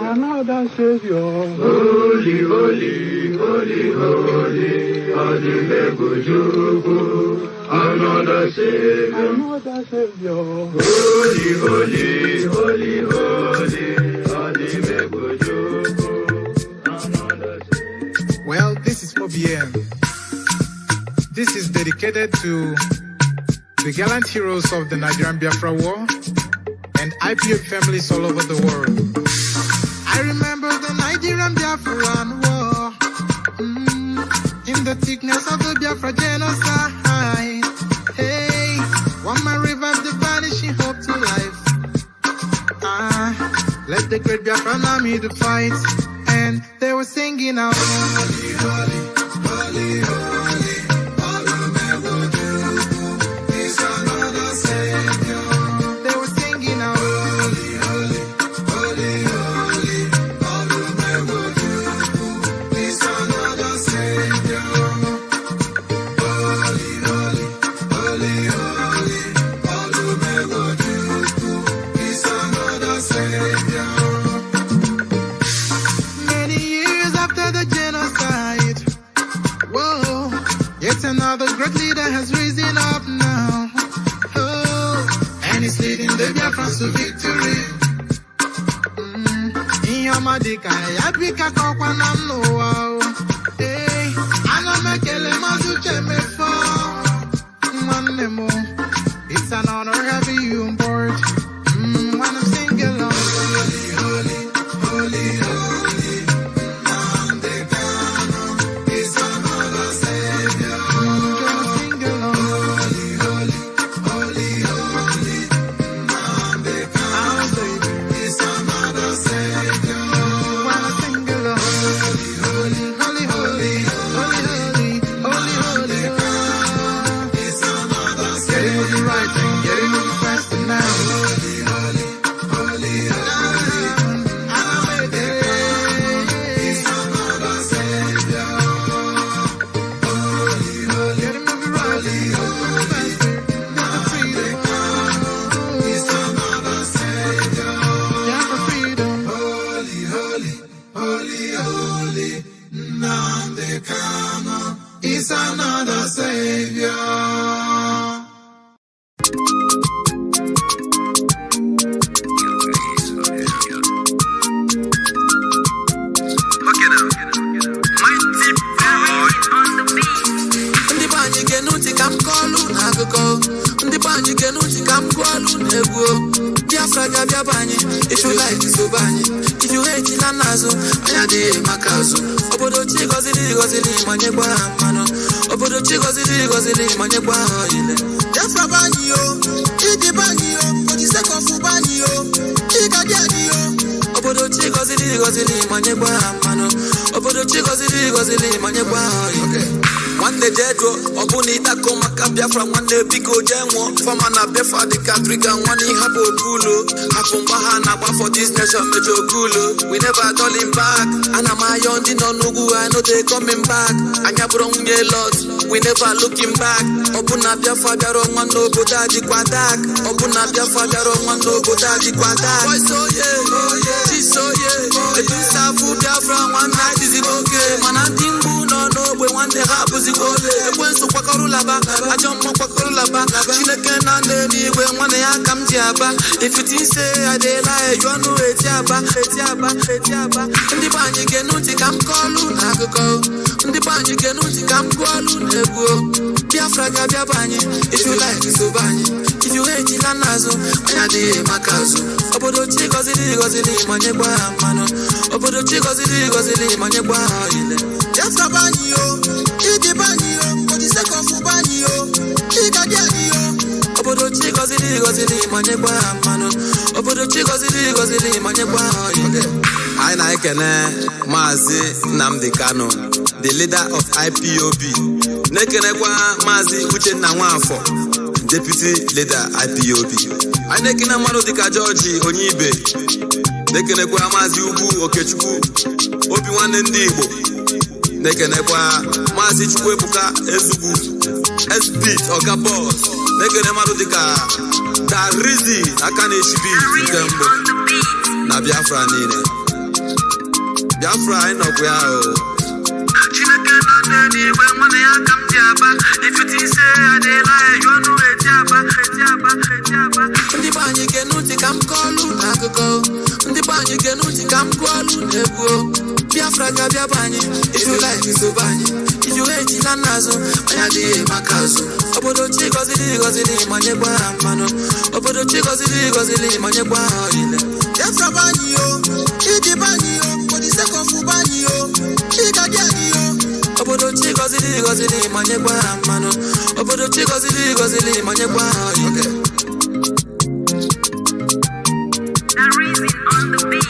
Another Savior. Holy, holy, holy, holy, Adimebujuku. Another Savior. Another Savior. Holy, holy, holy, holy, Adimebujuku. Another Savior. Well, this is MAOBI N. This is dedicated to the gallant heroes of the Nigerian Biafra War and IPOB families all over the world. I remember the Nigerian Biafran War, in the thickness of the Biafra genocide. Hey, one man revived the vanishing hope to life. Let the great Biafran army to fight, and they were singing out, holy, holy, holy, holy, all the is another Savior. They were singing out, holy, holy, holy, holy, all the is another Savior. Holy, holy, holy, holy, all the is another Savior. Many years after the genocide, whoa, yet another great leader has risen up now. Oh, and he's leading the Biafrans to victory. Inyamadika, yapika kwa namno. Hey, anamekele mazuche mefo. Mwanemo, it's an honor having you on board. When I'm singing along, holy, holy, holy, holy, Nnamdi Kanu is another Savior. Sing along, holy, holy, holy, holy, Nnamdi Kanu is another Savior. When I sing along, holy, holy, holy, holy, holy, holy, holy, is another Savior. Getting moving right and getting moving faster now. Nnamdi Kanu is another Savior. Ndi banyi genuti kam kolu naguko. Ndi banyi genuti kam kolu nego. Biafra gabia banyi. If you like so banyi. If you hate it anazo. Ayadi makazo. Obodo chi gozili manye kwa mano. Obodo chi gozili manye kwa ile. Biafra banyi yo. Idi banyi yo. For the sake of banyi yo. Ikadiadi yo. Obodo chi gozili manye kwa mano. Obodo chi gozili manye kwa ile. One day Jedro, Obunita Komaka Biafra, one day Biko Jenwo, Famana Biafra, the Katrika, one in Habo Gulo, Hapumbahana, for this nation, Metro Gulo. We never call him back, and I'm a young Nugu, I know they coming back. And Yabrong lot, we never looking back. Obuna Biafra, one no Bodaji Quadak, Obuna Biafra, one no Bodaji Quadak. Boy, so yeah, she's so yeah. The two staff who Biafra, one night is okay. Manantimbu, no, we want the Habu. Ekwensu kwa karulaba, ajomo kwa karulaba. Chineke na ndeni we mwane ya kamjiaba. If you think say I dey lie, you know etiaba. Ndi banyi genuti kam kolu naguko. Ndi banyi genuti kam kolu nego. Biafra gabia banyi. If you like so banyi. If you hate it anazo, ayadi makazo. Obodo chi gozili manye kwa mano. Obodo chi gozili manye kwa ile. Biafra banyi yo. Idi banyi yo, for the sake of banyi yo. Ikadiadi yo. Obodo chi gozili manye kwa mano. Obodo chi gozili manye kwa ile. I na-ekene Mazi Nnamdi Kanu, the leader of IPOB. Na-ekenekwa Mazi Nnamdi, deputy leader IPOB. I na-ekene mmadụ dịka George Onyibe. Na-ekenekwa Mazi Ugwu Okechukwu, obi nwanne ndị Igbo. Na-ekenekwa Mazi Chukwuebuka Ezugwu, SP Oga Boss. Na-ekene mmadụ dịka Darizi aka na-echibi nke mbụ na Biafra niile. Biafra anyị nọkwa ya o. Chineke nọ n'eluigwe nwanne ya ka m ji aba. If you think say I dey lie, you know eti aba. Ndị be anyị ga-enuti ka m kọọlụ n'akụkọ. Ndị be anyị ga-enuti ka m gụọlụ n'egwu. Biafra ga-abịa be anyị, if you like isobe anyị. If you hate ila n'azụ, anyị adịghị maka azụ. Obodo chi gọziri manyekwa ha mmanụ. Obodo chi gọziri manyekwa ha ọdịle. Biafra be anyị o, iji be anyị o, odisekofu be anyị o, ịgadị anyị o. Obodo chi gọziri manyekwa ha mmanụ. Obodo chi gọziri manyekwa ha ọdịle. The reason on the beat.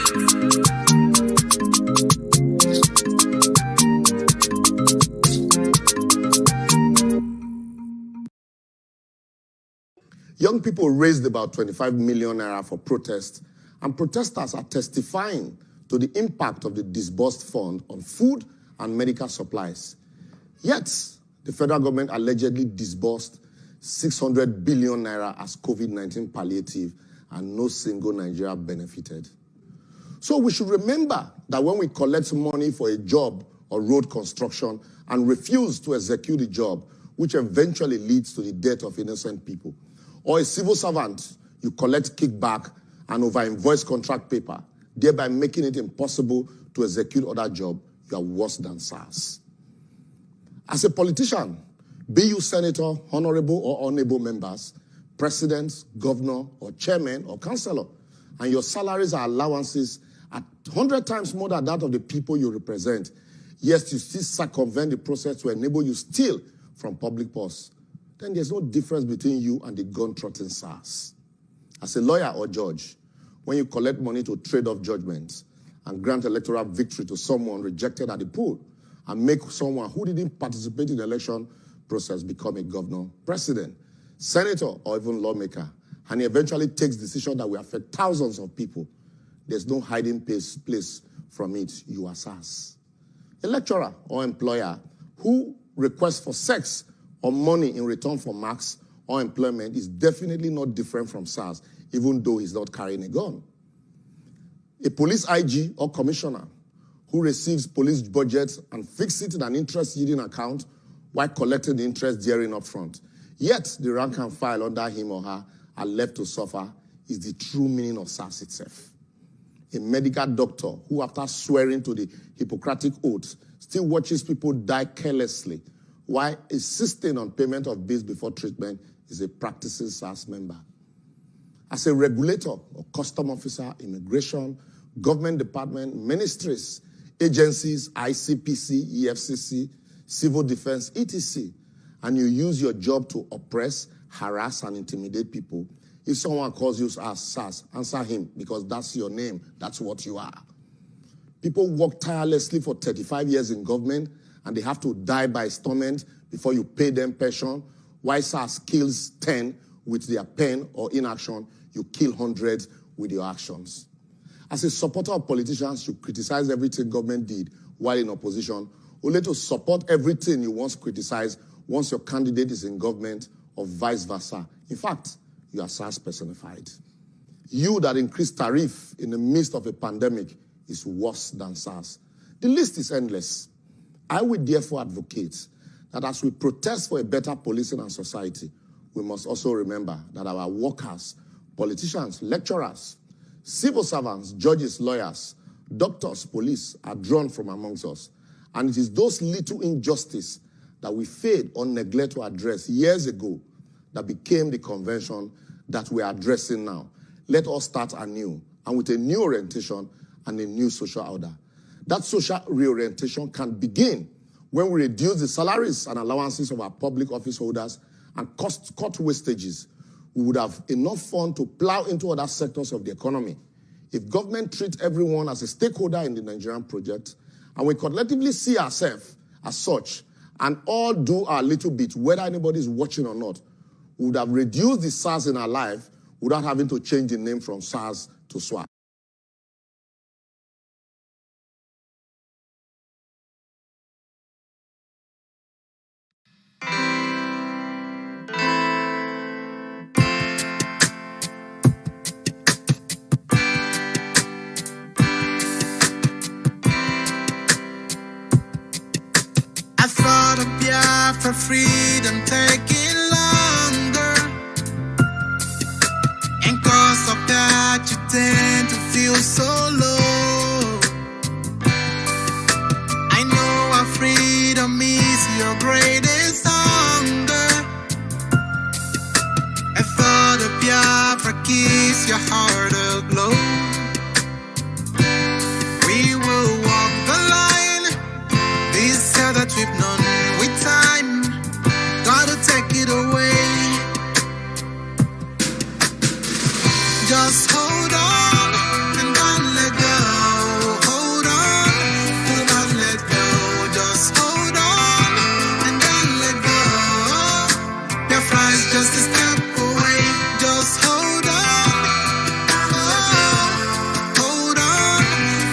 Young people raised about 25 million naira for protests, and protesters are testifying to the impact of the disbursed fund on food and medical supplies. Yet, the federal government allegedly disbursed 600 billion naira as COVID-19 palliative, and no single Nigeria benefited. So we should remember that when we collect money for a job or road construction and refuse to execute the job, which eventually leads to the death of innocent people, or a civil servant, you collect kickback and over-invoice contract paper, thereby making it impossible to execute other jobs, you are worse than Sars. As a politician, be you senator, honorable or honorable members, president, governor, or chairman, or councillor, and your salaries or allowances are 100 times more than that of the people you represent, yes, you still circumvent the process to enable you steal from public purse, then there's no difference between you and the gun-trotting Sars. As a lawyer or judge, when you collect money to trade off judgments and grant electoral victory to someone rejected at the poll and make someone who didn't participate in the election process become a governor, president, senator, or even lawmaker, and he eventually takes decisions that will affect thousands of people, there's no hiding place from it. You are Sars. A lecturer or employer who requests for sex or money in return for marks or employment is definitely not different from Sars, even though he's not carrying a gun. A police IG or commissioner who receives police budgets and fixes it in an interest-yielding account while collecting the interest therein up front, yet the rank and file under him or her are left to suffer, is the true meaning of Sars itself. A medical doctor who, after swearing to the Hippocratic Oath, still watches people die carelessly while insisting on payment of bills before treatment is a practicing Sars member. As a regulator or custom officer, immigration, government department, ministries, agencies, ICPC, EFCC, civil defense, etc., and you use your job to oppress, harass, and intimidate people, if someone calls you as Sars, answer him, because that's your name, that's what you are. People work tirelessly for 35 years in government, and they have to die by stomach before you pay them pension. Why Sars kills 10 with their pen or inaction, you kill hundreds with your actions. As a supporter of politicians, you criticize everything government did while in opposition, only to support everything you once criticized once your candidate is in government, or vice versa. In fact, you are Sars personified. You that increased tariff in the midst of a pandemic is worse than Sars. The list is endless. I would therefore advocate that as we protest for a better policing and society, we must also remember that our workers, politicians, lecturers, civil servants, judges, lawyers, doctors, police are drawn from amongst us. And it is those little injustices that we failed or neglect to address years ago that became the convention that we are addressing now. Let us start anew and with a new orientation and a new social order. That social reorientation can begin when we reduce the salaries and allowances of our public office holders and cut wastages. We would have enough fund to plow into other sectors of the economy. If government treats everyone as a stakeholder in the Nigerian project, and we collectively see ourselves as such, and all do our little bit, whether anybody is watching or not, we would have reduced the Sars in our life without having to change the name from Sars to SWAT. our freedom taking longer, and cause of that you tend to feel so low. I know our freedom is your greatest hunger. A thought of Biafra keeps your heart aglow. We will walk the line, this hell that we've known with time. Gotta take it away. Just hold on and don't let go. Hold on, do not let go. Just hold on and don't let go. Biafra is just a step away. Just hold on. Hold on,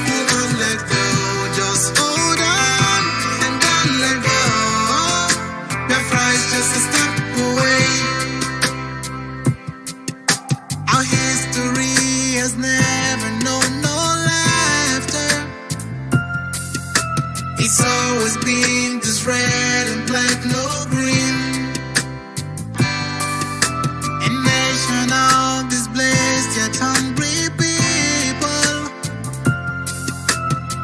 do not let go. Just hold on and don't let go. Biafra is just a step away. Our history has never known no laughter. It's always been just red and black, no green. A nation of displaced yet hungry people.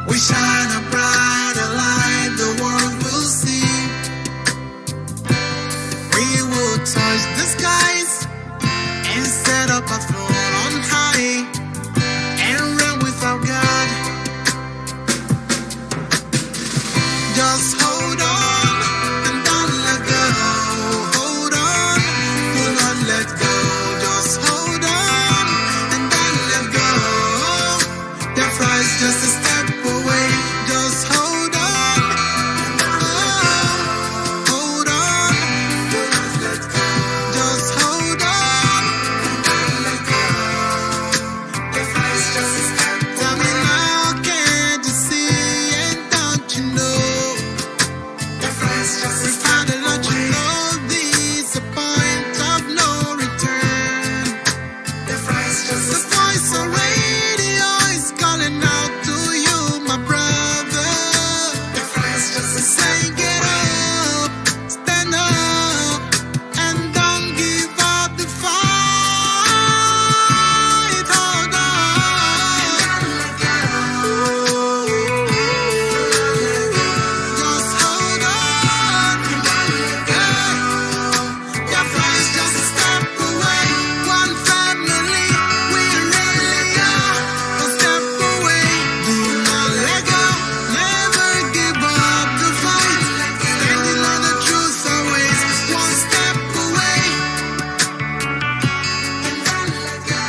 We shine a brighter light the world will see. We will touch the skies and set up a throne on high and reign without God. Just hold on and don't let go. Hold on, do not let go. Just hold on and don't let go. Biafra is just a step away. Just hold on. Hold on, do not let go. Just hold on. Biafra is just a step away. Tell me now, can't you see and don't you know? Biafra is just a step away. Don't you know this a point of no return? Biafra is just a step away. The voice on radio is calling out to you, my brother. Biafra is just a saying, get up, stand up, and don't give up the fight. Hold on. Just hold on. Biafra is just a step away. One family, we really are. A step away. Do not let go. Never give up the fight. Standing on the truth always. One step away. And don't let go.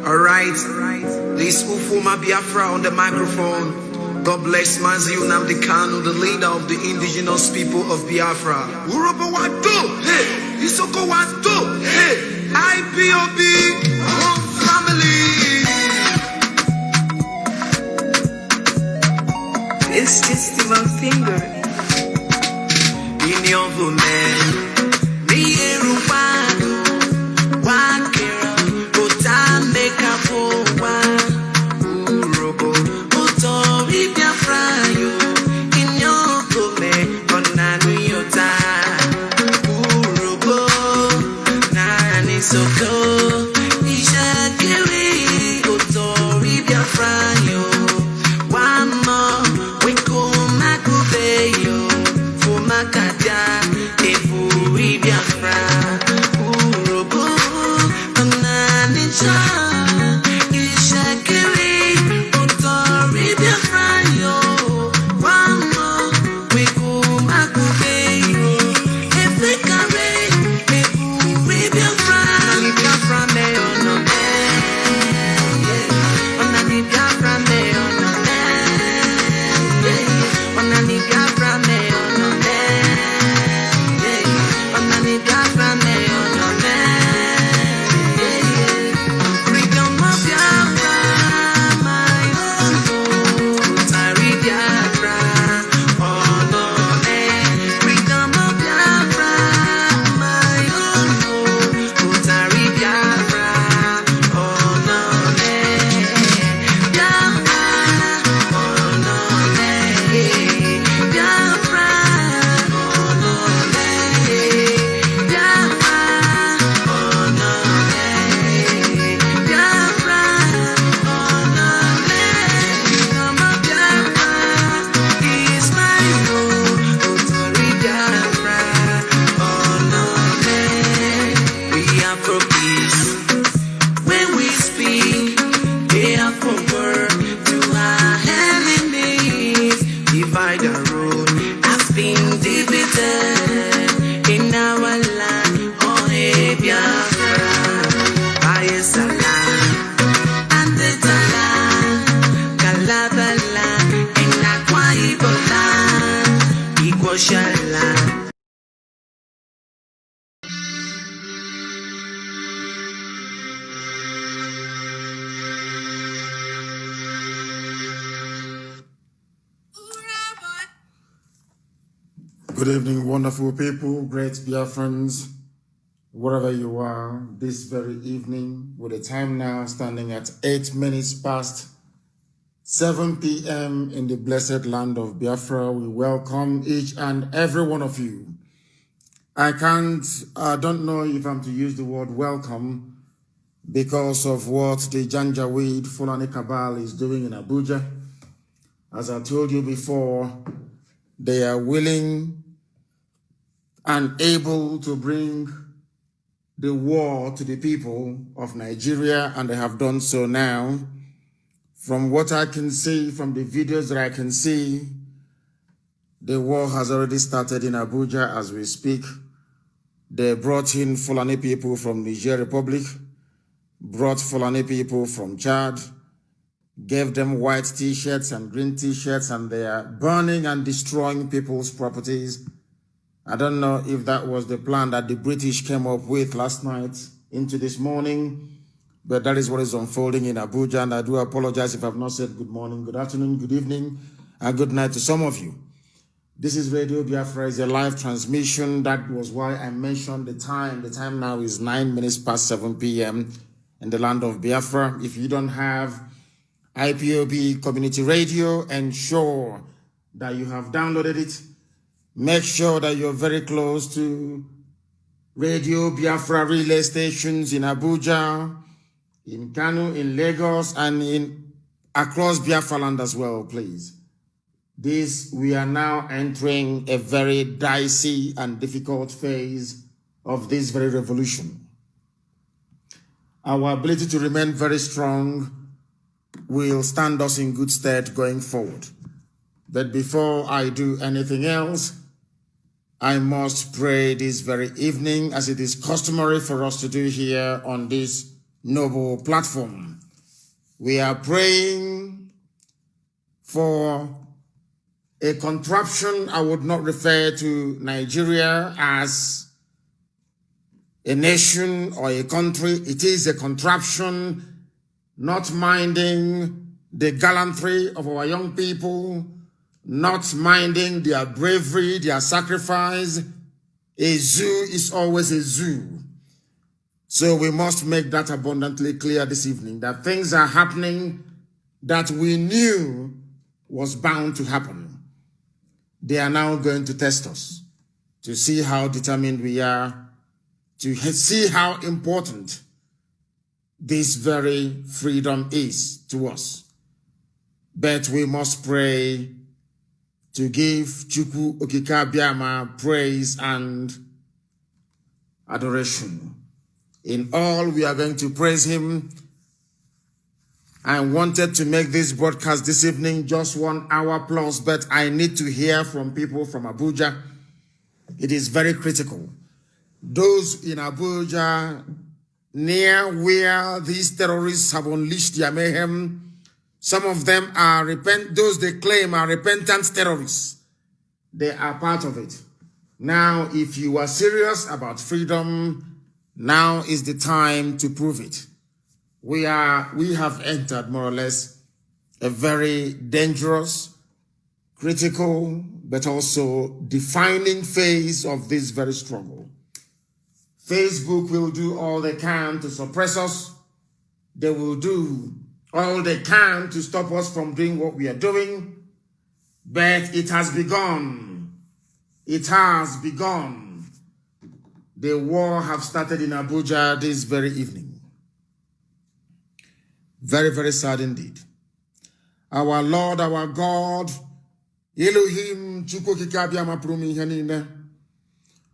Alright, this Ufuma Biafra on the microphone. God bless Mazi Nnamdi Kanu, the leader of the indigenous people of Biafra. Urobo Wado, hey, Isoko Wado, hey, IPOB, one family. It's just my finger. In your woman, me Erupano, Wakera, Otameka Fowa, Urobo, Otori Biafra, you, in your woman, on Nanuyota, Urobo, Nani Soko, Isha. Oshala. Good evening, wonderful people, great Biafrans, wherever you are this very evening, with the time now standing at 8 minutes past 7 p.m. in the blessed land of Biafra. We welcome each and every one of you. I don't know if I'm to use the word welcome because of what the Janjaweed Fulani Cabal is doing in Abuja. As I told you before, they are willing and able to bring the war to the people of Nigeria, and they have done so now. From what I can see, from the videos that I can see, the war has already started in Abuja as we speak. They brought in Fulani people from Niger Republic, brought Fulani people from Chad, gave them white t-shirts and green t-shirts, and they are burning and destroying people's properties. I don't know if that was the plan that the British came up with last night into this morning, but that is what is unfolding in Abuja, and I do apologize if I've not said good morning, good afternoon, good evening, and good night to some of you. This is Radio Biafra, is a live transmission. That was why I mentioned the time. The time now is 9 minutes past 7 p.m. in the land of Biafra. If you don't have IPOB community radio, ensure that you have downloaded it. Make sure that you're very close to Radio Biafra relay stations in Abuja, in Kanu, in Lagos, and across Biafra land as well, please. We are now entering a very dicey and difficult phase of this very revolution. Our ability to remain very strong will stand us in good stead going forward. But before I do anything else, I must pray this very evening, as it is customary for us to do here on this noble platform. We are praying for a contraption. I would not refer to Nigeria as a nation or a country. It is a contraption, not minding the gallantry of our young people, not minding their bravery, their sacrifice. A zoo is always a zoo. So we must make that abundantly clear this evening, that things are happening that we knew was bound to happen. They are now going to test us to see how determined we are, to see how important this very freedom is to us. But we must pray to give Chukwu Okike Abiama praise and adoration. In all, we are going to praise him. I wanted to make this broadcast this evening just 1 hour plus, but I need to hear from people from Abuja. It is very critical. Those in Abuja, near where these terrorists have unleashed their mayhem, some of them are those they claim are repentant terrorists. They are part of it. Now, if you are serious about freedom, now is the time to prove it. We have entered more or less a very dangerous, critical, but also defining phase of this very struggle. Facebook will do all they can to suppress us. They will do all they can to stop us from doing what we are doing. But it has begun. It has begun. The war have started in Abuja this very evening. Very, very sad indeed. Our Lord, our God, Elohim, Chukwu Okike Abiama pụrụ m ihe niile.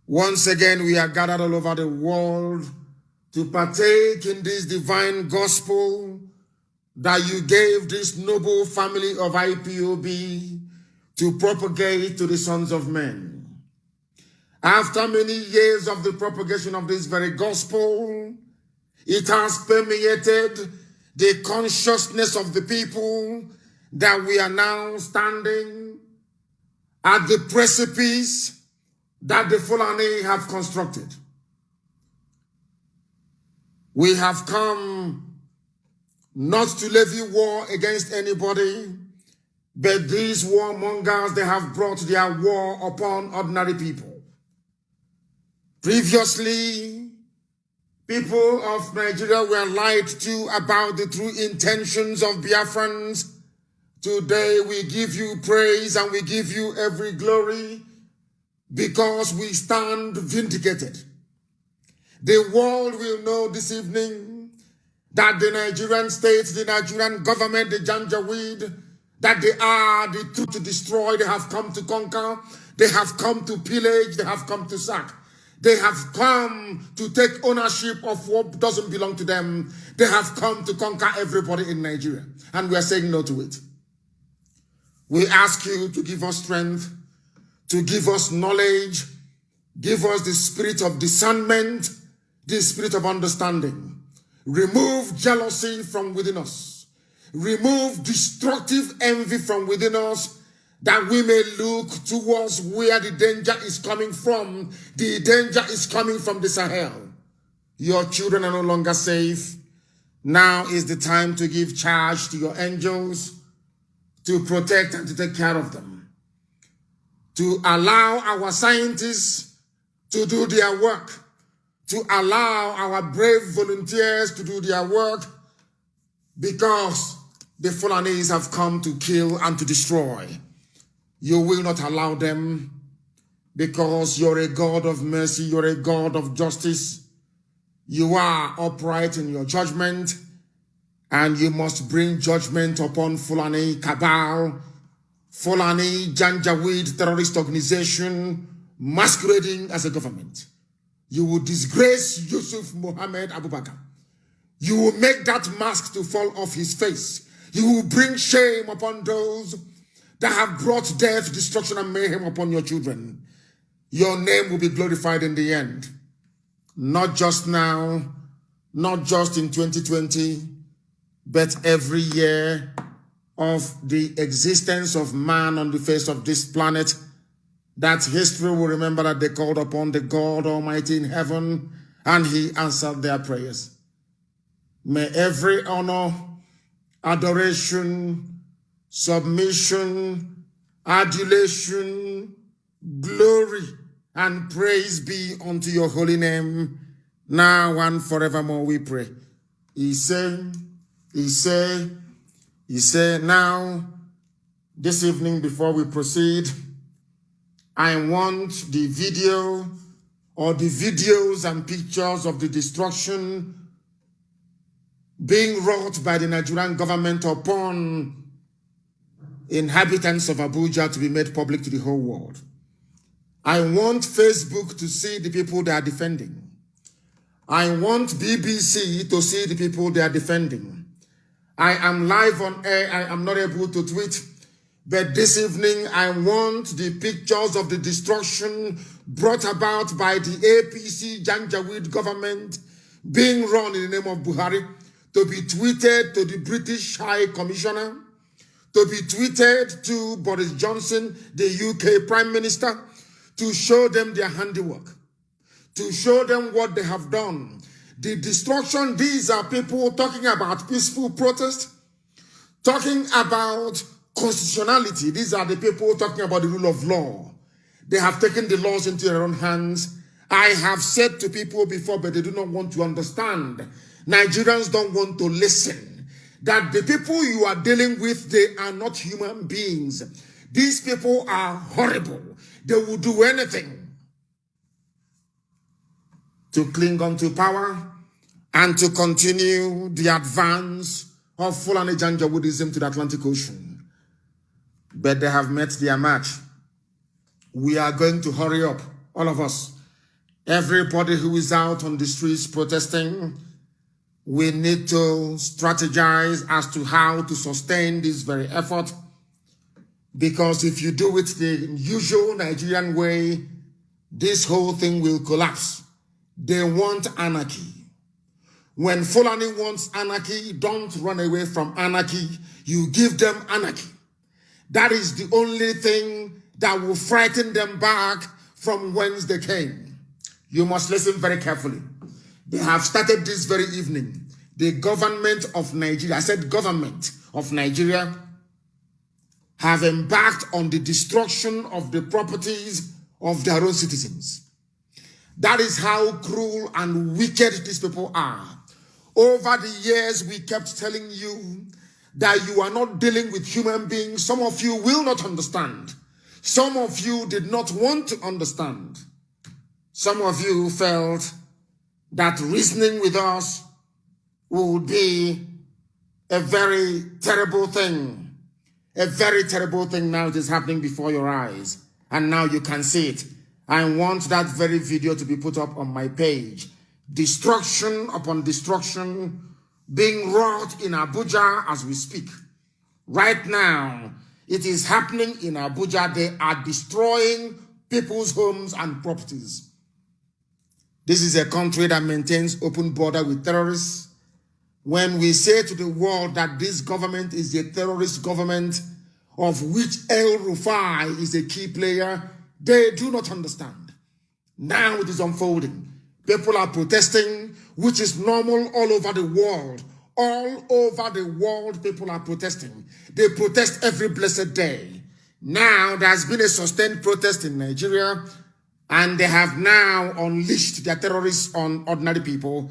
Once again, we are gathered all over the world to partake in this divine gospel that you gave this noble family of IPOB to propagate to the sons of men. After many years of the propagation of this very gospel, it has permeated the consciousness of the people that we are now standing at the precipice that the Fulani have constructed. We have come not to levy war against anybody, but these warmongers, they have brought their war upon ordinary people. Previously, people of Nigeria were lied to about the true intentions of Biafrans. Today we give you praise and we give you every glory because we stand vindicated. The world will know this evening that the Nigerian state, the Nigerian government, the Janjaweed, that they are the truth to destroy. They have come to conquer. They have come to pillage. They have come to sack. They have come to take ownership of what doesn't belong to them. They have come to conquer everybody in Nigeria. And we are saying no to it. We ask you to give us strength, to give us knowledge, give us the spirit of discernment, the spirit of understanding. Remove jealousy from within us. Remove destructive envy from within us, that we may look towards where the danger is coming from. The danger is coming from the Sahel. Your children are no longer safe. Now is the time to give charge to your angels to protect and to take care of them. To allow our scientists to do their work. To allow our brave volunteers to do their work, because the Fulanis have come to kill and to destroy. You will not allow them, because you're a God of mercy, you're a God of justice. You are upright in your judgment, and you must bring judgment upon Fulani cabal, Fulani Janjaweed terrorist organization masquerading as a government. You will disgrace Yusuf Mohammed Abubakar. You will make that mask to fall off his face. You will bring shame upon those that have brought death, destruction, and mayhem upon your children. Your name will be glorified in the end. Not just now, not just in 2020, but every year of the existence of man on the face of this planet, that history will remember that they called upon the God Almighty in heaven and he answered their prayers. May every honor, adoration, submission, adulation, glory, and praise be unto your holy name, now and forevermore we pray. He said, now, this evening before we proceed, I want the video or the videos and pictures of the destruction being wrought by the Nigerian government upon inhabitants of Abuja to be made public to the whole world. I want Facebook to see the people they are defending. I want BBC to see the people they are defending. I am live on air. I am not able to tweet. But this evening, I want the pictures of the destruction brought about by the APC Janjaweed government being run in the name of Buhari to be tweeted to the British High Commissioner, to be tweeted to Boris Johnson, the UK Prime Minister, to show them their handiwork, to show them what they have done. The destruction, these are people talking about peaceful protest, talking about constitutionality. These are the people talking about the rule of law. They have taken the laws into their own hands. I have said to people before, but they do not want to understand. Nigerians don't want to listen. That the people you are dealing with, they are not human beings. These people are horrible. They will do anything to cling on to power and to continue the advance of Fulani Janjaweedism to the Atlantic Ocean. But they have met their match. We are going to hurry up, all of us. Everybody who is out on the streets protesting, we need to strategize as to how to sustain this very effort. Because if you do it the usual Nigerian way, this whole thing will collapse. They want anarchy. When Fulani wants anarchy, don't run away from anarchy. You give them anarchy. That is the only thing that will frighten them back from whence they came. You must listen very carefully. They have started this very evening. The government of Nigeria, I said government of Nigeria, have embarked on the destruction of the properties of their own citizens. That is how cruel and wicked these people are. Over the years, we kept telling you that you are not dealing with human beings. Some of you will not understand. Some of you did not want to understand. Some of you felt that reasoning with us would be a very terrible thing. A very terrible thing now is happening before your eyes. And now you can see it. I want that very video to be put up on my page. Destruction upon destruction being wrought in Abuja as we speak. Right now, it is happening in Abuja. They are destroying people's homes and properties. This is a country that maintains open border with terrorists. When we say to the world that this government is a terrorist government, of which El Rufai is a key player, they do not understand. Now it is unfolding. People are protesting, which is normal all over the world. All over the world, people are protesting. They protest every blessed day. Now, there has been a sustained protest in Nigeria, and they have now unleashed their terrorists on ordinary people.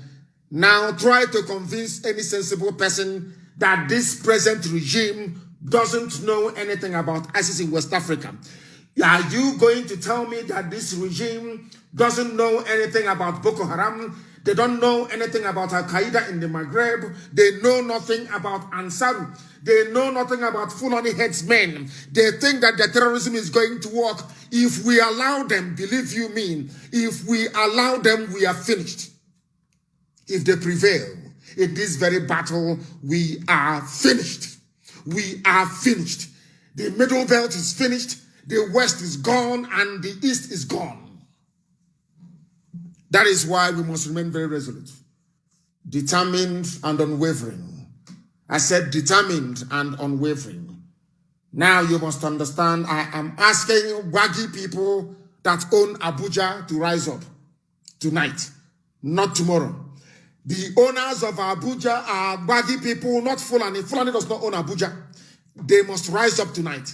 Now, try to convince any sensible person that this present regime doesn't know anything about ISIS in West Africa. Are you going to tell me that this regime doesn't know anything about Boko Haram? They don't know anything about Al-Qaeda in the Maghreb. They know nothing about Ansar. They know nothing about Fulani headsmen. They think that the terrorism is going to work. If we allow them, believe you me, if we allow them, we are finished. If they prevail in this very battle, we are finished. We are finished. The Middle Belt is finished. The West is gone and the East is gone. That is why we must remain very resolute, determined and unwavering. I said determined and unwavering. Now you must understand, I am asking waggy people that own Abuja to rise up tonight, not tomorrow. The owners of Abuja are waggy people, not Fulani. Fulani does not own Abuja. They must rise up tonight,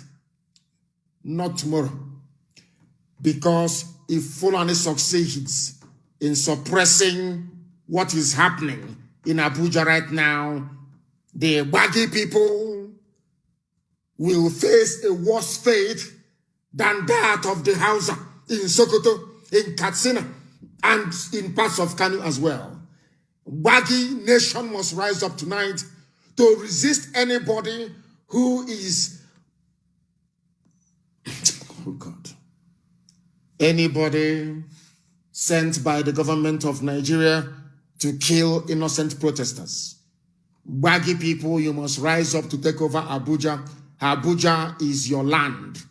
not tomorrow. Because if Fulani succeeds in suppressing what is happening in Abuja right now, the waggy people will face a worse fate than that of the Hausa in Sokoto, in Katsina, and in parts of Kanu as well. Waggy nation must rise up tonight to resist anybody who is, oh God, anybody sent by the government of Nigeria to kill innocent protesters. Waggy people, you must rise up to take over Abuja. Abuja is your land.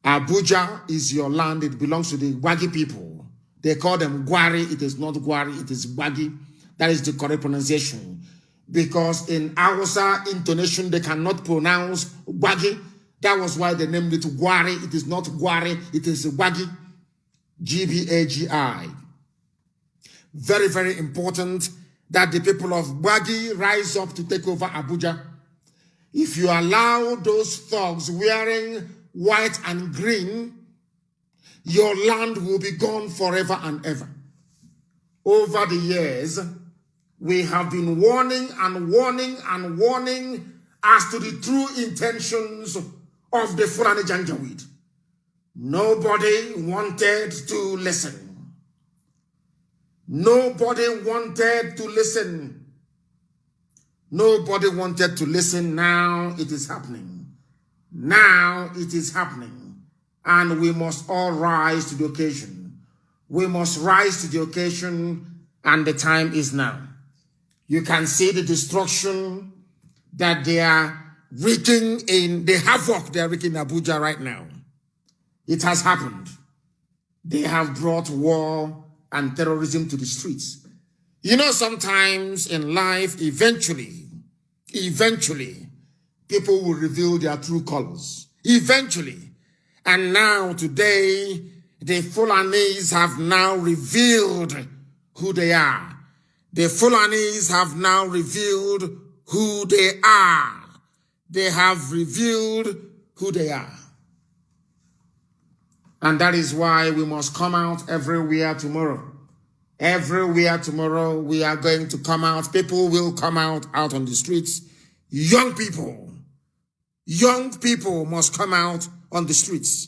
Abuja is your land. It belongs to the waggy people. They call them Gwari. It is not Gwari, it is Waggy. That is the correct pronunciation. Because in Hausa intonation, they cannot pronounce Waggy. That was why they named it Gwari. It is not Gwari, it is Waggy. G-B-A-G-I. Very, very important that the people of Waggy rise up to take over Abuja. If you allow those thugs wearing white and green, your land will be gone forever and ever. Over the years, we have been warning and warning and warning as to the true intentions of the Fulani Janjaweed. Nobody wanted to listen. Nobody wanted to listen. Nobody wanted to listen. Now it is happening. Now it is happening. And we must all rise to the occasion. We must rise to the occasion, and the time is now. You can see the destruction that they are wreaking in, the havoc they are wreaking in Abuja right now. It has happened. They have brought war and terrorism to the streets. You know, sometimes in life, eventually, people will reveal their true colors. eventually. And now today, the Fulanis have now revealed who they are. The Fulanis have now revealed who they are. They have revealed who they are. And that is why we must come out everywhere tomorrow. Everywhere tomorrow we are going to come out. People will come out on the streets. Young people must come out on the streets.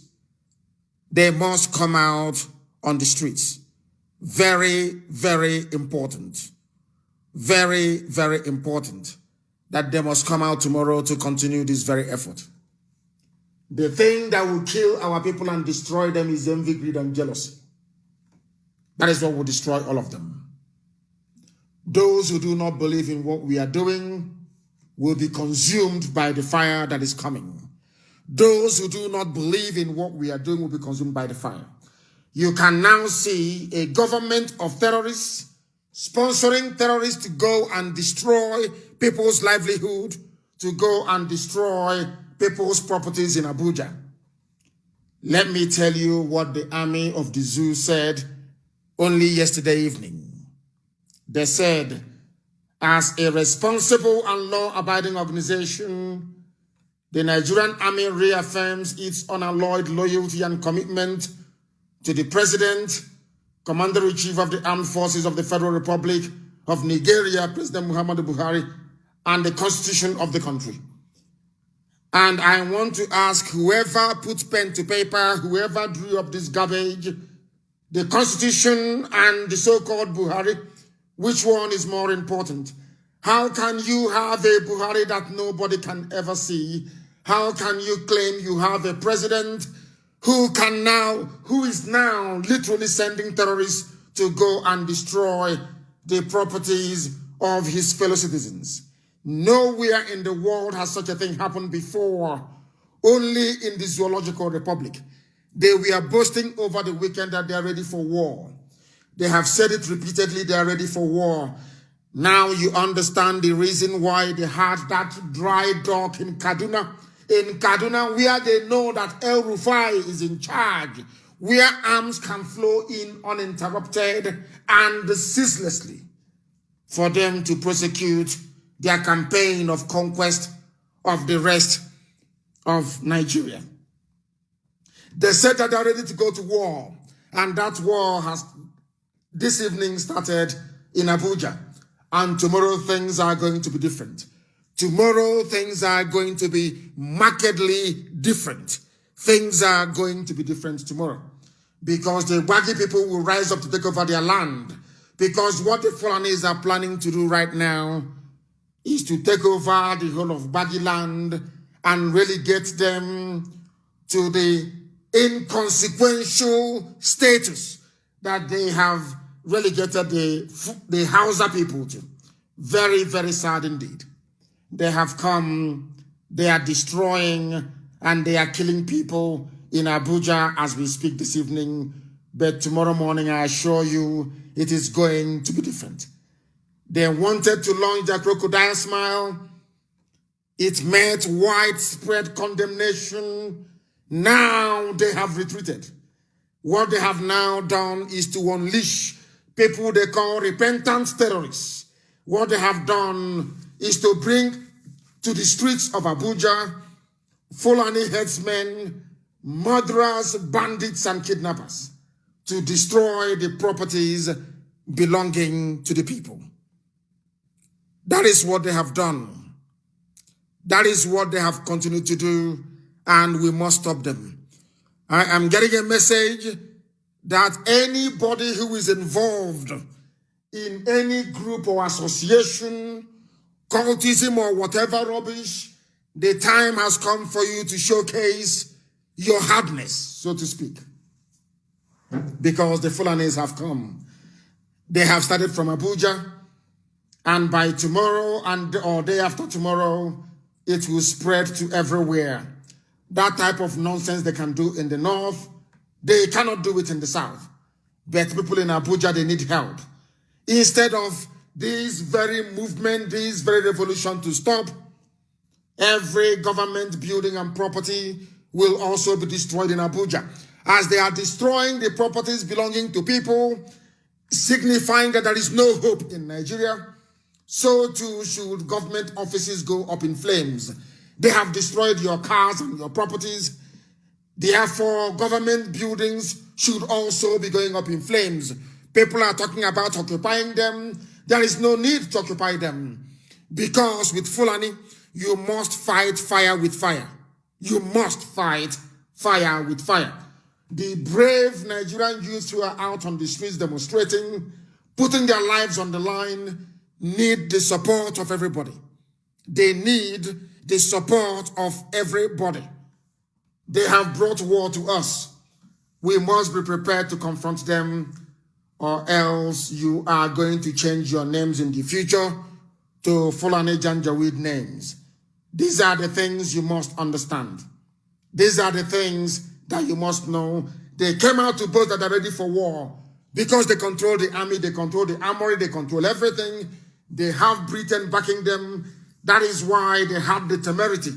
They must come out on the streets. Very, very important. Very, very important that they must come out tomorrow to continue this very effort. The thing that will kill our people and destroy them is envy, greed, and jealousy. That is what will destroy all of them. Those who do not believe in what we are doing will be consumed by the fire that is coming. Those who do not believe in what we are doing will be consumed by the fire. You can now see a government of terrorists sponsoring terrorists to go and destroy people's livelihood, to go and destroy people's properties in Abuja. Let me tell you what the army of the zoo said only yesterday evening. They said, as a responsible and law-abiding organization, the Nigerian army reaffirms its unalloyed loyalty and commitment to the President, Commander-in-Chief of the Armed Forces of the Federal Republic of Nigeria, President Muhammadu Buhari, and the Constitution of the country. And I want to ask whoever put pen to paper, whoever drew up this garbage, the Constitution and the so-called Buhari, which one is more important? How can you have a Buhari that nobody can ever see? How can you claim you have a president who is now literally sending terrorists to go and destroy the properties of his fellow citizens? Nowhere in the world has such a thing happened before. Only in the Zoological Republic. They were boasting over the weekend that they are ready for war. They have said it repeatedly, they are ready for war. Now you understand the reason why they had that dry dock in Kaduna. In Kaduna, where they know that El Rufai is in charge, where arms can flow in uninterrupted and ceaselessly for them to prosecute their campaign of conquest of the rest of Nigeria. They said that they are ready to go to war, and that war has this evening started in Abuja, and tomorrow things are going to be different. Tomorrow things are going to be markedly different. Things are going to be different tomorrow because the Wagi people will rise up to take over their land, because what the Fulanis are planning to do right now is to take over the whole of Wagi land and relegate them to the inconsequential status that they have relegated the Hausa people to. Very, very sad indeed. They have come, they are destroying, and they are killing people in Abuja as we speak this evening. But tomorrow morning, I assure you, it is going to be different. They wanted to launch their crocodile smile. It met widespread condemnation. Now they have retreated. What they have now done is to unleash people they call repentant terrorists. What they have done is to bring to the streets of Abuja Fulani headsmen, murderers, bandits, and kidnappers to destroy the properties belonging to the people. That is what they have done. That is what they have continued to do, and we must stop them. I am getting a message that anybody who is involved in any group or association, cultism or whatever rubbish, the time has come for you to showcase your hardness, so to speak. Because the Fulanis have come. They have started from Abuja, and by tomorrow or day after tomorrow, it will spread to everywhere. That type of nonsense they can do in the north, they cannot do it in the south. But people in Abuja, they need help. Instead of this very movement, this very revolution to stop, every government building and property will also be destroyed in Abuja. As they are destroying the properties belonging to people, signifying that there is no hope in Nigeria, so too should government offices go up in flames. They have destroyed your cars and your properties. Therefore, government buildings should also be going up in flames. People are talking about occupying them. There is no need to occupy them. Because with Fulani, you must fight fire with fire. You must fight fire with fire. The brave Nigerian youths who are out on the streets demonstrating, putting their lives on the line, need the support of everybody. They need the support of everybody. They have brought war to us. We must be prepared to confront them, or else you are going to change your names in the future to Fulani Janjaweed names. These are the things you must understand. These are the things that you must know. They came out to boast that they're ready for war because they control the army, they control the armory, they control everything. They have Britain backing them. That is why they had the temerity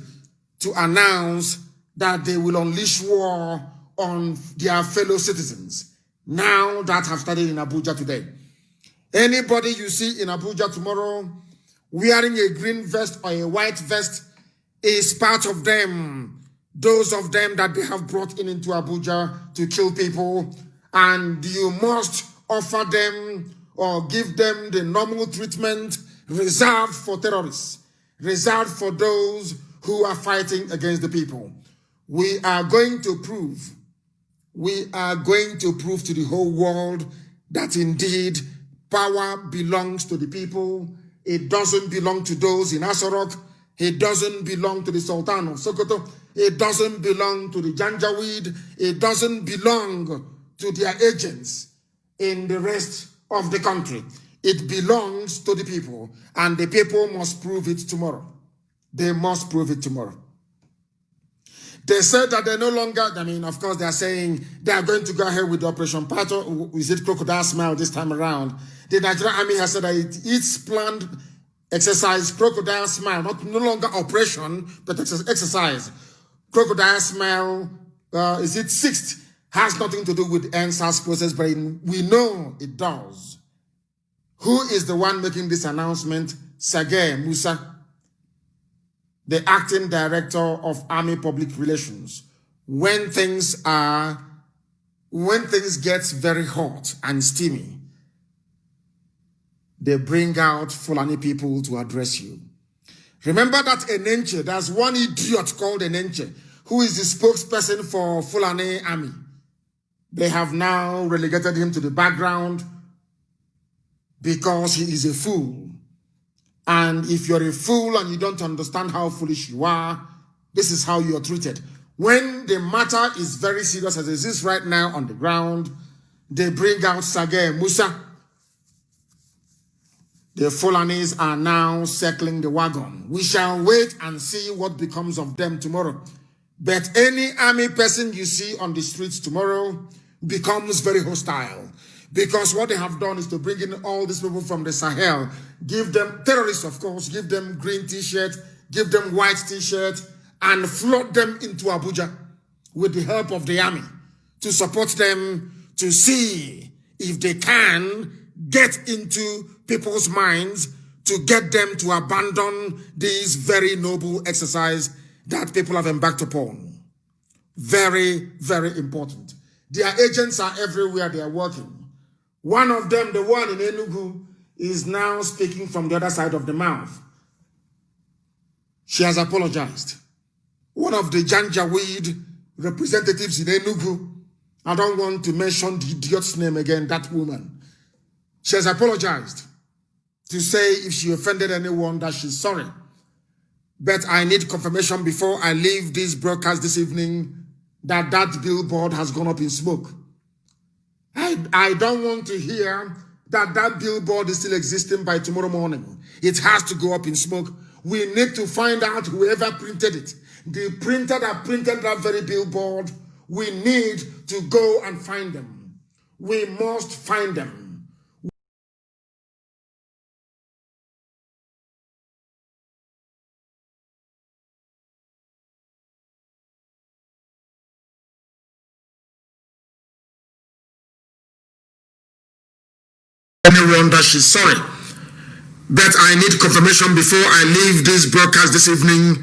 to announce that they will unleash war on their fellow citizens. Now that have started in Abuja today. Anybody you see in Abuja tomorrow wearing a green vest or a white vest is part of them. Those of them that they have brought into Abuja to kill people, and you must offer them or give them the normal treatment reserved for terrorists, reserved for those who are fighting against the people. We are going to prove to the whole world that indeed power belongs to the people. It doesn't belong to those in Asarok. It doesn't belong to the Sultan of Sokoto. It doesn't belong to the Janjaweed. It doesn't belong to their agents in the rest of the country. It belongs to the people, and the people must prove it tomorrow. They must prove it tomorrow. They said that they're no longer, of course, they're saying they are going to go ahead with the Operation Pato. Is it Crocodile Smile this time around? The Nigerian Army has said that its planned exercise, Crocodile Smile, no longer operation, but exercise. Crocodile Smile, is it 6th? Has nothing to do with the Sars process, but we know it does. Who is the one making this announcement? Sage Musa, the acting director of Army Public Relations. When things get very hot and steamy, they bring out Fulani people to address you. Remember that Enenche, there's one idiot called Enenche, who is the spokesperson for Fulani Army. They have now relegated him to the background because he is a fool. And if you're a fool and you don't understand how foolish you are, this is how you're treated. When the matter is very serious, as it is right now on the ground, they bring out Sage Musa. The Fulanis are now circling the wagon. We shall wait and see what becomes of them tomorrow. But any army person you see on the streets tomorrow becomes very hostile. Because what they have done is to bring in all these people from the Sahel, give them, terrorists of course, give them green t-shirt, give them white t-shirt, and flood them into Abuja with the help of the army to support them to see if they can get into people's minds to get them to abandon this very noble exercise that people have embarked upon. Very, very important. Their agents are everywhere they are working. One of them, the one in Enugu, is now speaking from the other side of the mouth. She has apologized. One of the Janjaweed representatives in Enugu, I don't want to mention the idiot's name again, that woman. She has apologized to say if she offended anyone that she's sorry. But I need confirmation before I leave this broadcast this evening that that billboard has gone up in smoke. I don't want to hear that that billboard is still existing by tomorrow morning. It has to go up in smoke. We need to find out whoever printed it. The printer that printed that very billboard, we need to go and find them. We must find them. anyone that she's sorry. But I need confirmation before I leave this broadcast this evening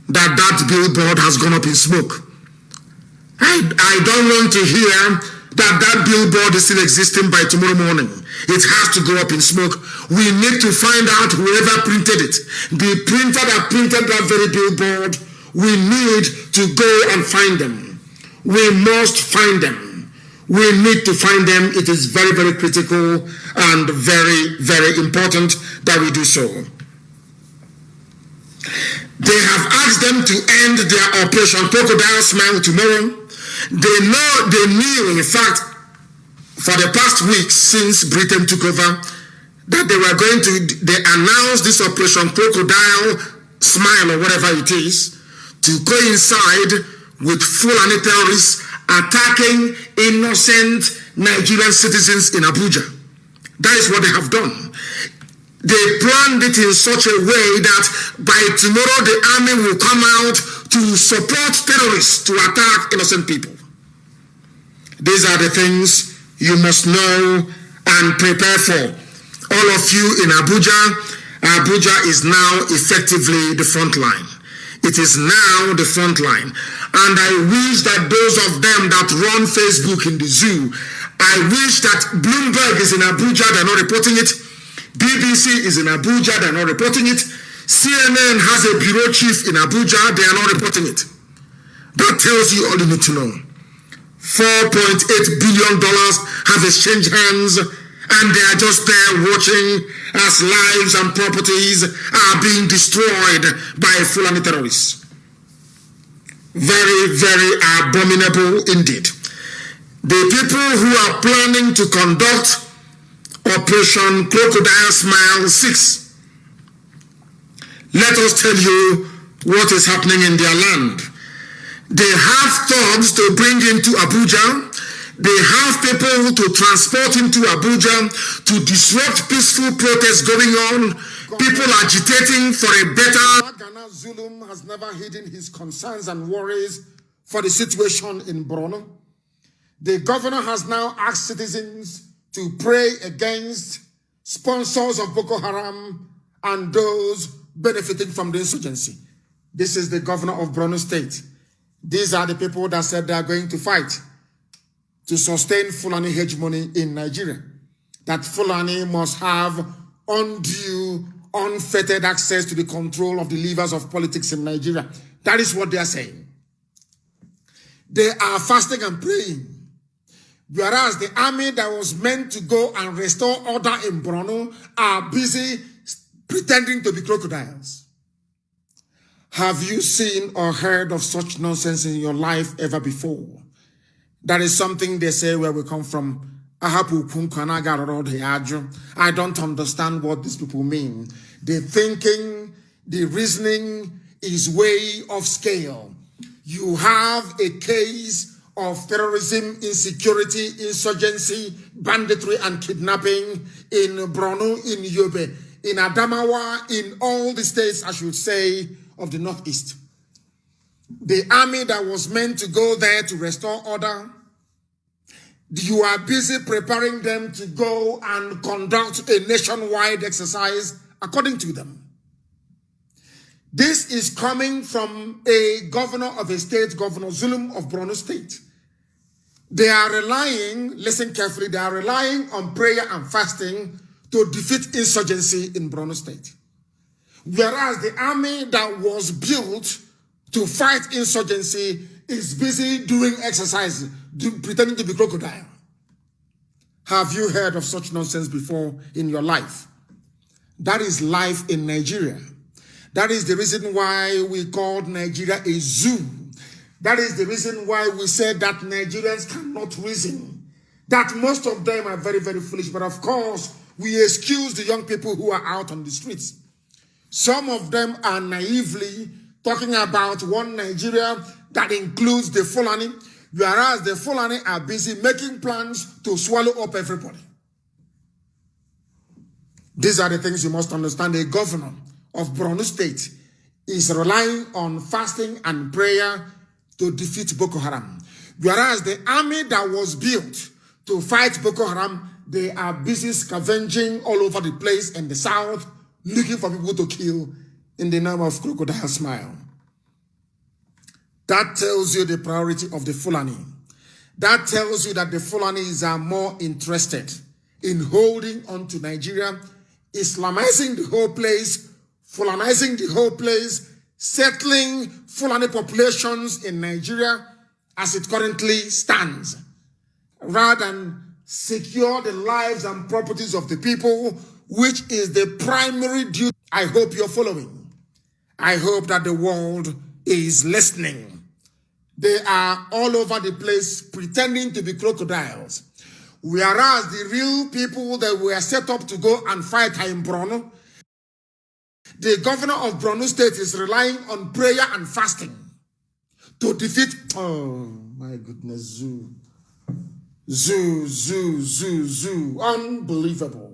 that billboard has gone up in smoke. I don't want to hear that billboard is still existing by tomorrow morning. It has to go up in smoke. We need to find out whoever printed it. The printer that printed that very billboard, we need to go and find them. We must find them. We need to find them. It is very, very critical and very, very important that we do so. They have asked them to end their Operation Crocodile Smile tomorrow. They knew, in fact, for the past weeks since Britain took over, that they announced this Operation Crocodile Smile or whatever it is to coincide with Fulani terrorists attacking innocent Nigerian citizens in Abuja. That is what they have done. They planned it in such a way that by tomorrow the army will come out to support terrorists to attack innocent people. These are the things you must know and prepare for. All of you in Abuja is now effectively the front line. It is now the front line. And I wish that those of them that run Facebook in the zoo, I wish that Bloomberg is in Abuja, they're not reporting it. BBC is in Abuja, they're not reporting it. CNN has a bureau chief in Abuja, they are not reporting it. That tells you all you need to know. $4.8 billion have exchanged hands, and they are just there watching as lives and properties are being destroyed by Fulani terrorists. Very, very abominable indeed. The people who are planning to conduct Operation Crocodile Smile 6, let us tell you what is happening in their land. They have thugs to bring into Abuja. They have people to transport into Abuja to disrupt peaceful protests going on. People agitating for a better. Ghana Zulum has never hidden his concerns and worries for the situation in Borno. The governor has now asked citizens to pray against sponsors of Boko Haram and those benefiting from the insurgency. This is the governor of Borno State. These are the people that said they are going to fight to sustain Fulani hegemony in Nigeria. That Fulani must have undue, unfettered access to the control of the levers of politics in Nigeria. That is what they are saying. They are fasting and praying. Whereas the army that was meant to go and restore order in Borno are busy pretending to be crocodiles. Have you seen or heard of such nonsense in your life ever before? That is something they say where we come from. I don't understand what these people mean. The thinking, the reasoning is way off scale. You have a case of terrorism, insecurity, insurgency, banditry, and kidnapping in Borno, in Yobe, in Adamawa, in all the states, I should say, of the Northeast. The army that was meant to go there to restore order, you are busy preparing them to go and conduct a nationwide exercise according to them. This is coming from a governor of a state, Governor Zulum of Borno State. They are relying, listen carefully, they are relying on prayer and fasting to defeat insurgency in Borno State. Whereas the army that was built to fight insurgency is busy doing exercise, pretending to be crocodile. Have you heard of such nonsense before in your life? That is life in Nigeria. That is the reason why we called Nigeria a zoo. That is the reason why we said that Nigerians cannot reason. That most of them are very, very foolish. But of course, we excuse the young people who are out on the streets. Some of them are naively talking about one Nigeria that includes the Fulani, whereas the Fulani are busy making plans to swallow up everybody. These are the things you must understand. A governor of Borno State is relying on fasting and prayer to defeat Boko Haram, whereas the army that was built to fight Boko Haram, they are busy scavenging all over the place in the south, looking for people to kill in the name of crocodile smile. That tells you the priority of the Fulani. That tells you that the Fulanis are more interested in holding on to Nigeria, Islamizing the whole place, Fulanizing the whole place, settling Fulani populations in Nigeria as it currently stands, rather than secure the lives and properties of the people, which is the primary duty. I hope you're following. I hope that the world is listening. They are all over the place pretending to be crocodiles, whereas the real people that were set up to go and fight are in Borno. The governor of Borno State is relying on prayer and fasting to defeat. Oh my goodness, Zoo. Unbelievable.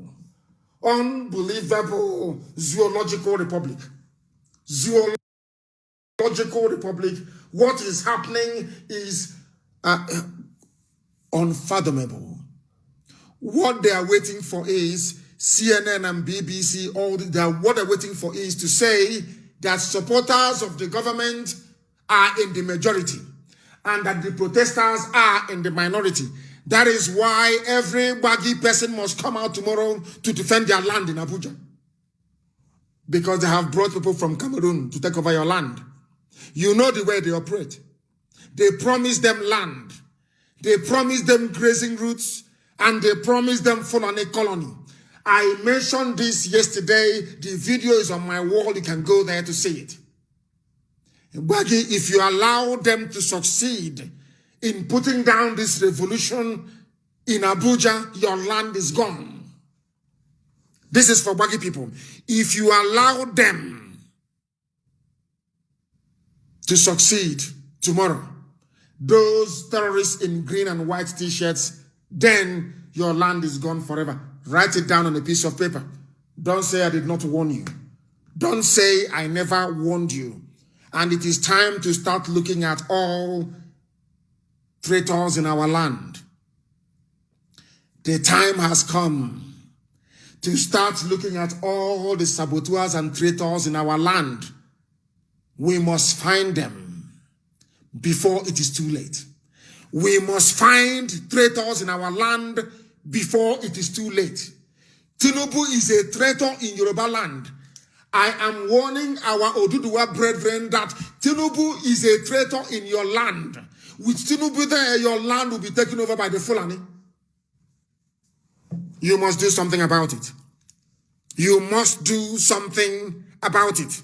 Unbelievable zoological republic. Zoological republic. What is happening is unfathomable. What they are waiting for is CNN and BBC, what they're waiting for is to say that supporters of the government are in the majority and that the protesters are in the minority. That is why every baggy person must come out tomorrow to defend their land in Abuja. Because they have brought people from Cameroon to take over your land. You know the way they operate. They promise them land. They promise them grazing routes. And they promise them Fulani colony. I mentioned this yesterday. The video is on my wall. You can go there to see it. Baggy, if you allow them to succeed in putting down this revolution in Abuja, your land is gone. This is for Baggy people. If you allow them to succeed tomorrow, those terrorists in green and white t-shirts, then your land is gone forever. Write it down on a piece of paper. Don't say I did not warn you. Don't say I never warned you. And it is time to start looking at all traitors in our land. The time has come to start looking at all the saboteurs and traitors in our land. We must find them before it is too late. We must find traitors in our land before it is too late. Tinubu is a traitor in Yoruba land. I am warning our Oduduwa brethren that Tinubu is a traitor in your land. With Tinubu there, your land will be taken over by the Fulani. You must do something about it. You must do something about it.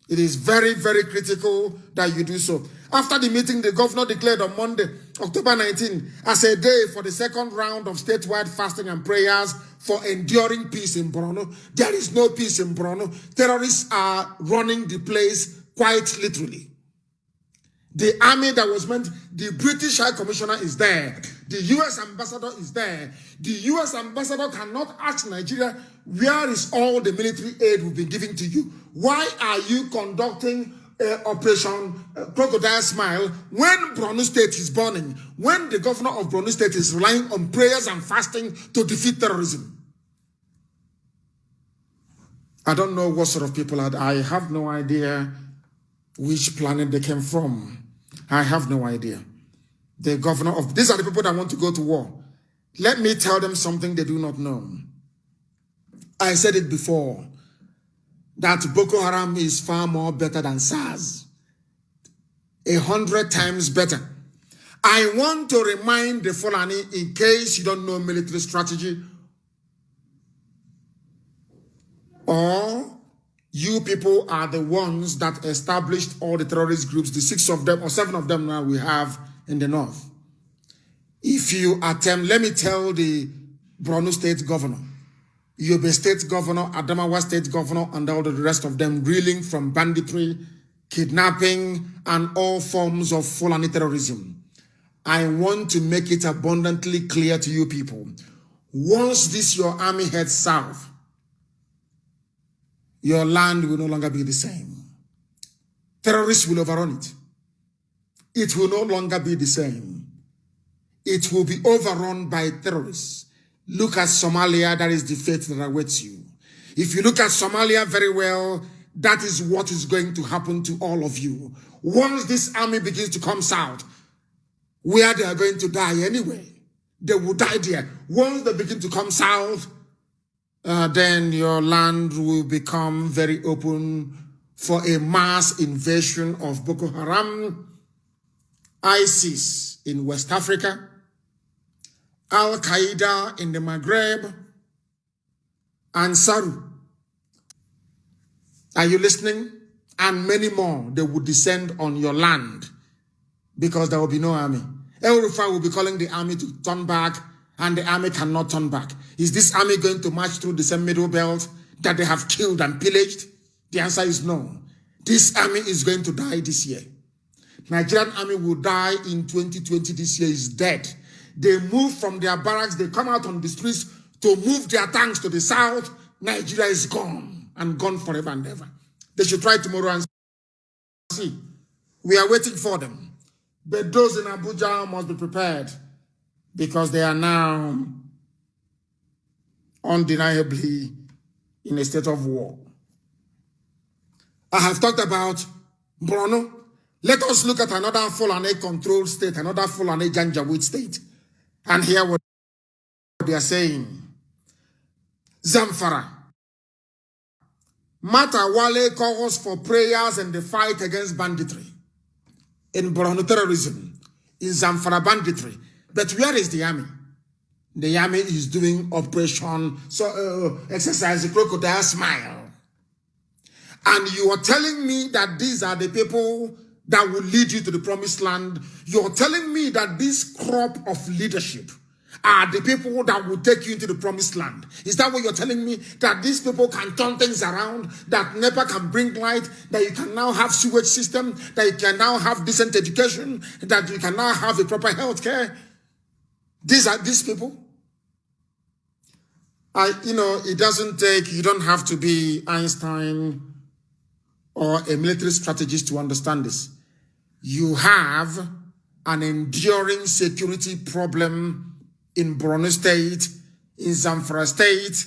It is very, very critical that you do so. After the meeting, the governor declared on Monday, October 19, as a day for the second round of statewide fasting and prayers for enduring peace in Borno. There is no peace in Borno. Terrorists are running the place quite literally. The army that was meant, the British High Commissioner is there. The U.S. ambassador is there. The U.S. ambassador cannot ask Nigeria, where is all the military aid we've been giving to you? Why are you conducting Operation Crocodile Smile when Borno State is burning? When the governor of Borno State is relying on prayers and fasting to defeat terrorism? I don't know what sort of people are. I have no idea which planet they came from. I have no idea. The governor of... These are the people that want to go to war. Let me tell them something they do not know. I said it before, that Boko Haram is far more better than Sars. 100 times better. I want to remind the Fulani, in case you don't know military strategy, or you people are the ones that established all the terrorist groups, the 6 of them or 7 of them now we have in the north. If you attempt, let me tell the Borno State governor, Yobe State governor, Adamawa State governor, and all the rest of them reeling from banditry, kidnapping, and all forms of Fulani terrorism. I want to make it abundantly clear to you people. Once this your army heads south, your land will no longer be the same. Terrorists will overrun it. It will no longer be the same. It will be overrun by terrorists. look at Somalia, that is the fate that awaits you. If you look at Somalia very well, that is what is going to happen to all of you. Once this army begins to come south, where they are going to die anyway, they will die there. Once they begin to come south, then your land will become very open for a mass invasion of Boko Haram, ISIS in West Africa, Al-Qaeda in the Maghreb, and Saru. Are you listening? And many more, they will descend on your land because there will be no army. El Rufai will be calling the army to turn back, and the army cannot turn back. Is this army going to march through the same middle belt that they have killed and pillaged? The answer is no. This army is going to die this year. Nigerian army will die in 2020. This year is dead. They move from their barracks. They come out on the streets to move their tanks to the south. Nigeria is gone, and gone forever and ever. They should try tomorrow and see. We are waiting for them. But those in Abuja must be prepared, because they are now undeniably in a state of war. I have talked about Borno. Let us look at another Fulani-controlled state, another Fulani Janjaweed state, and hear what they are saying. Zamfara. Matawale calls for prayers and the fight against banditry. In Borno terrorism, in Zamfara banditry. But where is the army? The army is doing operation, exercise crocodile smile. And you are telling me that these are the people that will lead you to the promised land. You're telling me that this crop of leadership are the people that will take you into the promised land. Is that what you're telling me? That these people can turn things around, that NEPA can bring light, that you can now have sewage system, that you can now have decent education, that you can now have a proper health care? These are these people. It doesn't take, you don't have to be Einstein or a military strategist to understand this. You have an enduring security problem in Borno State, in Zamfara State,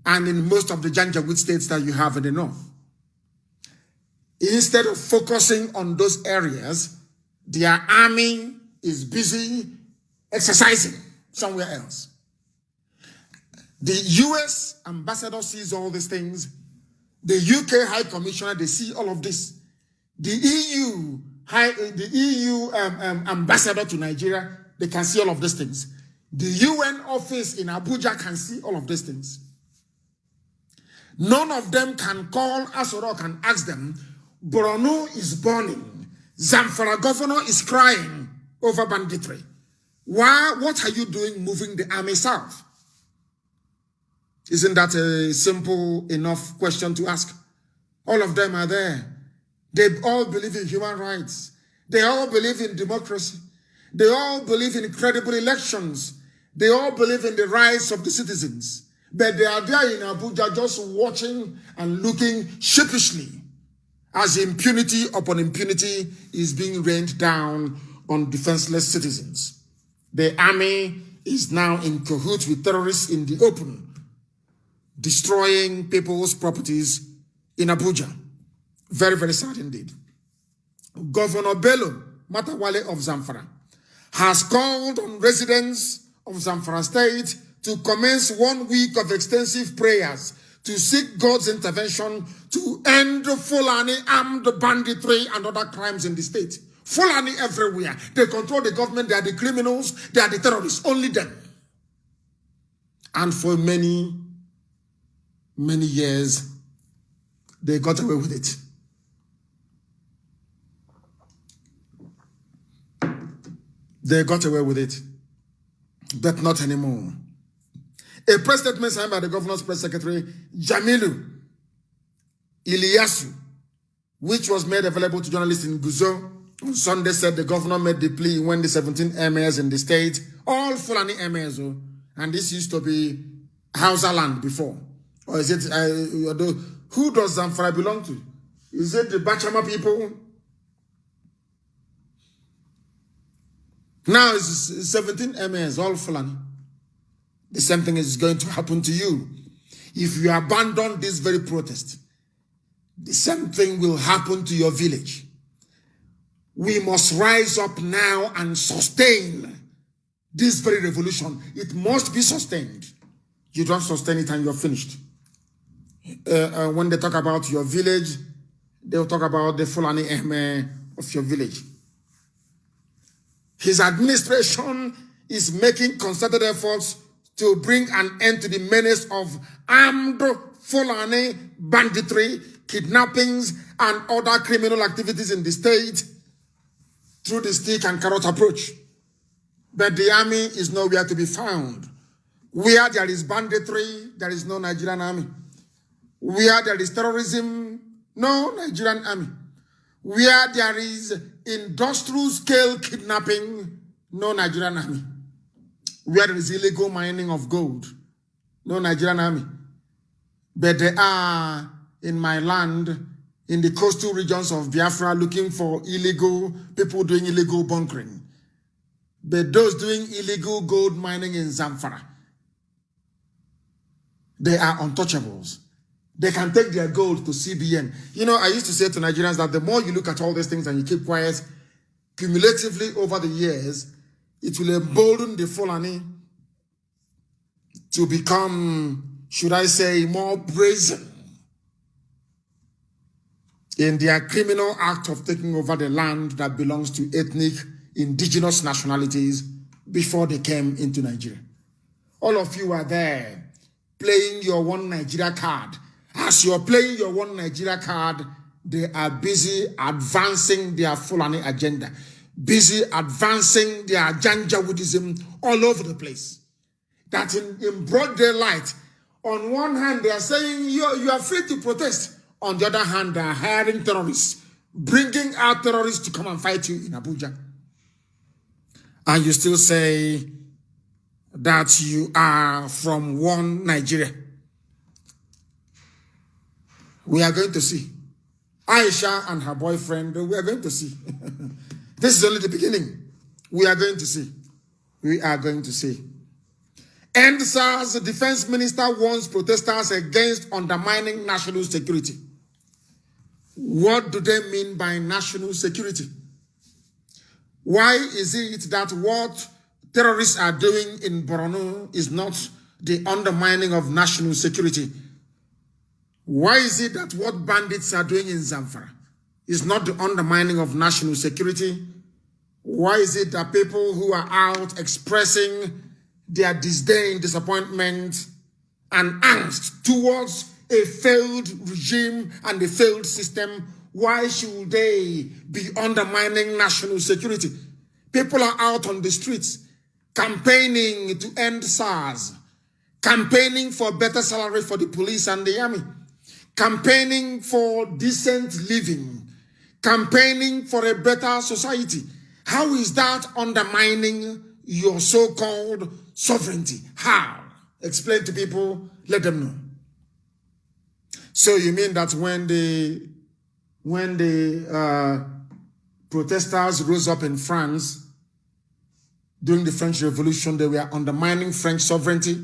and in most of the Janjaweed states that you have in the north. Instead of focusing on those areas, their army is busy exercising somewhere else. The US ambassador sees all these things. The UK High Commissioner, they see all of this. The EU ambassador to Nigeria, they can see all of these things. The UN office in Abuja can see all of these things. None of them can call Asorok and ask them, Borno is burning. Zamfara governor is crying over banditry. Why? What are you doing moving the army south? Isn't that a simple enough question to ask? All of them are there. They all believe in human rights. They all believe in democracy. They all believe in credible elections. They all believe in the rights of the citizens. But they are there in Abuja just watching and looking sheepishly as impunity upon impunity is being rained down on defenseless citizens. The army is now in cahoots with terrorists in the open, destroying people's properties in Abuja. Very, very sad indeed. Governor Bello Matawale of Zamfara has called on residents of Zamfara State to commence 1 week of extensive prayers to seek God's intervention to end Fulani armed banditry and other crimes in the state. Fulani everywhere. They control the government. They are the criminals. They are the terrorists. Only them. And for many, many years, they got away with it. They got away with it. But not anymore. A press statement signed by the governor's press secretary, Jamilu Iliasu, which was made available to journalists in Guzo on Sunday, said the governor made the plea when the 17 emirs in the state, all Fulani emirs, and this used to be Hausa land before. Or is it, who does Zamfara belong to? Is it the Bachama people? Now it's 17 emirs, all Fulani. the same thing is going to happen to you. If you abandon this very protest, the same thing will happen to your village. We must rise up now and sustain this very revolution. It must be sustained. You don't sustain it and you're finished. When they talk about your village, they'll talk about the Fulani of your village. His administration is making concerted efforts to bring an end to the menace of armed Fulani banditry, kidnappings, and other criminal activities in the state through the stick and carrot approach. But the army is nowhere to be found. Where there is banditry, there is no Nigerian army. Where there is terrorism, no Nigerian army. Where there is industrial scale kidnapping, no Nigerian army. Where there is illegal mining of gold, no Nigerian army. But they are in my land, in the coastal regions of Biafra, looking for illegal people doing illegal bunkering. But those doing illegal gold mining in Zamfara, they are untouchables. They can take their gold to CBN. You know, I used to say to Nigerians that the more you look at all these things and you keep quiet, cumulatively over the years, it will embolden the Fulani to become, should I say, more brazen in their criminal act of taking over the land that belongs to ethnic, indigenous nationalities before they came into Nigeria. All of you are there playing your one Nigeria card. As you're playing your one Nigeria card, they are busy advancing their Fulani agenda, busy advancing their Janjaweedism all over the place. That in broad daylight, on one hand, they are saying you are free to protest. On the other hand, they are hiring terrorists, bringing out terrorists to come and fight you in Abuja. And you still say that you are from one Nigeria. We are going to see. Aisha and her boyfriend, we are going to see. This is only the beginning. We are going to see. We are going to see. End Sars, the defense minister warns protesters against undermining national security. What do they mean by national security? Why is it that what terrorists are doing in Borno is not the undermining of national security? Why is it that what bandits are doing in Zamfara is not the undermining of national security? Why is it that people who are out expressing their disdain, disappointment, and angst towards a failed regime and a failed system, why should they be undermining national security? People are out on the streets campaigning to end SARS, campaigning for better salary for the police and the army, campaigning for decent living, campaigning for a better society. How is that undermining your so-called sovereignty? How? Explain to people, let them know. So you mean that when the protesters rose up in France during the French Revolution, they were undermining French sovereignty,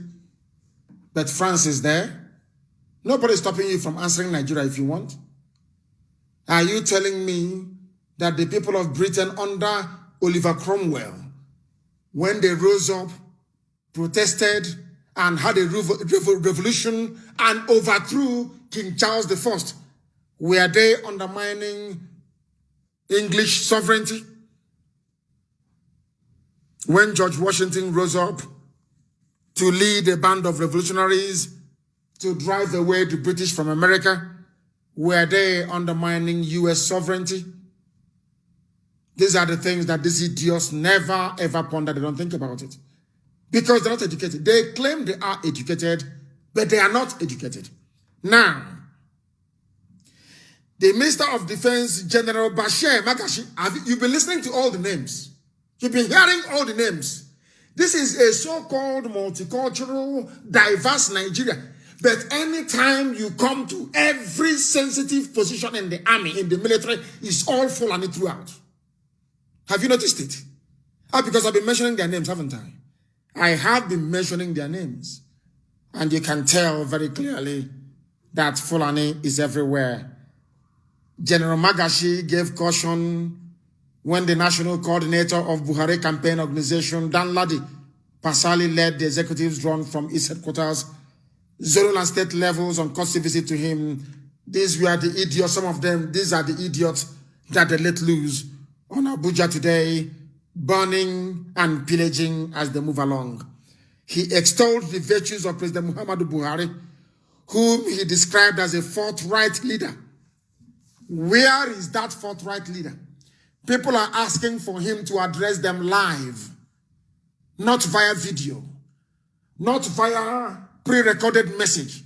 but France is there? Nobody's stopping you from answering Nigeria if you want. Are you telling me that the people of Britain under Oliver Cromwell, when they rose up, protested, and had a revolution and overthrew King Charles I, were they undermining English sovereignty? When George Washington rose up to lead a band of revolutionaries to drive away the British from America, were they undermining US sovereignty? These are the things that these idiots never ever ponder. They don't think about it. Because they're not educated. They claim they are educated, but they are not educated. Now, the Minister of Defense, General Bashir Magashi, you've been listening to all the names. You've been hearing all the names. This is a so-called multicultural, diverse Nigeria. But anytime you come to every sensitive position in the army, in the military, it's all Fulani throughout. Have you noticed it? Because I've been mentioning their names, haven't I? I have been mentioning their names. And you can tell very clearly that Fulani is everywhere. General Magashi gave caution when the national coordinator of Buhari campaign organization, Dan Ladi, personally led the executives run from his headquarters, zonal and state levels on courtesy visit to him. These were the idiots, some of them, these are the idiots that they let loose on Abuja today, burning and pillaging as they move along. He extolled the virtues of President Muhammadu Buhari, whom he described as a forthright leader. Where is that forthright leader? People are asking for him to address them live, not via video, not via pre-recorded message.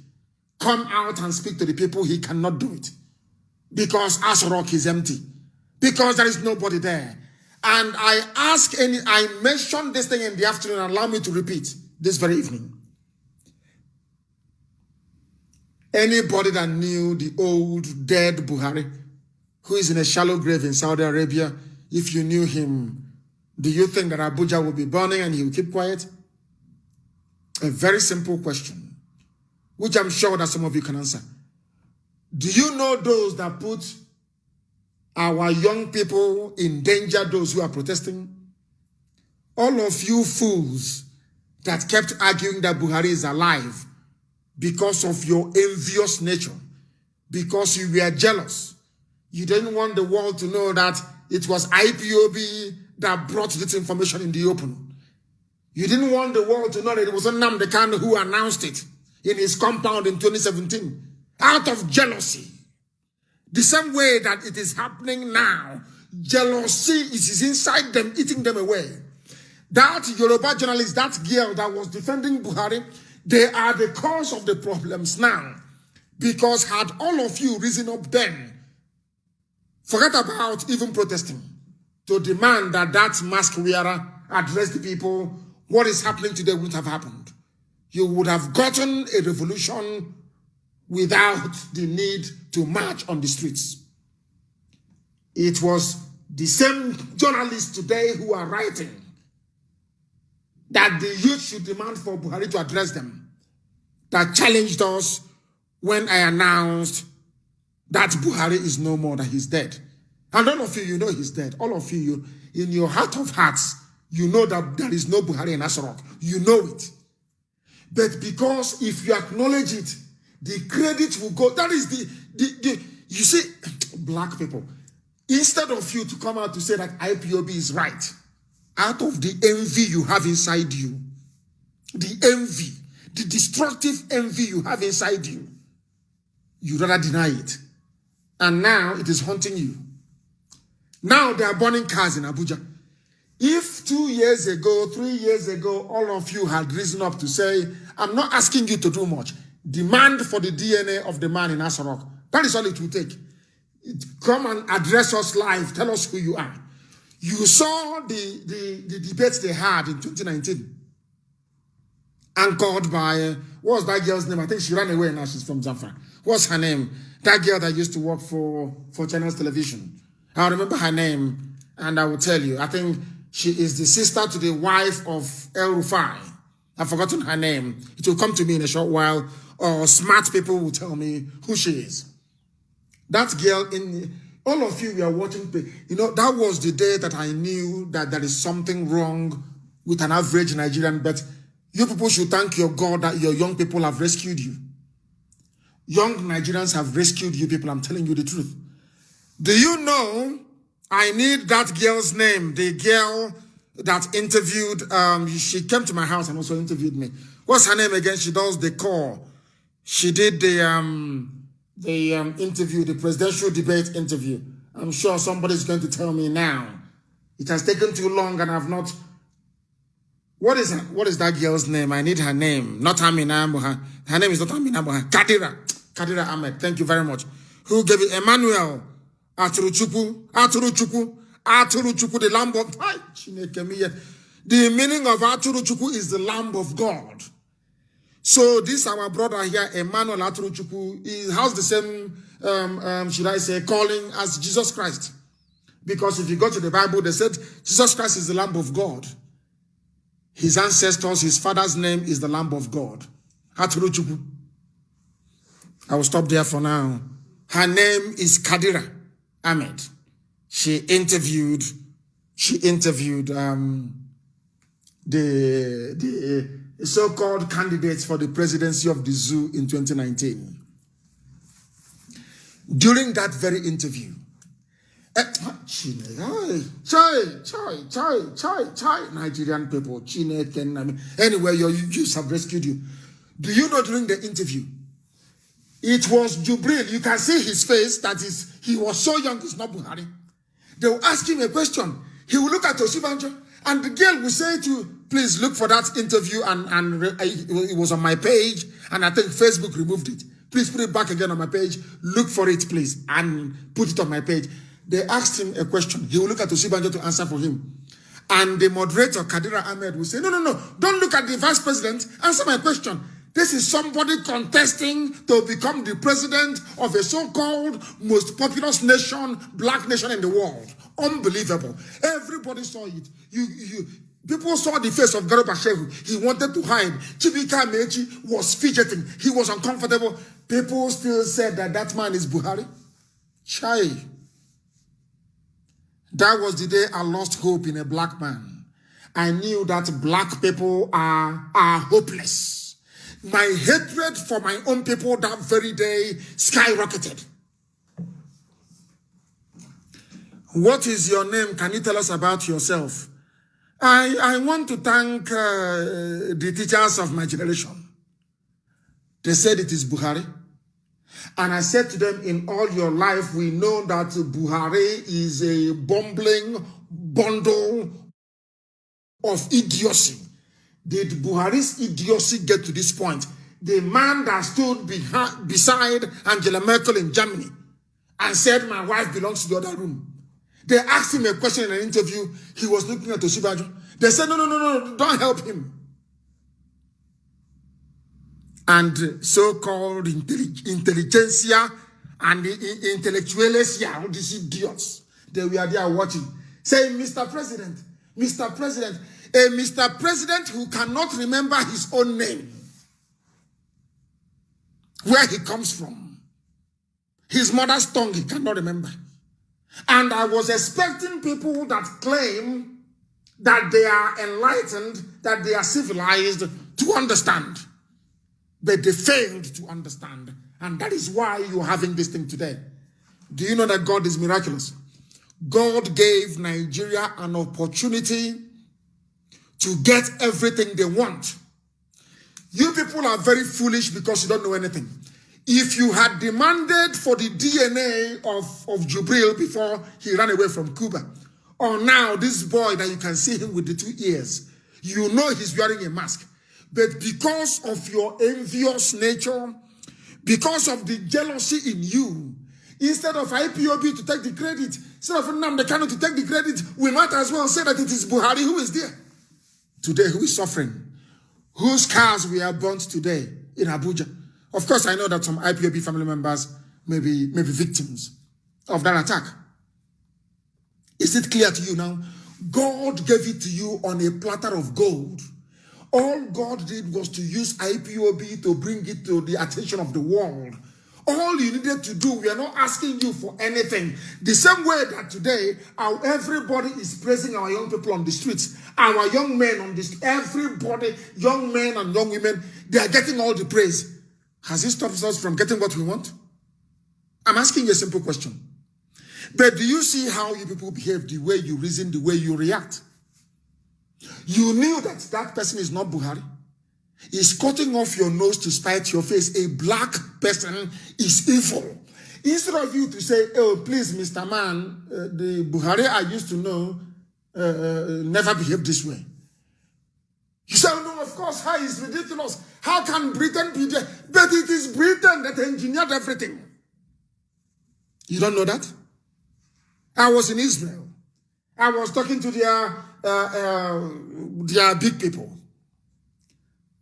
Come out and speak to the people. He cannot do it because Asarok is empty, because there is nobody there. And I mentioned this thing in the afternoon, allow me to repeat this very evening. Anybody that knew the old dead Buhari, who is in a shallow grave in Saudi Arabia, if you knew him, do you think that Abuja will be burning and he will keep quiet? A very simple question, which I'm sure that some of you can answer. Do you know those that put our young people in danger, those who are protesting? All of you fools that kept arguing that Buhari is alive because of your envious nature, because you were jealous. You didn't want the world to know that it was IPOB that brought this information in the open. You didn't want the world to know that it was Nnamdi Kanu who announced it in his compound in 2017 out of jealousy. The same way that it is happening now, jealousy is inside them, eating them away. That Yoruba journalist, that girl that was defending Buhari, they are the cause of the problems now. Because had all of you risen up then, forget about even protesting, to demand that that mask wearer address the people, what is happening today wouldn't have happened. You would have gotten a revolution without the need to march on the streets. It was the same journalists today who are writing that the youth should demand for Buhari to address them, that challenged us when I announced that Buhari is no more, that he's dead. And all of you, you know he's dead. All of you, in your heart of hearts, you know that there is no Buhari in Asarok. You know it. But because if you acknowledge it, the credit will go. That is you see, black people, instead of you to come out to say that IPOB is right, out of the envy you have inside you, the envy, the destructive envy you have inside you, you rather deny it. And now it is haunting you. Now they are burning cars in Abuja. If 2 years ago, 3 years ago, all of you had risen up to say, I'm not asking you to do much. Demand for the DNA of the man in Asarok. That is all it will take. Come and address us live. Tell us who you are. You saw the debates they had in 2019. Anchored by, what was that girl's name? I think she ran away now. She's from Zamfara. What's her name? That girl that used to work for Channels Television. I remember her name, and I will tell you. I think she is the sister to the wife of El Rufai. I've forgotten her name. It will come to me in a short while, or smart people will tell me who she is. That girl, all of you were watching, you know, that was the day that I knew that there is something wrong with an average Nigerian, but you people should thank your God that your young people have rescued you. Young Nigerians have rescued you people, I'm telling you the truth. Do you know, I need that girl's name, the girl that interviewed, she came to my house and also interviewed me. What's her name again? She does the call. She did the interview, the presidential debate interview. I'm sure somebody's going to tell me now. It has taken too long and I've not. What is that girl's name? I need her name. Not Amina. Her name is not Amina. Kadira Ahmed. Thank you very much. Who gave it? Emmanuel Aturuchukwu, the Lamb of God. The meaning of Aturuchukwu is the Lamb of God. So this our brother here, Emmanuel Aturuchukwu, he has the same, should I say, calling as Jesus Christ. Because if you go to the Bible, they said Jesus Christ is the Lamb of God. His ancestors, his father's name is the Lamb of God. Haturuchuku. I will stop there for now. Her name is Kadira Ahmed. She interviewed the so-called candidates for the presidency of the zoo in 2019. During that very interview, Nigerian people, anyway, your Jews have rescued you. Do you know during the interview, it was Jubril, you can see his face, he was so young, it's not Buhari. They will ask him a question. He will look at Osibanjo, and the girl will say to, please look for that interview, and it was on my page, and I think Facebook removed it. Please put it back again on my page. Look for it, please, and put it on my page. They asked him a question. He will look at Osibanjo to answer for him. And the moderator, Kadira Ahmed, will say, no, don't look at the vice president. Answer my question. This is somebody contesting to become the president of a so-called most populous nation, black nation in the world. Unbelievable. Everybody saw it. People saw the face of Garuba Shehu. He wanted to hide. Chibika Mechi was fidgeting. He was uncomfortable. People still said that man is Buhari. Chai. That was the day I lost hope in a black man. I knew that black people are hopeless. My hatred for my own people that very day skyrocketed. What is your name? Can you tell us about yourself? I want to thank the teachers of my generation. They said it is Buhari. And I said to them, in all your life, we know that Buhari is a bumbling bundle of idiocy. Did Buhari's idiocy get to this point? The man that stood beside Angela Merkel in Germany and said, my wife belongs to the other room. They asked him a question in an interview. He was looking at Osibanjo. They said, no, don't help him. And so-called intelligentsia and the intellectuals, all these idiots, they were there watching, saying, Mr. President, a Mr. President who cannot remember his own name, where he comes from, his mother's tongue he cannot remember. And I was expecting people that claim that they are enlightened, that they are civilized, to understand. But they failed to understand. And that is why you're having this thing today. Do you know that God is miraculous? God gave Nigeria an opportunity to get everything they want. You people are very foolish because you don't know anything. If you had demanded for the DNA of Jubril before he ran away from Cuba, or now this boy that you can see him with the 2 ears, you know he's wearing a mask. But because of your envious nature, because of the jealousy in you, instead of IPOB to take the credit, instead of Nnamdi Kanu to take the credit, we might as well say that it is Buhari who is there. Today, who is suffering? Whose cars were burnt today in Abuja? Of course, I know that some IPOB family members may be victims of that attack. Is it clear to you now? God gave it to you on a platter of gold. All God did was to use IPOB to bring it to the attention of the world. All you needed to do, we are not asking you for anything. The same way that today, everybody is praising our young people on the streets, our young men on the streets, everybody, young men and young women, they are getting all the praise. Has it stopped us from getting what we want? I'm asking you a simple question. But do you see how you people behave, the way you reason, the way you react? You knew that that person is not Buhari. He's cutting off your nose to spite your face. A black person is evil. Instead of you to say, oh, please, Mr. Man, the Buhari I used to know never behaved this way. You say, no, of course, how is ridiculous. How can Britain be there? But it is Britain that engineered everything. You don't know that? I was in Israel. I was talking to their big people.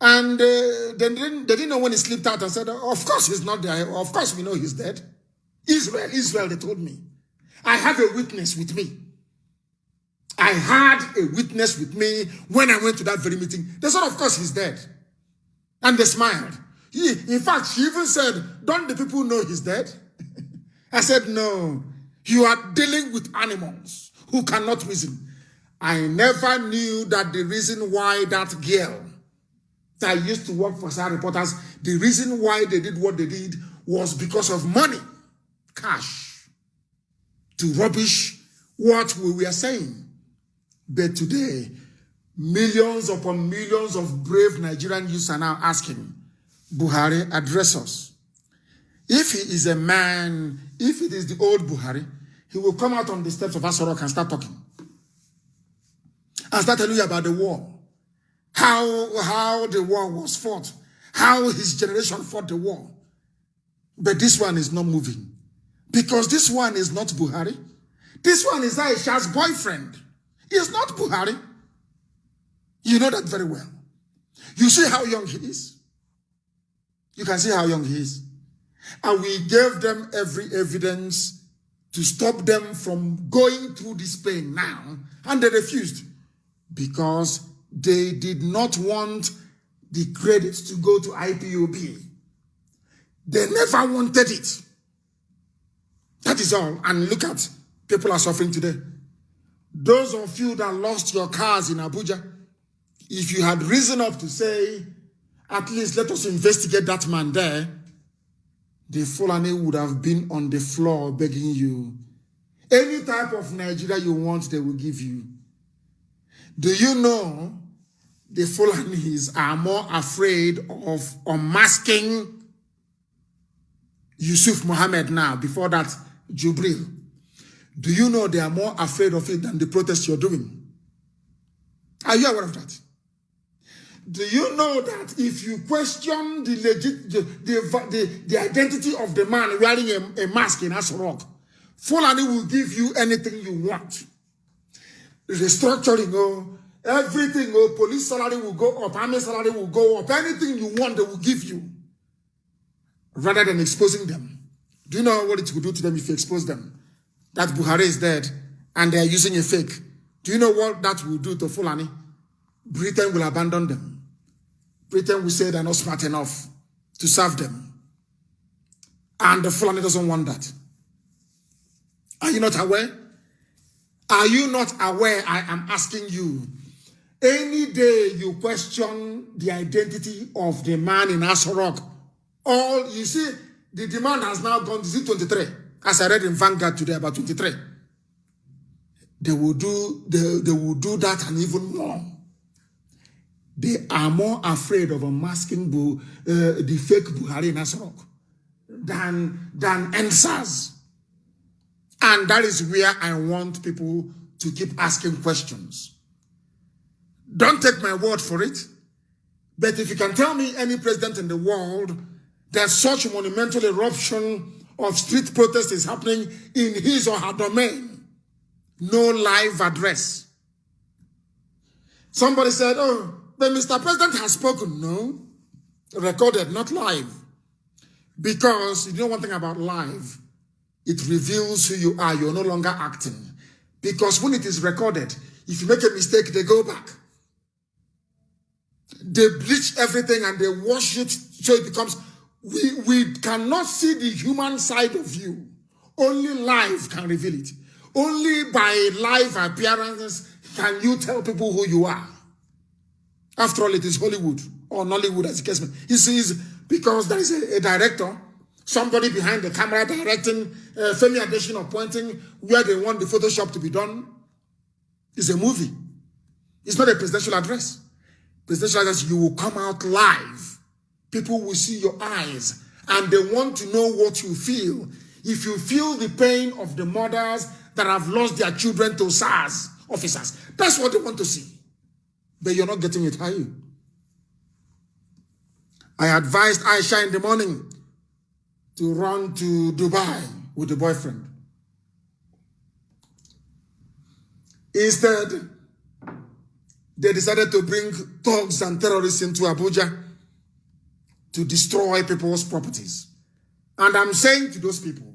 And they didn't know when he slipped out and said, of course he's not there. Of course we know he's dead. Israel, they told me. I have a witness with me. I had a witness with me when I went to that very meeting. They said, of course, he's dead. And they smiled. In fact, she even said, don't the people know he's dead? I said, no. You are dealing with animals who cannot reason. I never knew that the reason why that girl that used to work for Sars reporters, the reason why they did what they did was because of money, cash, to rubbish what we were saying. But today, millions upon millions of brave Nigerian youths are now asking, Buhari, address us. If he is a man, if it is the old Buhari, he will come out on the steps of Aso Rock and start talking. And start telling you about the war. How the war was fought. How his generation fought the war. But this one is not moving. Because this one is not Buhari. This one is Aisha's boyfriend. He's not Buhari. You know that very well. You see how young he is. You can see how young he is. And we gave them every evidence to stop them from going through this pain now. And they refused. Because they did not want the credit to go to IPOB. They never wanted it. That is all. And look at, people are suffering today. Those of you that lost your cars in Abuja, if you had risen up to say, at least let us investigate that man there, the Fulani would have been on the floor begging you. Any type of Nigeria you want, they will give you. Do you know the Fulanis are more afraid of unmasking Yusuf Mohammed now, before that, Jubril? Do you know they are more afraid of it than the protest you're doing? Are you aware of that? Do you know that if you question the identity of the man wearing a mask in Aso Rock, Fulani will give you anything you want? Restructuring, everything, police salary will go up, army salary will go up, anything you want, they will give you, rather than exposing them. Do you know what it will do to them if you expose them? That Buhari is dead and they are using a fake. Do you know what that will do to Fulani? Britain will abandon them. Britain will say they're not smart enough to serve them. And the Fulani doesn't want that. Are you not aware? Are you not aware? I am asking you. Any day you question the identity of the man in Aso Rock, all you see, the demand has now gone to 23. As I read in Vanguard today, about 23. They will do that and even more. They are more afraid of unmasking the fake Buhari in Aso Rock than Sars. And that is where I want people to keep asking questions. Don't take my word for it. But if you can tell me any president in the world that such a monumental eruption of street protest is happening in his or her domain, no live address. Somebody said, oh, but Mr. President has spoken. No, recorded, not live. Because you know one thing about live, it reveals who you are. You're no longer acting. Because when it is recorded, if you make a mistake, they go back. They bleach everything and they wash it so it becomes... We cannot see the human side of you. Only live can reveal it. Only by live appearances can you tell people who you are. After all, it is Hollywood or Nollywood as the case may be. He sees, because there is a director, somebody behind the camera directing, Femi Adesina pointing where they want the Photoshop to be done. It's a movie. It's not a presidential address. Presidential address, you will come out live. People will see your eyes and they want to know what you feel. If you feel the pain of the mothers that have lost their children to Sars officers, that's what they want to see. But you're not getting it, are you? I advised Aisha in the morning to run to Dubai with the boyfriend. Instead, they decided to bring thugs and terrorists into Abuja to destroy people's properties. And I'm saying to those people,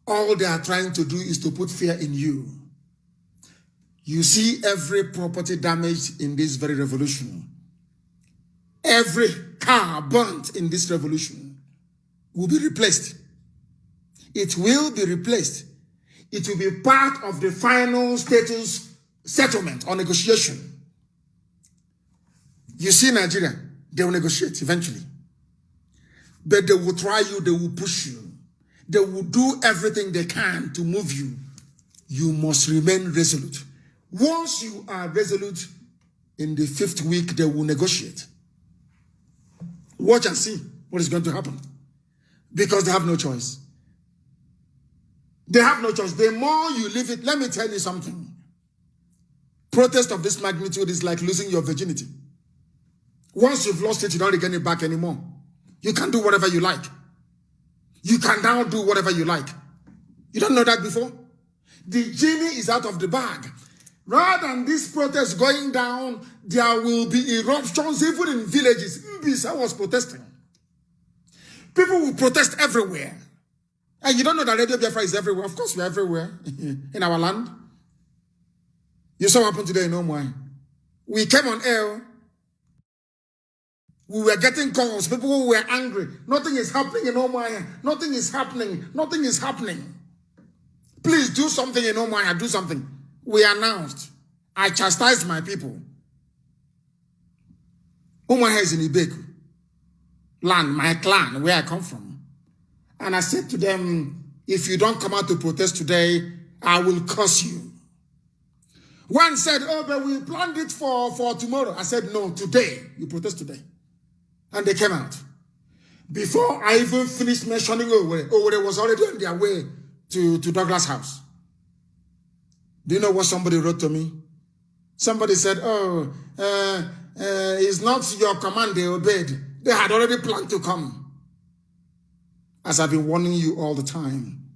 all they are trying to do is to put fear in you. You see every property damaged in this very revolution. Every car burnt in this revolution will be replaced. It will be replaced. It will be part of the final status settlement or negotiation. You see Nigeria, they will negotiate eventually. But they will try you, they will push you. They will do everything they can to move you. You must remain resolute. Once you are resolute, in the 5th week, they will negotiate. Watch and see what is going to happen. Because they have no choice. They have no choice. The more you leave it, let me tell you something. Protest of this magnitude is like losing your virginity. Once you've lost it, you don't get it back anymore. You can do whatever you like. You can now do whatever you like. You don't know that before? The genie is out of the bag. Rather than this protest going down, there will be eruptions even in villages. I was protesting. People will protest everywhere. And you don't know that Radio Biafra is everywhere. Of course, we're everywhere in our land. You saw what happened today in Omwai. We came on air. We were getting calls. People were angry. Nothing is happening in Omwai. Nothing is happening. Nothing is happening. Please do something in Omwai. Do something. We announced. I chastised my people. Omwai is in Ibeku land, my clan, where I come from. And I said to them, if you don't come out to protest today, I will curse you. One said, oh, but we planned it for tomorrow. I said, no, today. You protest today. And they came out. Before I even finished mentioning Owerri was already on their way to Douglas House. Do you know what somebody wrote to me? Somebody said, oh, it's not your command they obeyed. They had already planned to come. As I've been warning you all the time,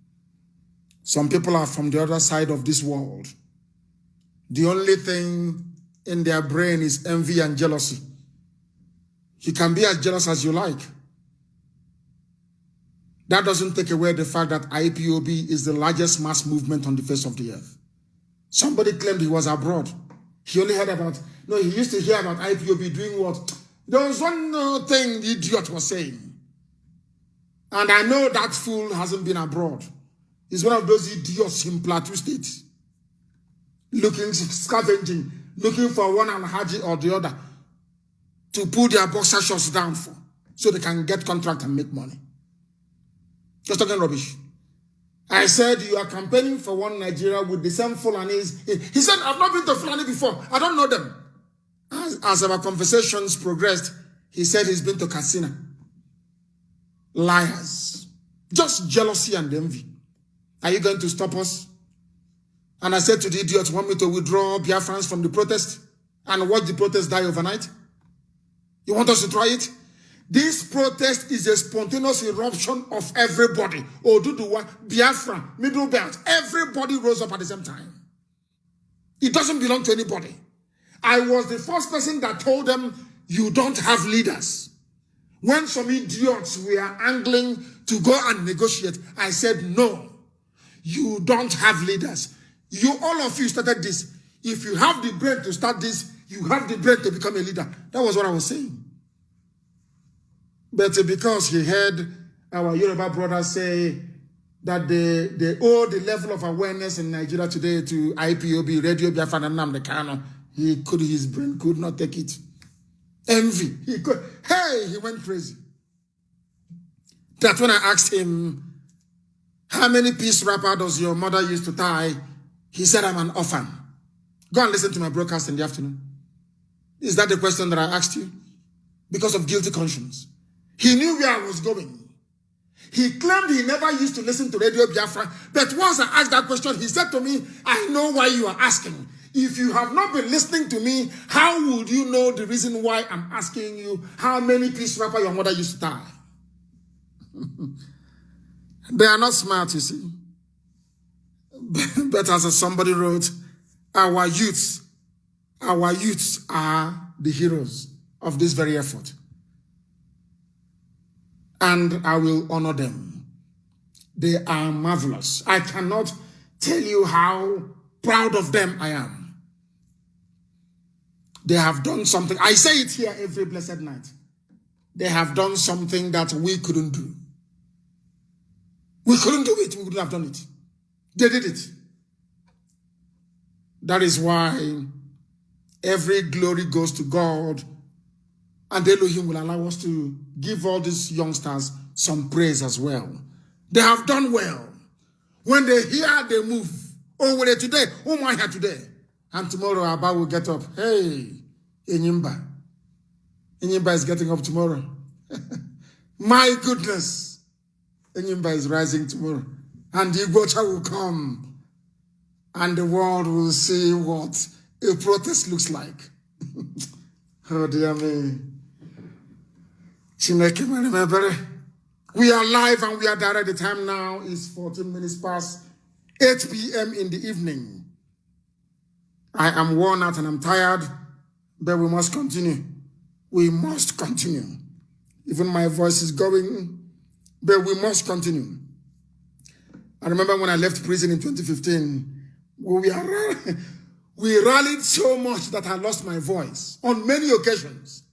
some people are from the other side of this world. The only thing in their brain is envy and jealousy. You can be as jealous as you like. That doesn't take away the fact that IPOB is the largest mass movement on the face of the earth. Somebody claimed he was abroad. He only heard about, no, he used to hear about IPOB doing what? There was one thing the idiot was saying. And I know that fool hasn't been abroad. He's one of those idiots in Plateau State. Looking, scavenging, looking for one Alhaji or the other to put their boxer shorts down for, so they can get contract and make money. Just talking rubbish. I said, you are campaigning for one Nigeria with the same Fulanis. He said, I've not been to Fulani before. I don't know them. As our conversations progressed, he said he's been to Katsina. Liars. Just jealousy and envy. Are you going to stop us? And I said to the idiots, want me to withdraw Biafrans from the protest and watch the protest die overnight? You want us to try it? This protest is a spontaneous eruption of everybody. Oduduwa, Biafra, Middle Belt. Everybody rose up at the same time. It doesn't belong to anybody. I was the first person that told them, you don't have leaders. When some idiots were angling to go and negotiate, I said, no, you don't have leaders. You, all of you started this. If you have the brain to start this, you have the brain to become a leader. That was what I was saying. But because he heard our Yoruba brothers say that they owe the level of awareness in Nigeria today to IPOB, Radio Biafra, and Nnamdi Kanu, his brain could not take it. Envy. He went crazy. That when I asked him, how many piece wrapper does your mother used to tie? He said, I'm an orphan. Go and listen to my broadcast in the afternoon. Is that the question that I asked you? Because of guilty conscience. He knew where I was going. He claimed he never used to listen to Radio Biafra, but once I asked that question, he said to me, I know why you are asking. If you have not been listening to me, how would you know the reason why I'm asking you how many piece wrapper your mother used to tie? They are not smart, you see. But as somebody wrote, our youths are the heroes of this very effort. And I will honor them. They are marvelous. I cannot tell you how proud of them I am. They have done something. I say it here every blessed night. They have done something that we couldn't do. We couldn't do it. We couldn't have done it. They did it. That is why every glory goes to God, and Elohim will allow us to give all these youngsters some praise as well. They have done well. When they hear, they move. Oh, were they today? Oh, my here today. And tomorrow, Abba will get up. Hey, Enyimba. Enyimba is getting up tomorrow. My goodness. Enyimba is rising tomorrow. And the Igbocha will come. And the world will see what a protest looks like. Oh, dear me. We are live and we are direct. The time now is 14 minutes past 8 p.m. in the evening. I am worn out and I'm tired, but we must continue. We must continue. Even my voice is going, but we must continue. I remember when I left prison in 2015, we rallied so much that I lost my voice on many occasions.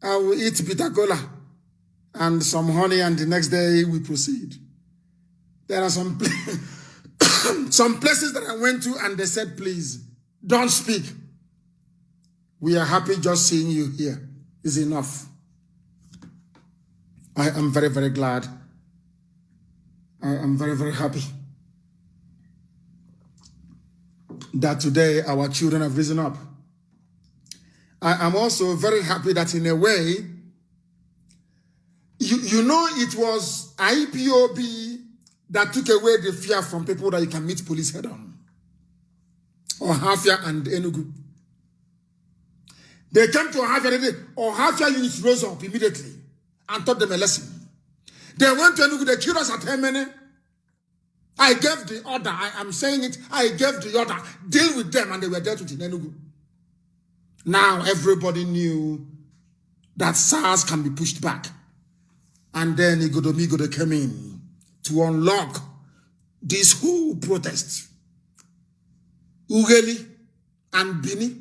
I will eat bitter cola and some honey, and the next day we proceed. There are some places that I went to and they said, please, don't speak. We are happy just seeing you here is enough. I am very, very glad. I am very, very happy that today our children have risen up. I am also very happy that in a way, you know, it was IPOB that took away the fear from people that you can meet police head on. Or Hafia and Enugu. They came to Hafia, or Hafia units rose up immediately and taught them a lesson. They went to Enugu, they killed us at Hemene. I gave the order, I am saying it, I gave the order, deal with them, and they were dealt with in Enugu. Now everybody knew that Sars can be pushed back. And then Igodomigodo came in to unlock this whole protest. Ugeli and Bini.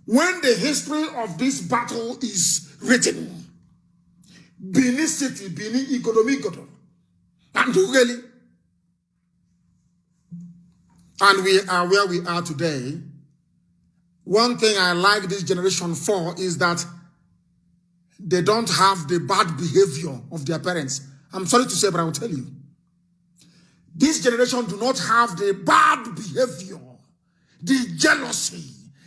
When the history of this battle is written, Bini City, Bini, Igodomigodo, and Ugeli, and we are where we are today. One thing I like this generation for is that they don't have the bad behavior of their parents. I'm sorry to say, but I will tell you. This generation do not have the bad behavior, the jealousy,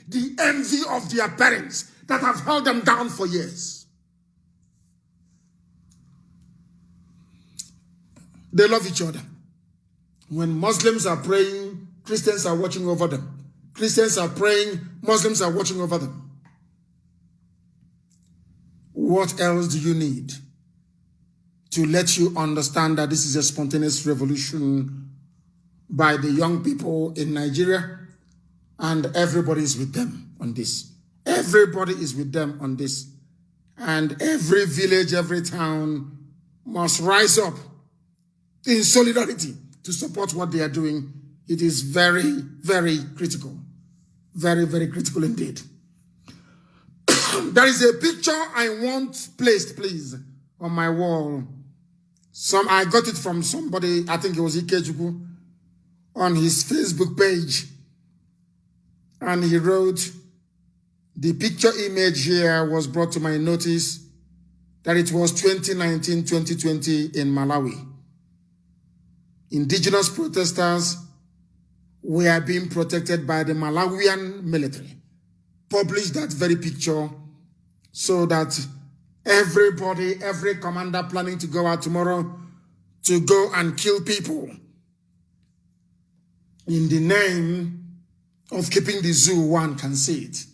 the envy of their parents that have held them down for years. They love each other. When Muslims are praying, Christians are watching over them. Christians are praying, Muslims are watching over them. What else do you need to let you understand that this is a spontaneous revolution by the young people in Nigeria, and everybody is with them on this? Everybody is with them on this. And every village, every town must rise up in solidarity to support what they are doing. It is very, very critical. Very, very critical indeed. There is a picture I want placed, please, on my wall. I got it from somebody, I think it was Ikejuku, on his Facebook page. And he wrote, the picture image here was brought to my notice that it was 2019-2020 in Malawi. Indigenous protesters were being protected by the Malawian military. Published that very picture so that everybody, every commander planning to go out tomorrow to go and kill people in the name of keeping the zoo, one can see it.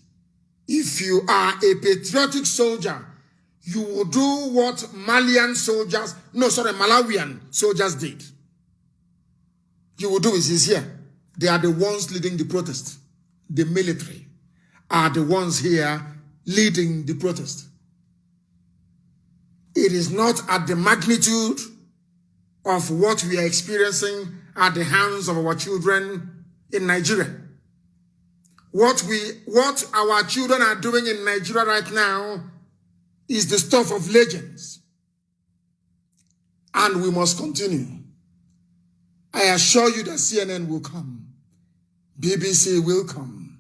If you are a patriotic soldier, you will do what Malawian soldiers did. You will do it. It's here. They are the ones leading the protest. The military are the ones here leading the protest. It is not at the magnitude of what we are experiencing at the hands of our children in Nigeria. What our children are doing in Nigeria right now is the stuff of legends. And we must continue. I assure you that CNN will come. BBC will come.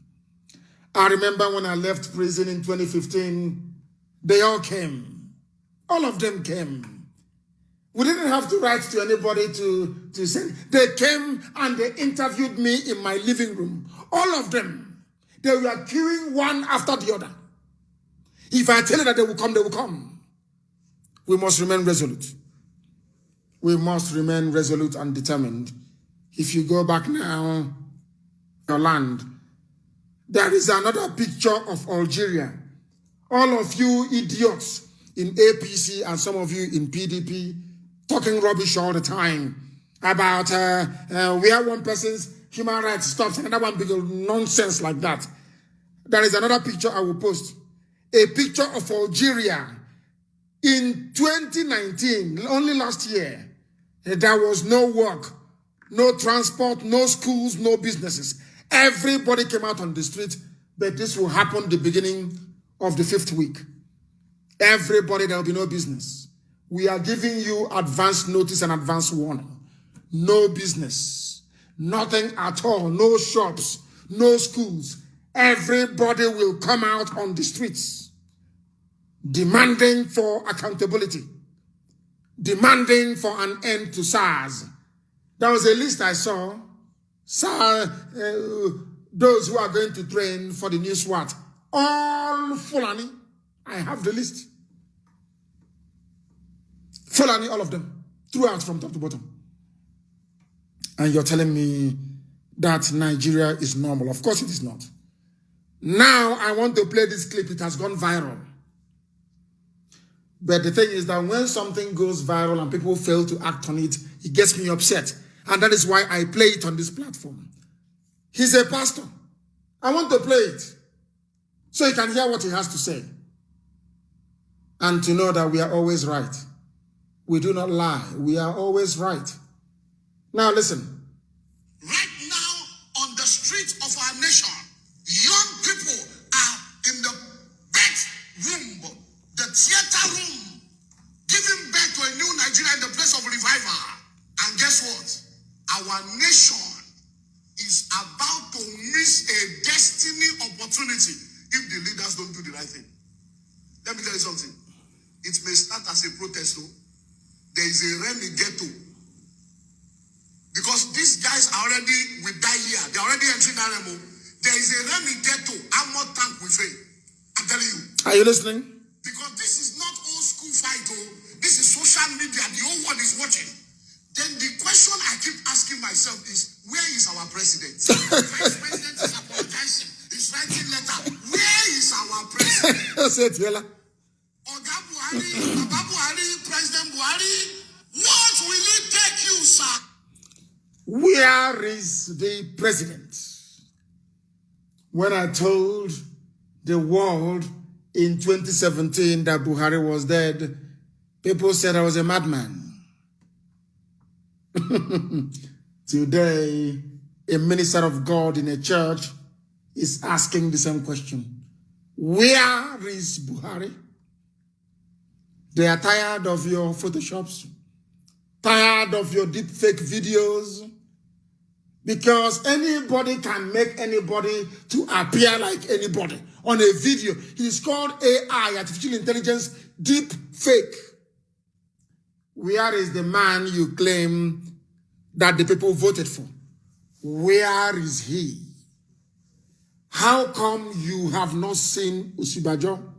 I remember when I left prison in 2015, they all came. All of them came. We didn't have to write to anybody to send. They came and they interviewed me in my living room. All of them. They were queuing one after the other. If I tell you that they will come, they will come. We must remain resolute. We must remain resolute and determined. If you go back now, your land, there is another picture of Algeria. All of you idiots in APC and some of you in PDP talking rubbish all the time about where one person's human rights stops and another one big nonsense like that. There is another picture I will post. A picture of Algeria in 2019, only last year. There was no work, no transport, no schools, no businesses. Everybody came out on the street, but this will happen the beginning of the 5th week. Everybody, there will be no business. We are giving you advance notice and advance warning. No business, nothing at all, no shops, no schools. Everybody will come out on the streets, demanding for accountability, demanding for an end to Sars. There was a list I saw. Sars, those who are going to train for the new SWAT, all Fulani. I have the list. Fulani, all of them, throughout from top to bottom. And you're telling me that Nigeria is normal. Of course it is not. Now I want to play this clip. It has gone viral. But the thing is that when something goes viral and people fail to act on it, it gets me upset. And that is why I play it on this platform. He's a pastor. I want to play it so you can hear what he has to say. And to know that we are always right. We do not lie. We are always right. Now listen. Right now on the streets of our nation, young people are in the bedroom, the theater room, giving birth to a new Nigeria in the place of revival. And guess what? Our nation is about to miss a destiny opportunity if the leaders don't do the right thing. Let me tell you something. It may start as a protest, though. There is a Remy ghetto. Because these guys are already with that year. They're already entering Aremo. There is a Remy ghetto, armored tank with it. I'm telling you. Are you listening? Because this is not old school fight, oh. This is social media. The whole world is watching. Then the question I keep asking myself is, where is our president? The vice president is apologizing. He's writing letter. Where is our president? Oga Buhari, President Buhari, what will it take you, sir? Where is the president? When I told the world in 2017 that Buhari was dead, people said I was a madman. Today, a minister of God in a church is asking the same question. Where is Buhari? They are tired of your photoshops, tired of your deep fake videos, because anybody can make anybody to appear like anybody on a video. It is called AI, artificial intelligence, deep fake. Where is the man you claim that the people voted for? Where is he? How come you have not seen Usibajo?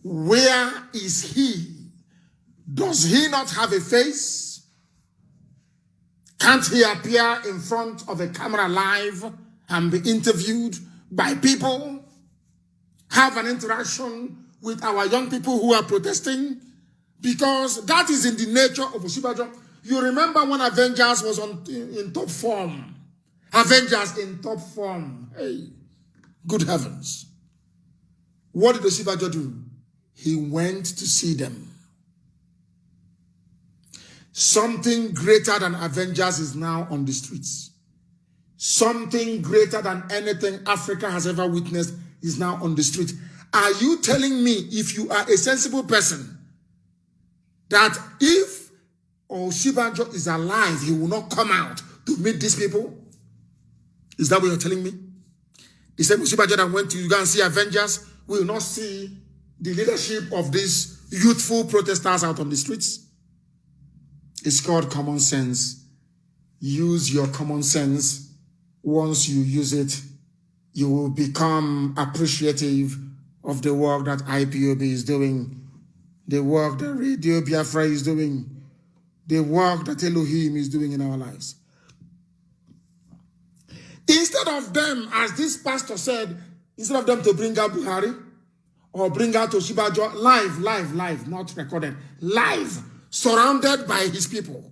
Where is he? Does he not have a face? Can't he appear in front of a camera live and be interviewed by people? Have an interaction with our young people who are protesting? Because that is in the nature of Usibajo. You remember when Avengers was in top form? Avengers in top form. Hey, good heavens. What did Usibajo do? He went to see them. Something greater than Avengers is now on the streets. Something greater than anything Africa has ever witnessed is now on the street. Are you telling me, if you are a sensible person, that if Osinbajo is alive, he will not come out to meet these people? Is that what you're telling me? The same Osinbajo that went to Uganda and see Avengers will not see the leadership of these youthful protesters out on the streets? It's called common sense. Use your common sense. Once you use it, you will become appreciative of the work that IPOB is doing, the work that Radio Biafra is doing, the work that Elohim is doing in our lives. Instead of them, as this pastor said, instead of them to bring out Buhari or bring out Osinbajo live, not recorded, live, surrounded by his people.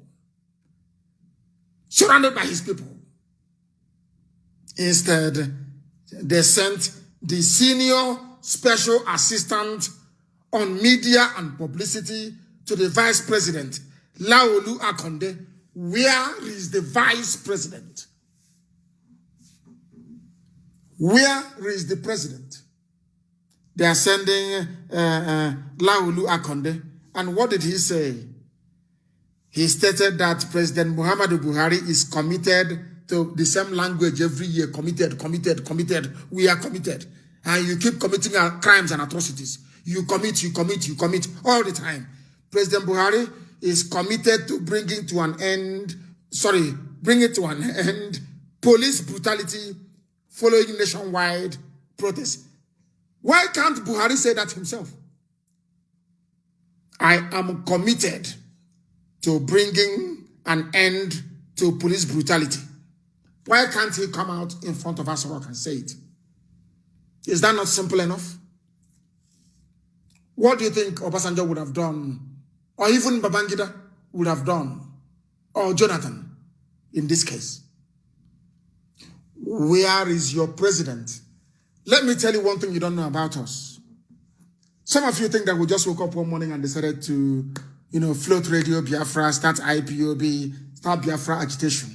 Surrounded by his people. Instead, they sent the senior special assistant on media and publicity to the vice president, Laolu Akonde. Where is the vice president? Where is the president? They are sending Laolu Akonde. And what did he say? He stated that President Muhammadu Buhari is committed to the same language every year. Committed. We are committed. And you keep committing crimes and atrocities. You commit all the time. President Buhari is committed to bringing to an end police brutality following nationwide protests. Why can't Buhari say that himself? I am committed to bringing an end to police brutality. Why can't he come out in front of us and say it? Is that not simple enough? What do you think Obasanjo would have done, or even Babangida would have done, or Jonathan in this case? Where is your president? Let me tell you one thing you don't know about us. Some of you think that we just woke up one morning and decided to, float Radio Biafra, start IPOB, start Biafra agitation.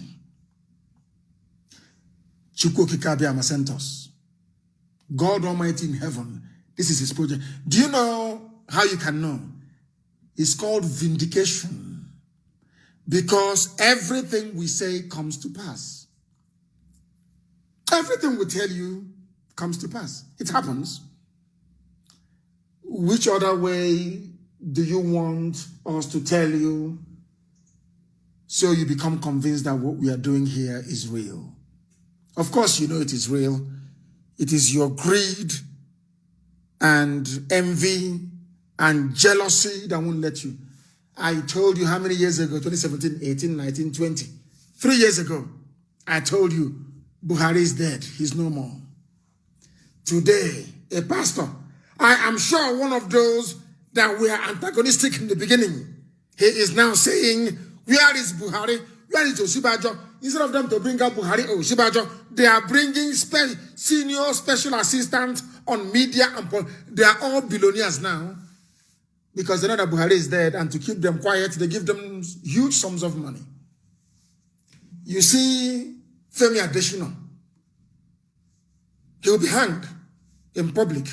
Chukwokika sent us. God Almighty in heaven. This is his project. Do you know how you can know? It's called vindication. Because everything we say comes to pass. Everything we tell you comes to pass. It happens. Which other way do you want us to tell you so you become convinced that what we are doing here is real? Of course, you know it is real. It is your greed and envy and jealousy that won't let you. I told you how many years ago, 2017, 18, 19, 20. 3 years ago, I told you, Buhari is dead. He's no more. Today, a pastor, I am sure one of those that were antagonistic in the beginning, he is now saying, where is Buhari? Where is Osinbajo? Instead of them to bring up Buhari or Osinbajo, they are bringing senior special assistants on media and they are all billionaires now because they know that Buhari is dead, and to keep them quiet, they give them huge sums of money. You see, Femi Adesina, he will be hanged in public.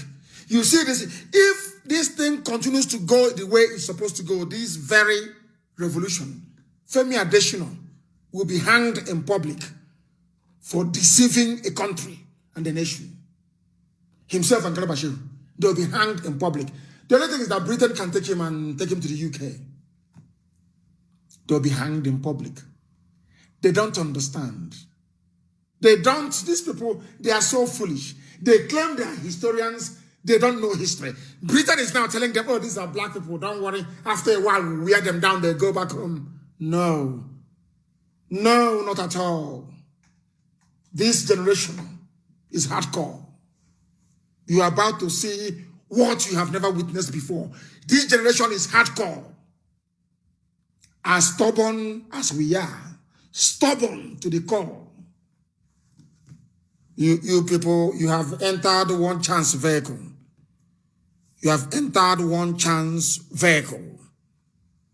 You see this, if this thing continues to go the way it's supposed to go, this very revolution, Femi Adesina will be hanged in public for deceiving a country and a nation. Himself and Kalabashir, they'll be hanged in public. The only thing is that Britain can take him and take him to the UK. They'll be hanged in public. They don't understand. These people, they are so foolish. They claim they are historians. They don't know history. Britain is now telling them, oh, these are black people. Don't worry. After a while, we wear them down. They go back home. No. No, not at all. This generation is hardcore. You are about to see what you have never witnessed before. This generation is hardcore. As stubborn as we are. Stubborn to the core. You people, you have entered one chance vehicle. You have entered one chance vehicle.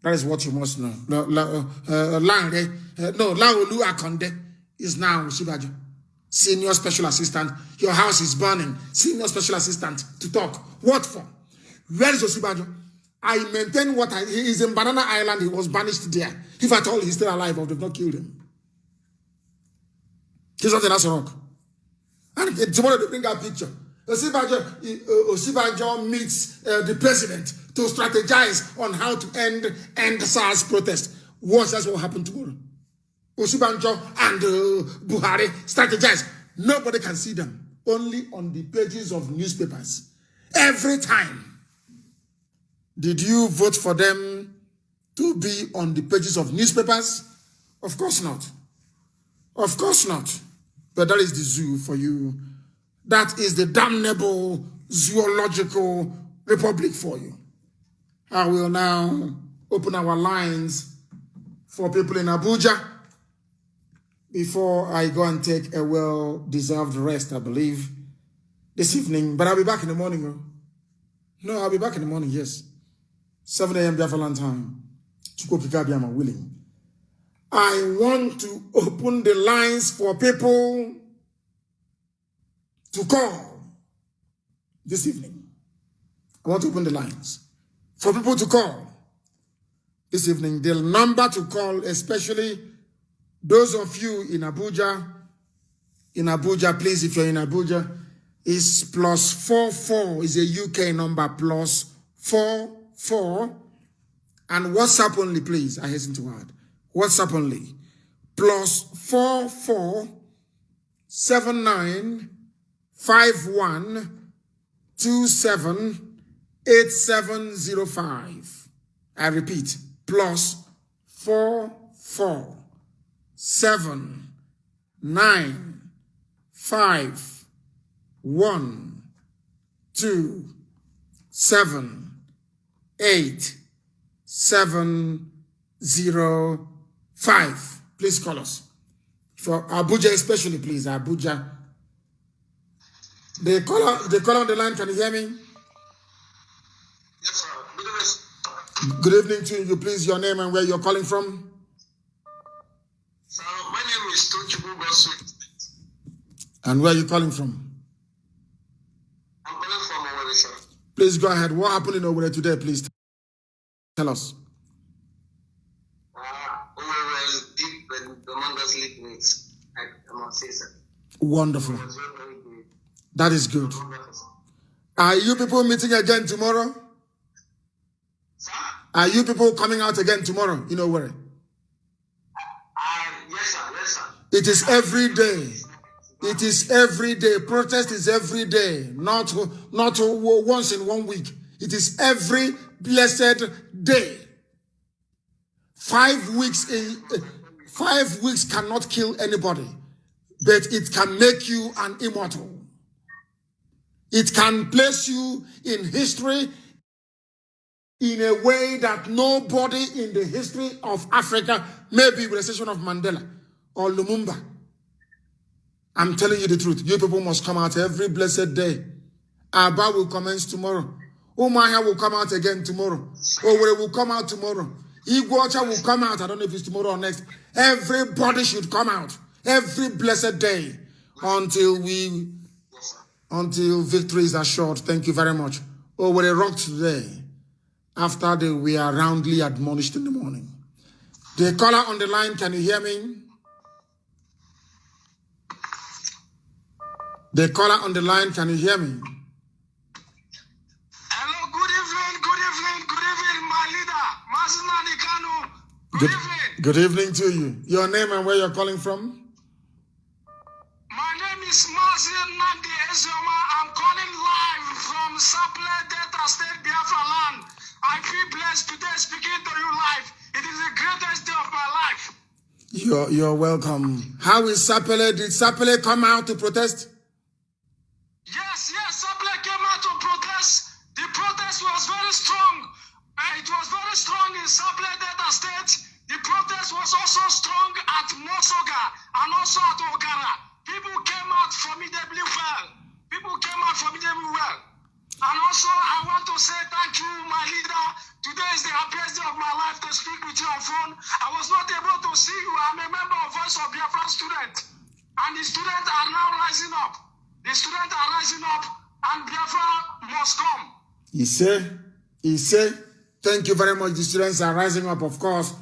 That is what you must know. Laolu Akonde is now Osibajo. Senior special assistant. Your house is burning. Senior special assistant to talk. What for? Where is Osibajo? I maintain what he is in Banana Island. He was banished there. If at all he's still alive, or they've not killed him. He's not in Aso Rock. And tomorrow they bring that picture. Osibajo meets the president to strategize on how to end the Sars protest. That's what happened tomorrow. Osibajo and Buhari strategize. Nobody can see them. Only on the pages of newspapers. Every time. Did you vote for them to be on the pages of newspapers? Of course not. Of course not. But that is the zoo for you. That is the damnable zoological republic for you. I will now open our lines for people in Abuja before I go and take a well-deserved rest, I believe, this evening. But I'll be back in the morning. No, I'll be back in the morning, yes. 7 a.m. Biafran time. I'm willing. I want to open the lines for people to call this evening. I want to open the lines for people to call this evening. The number to call, especially those of you in Abuja. In Abuja, please, if you're in Abuja, is +44, is a UK number, +44. And WhatsApp only, please. I hasten to add. WhatsApp only. +44 79 51 27 8705. I repeat, +44 79 51 27 8705. Please call us. For Abuja especially, please. Abuja. The caller on the line, can you hear me? Yes, sir. Good evening to you. Please, your name and where you're calling from. Sir, my name is Tochibu Gosu. And where are you calling from? I'm calling from Owerri, sir. Please go ahead. What happened in Owerri today, please? Tell us. Owerri is deep and among us liquids. I must say, sir. Wonderful. It was very, very good. That is good. Are you people meeting again tomorrow? Sir? Are you people coming out again tomorrow? You know where? Yes, sir. Yes, sir. It is every day. It is every day. Protest is every day. Not once in 1 week. It is every blessed day. 5 weeks 5 weeks cannot kill anybody, but it can make you an immortal. It can place you in history in a way that nobody in the history of Africa, maybe with the exception of Mandela or Lumumba. I'm telling you the truth. You people must come out every blessed day. Abba will commence tomorrow. Umaya will come out again tomorrow. Owerri will come out tomorrow. Iguacha will come out. I don't know if it's tomorrow or next. Everybody should come out every blessed day until victory is assured. Thank you very much. Owerri rocked today after we are roundly admonished in the morning. The caller on the line, can you hear me? The caller on the line, can you hear me? Hello, good evening, my leader, Mazi Nnamdi Kanu. Good evening. Good evening to you. Your name and where you're calling from? My name is Mazi Nnamdi Kanu. I'm calling live from Sapele Delta State, Biafra land. I feel blessed today speaking to you live. It is the greatest day of my life. You're welcome. How is Sapele? Did Sapele come out to protest? Yes, Sapele came out to protest. The protest was very strong. It was very strong in Sapele Delta State. The protest was also strong at Mosoga and also at Okara. People came out formidably well. And also, I want to say thank you, my leader. Today is the happiest day of my life to speak with you on phone. I was not able to see you. I'm a member of Voice of Biafran student. And the students are now rising up. The students are rising up, and Biafra must come. He said, thank you very much. The students are rising up, of course.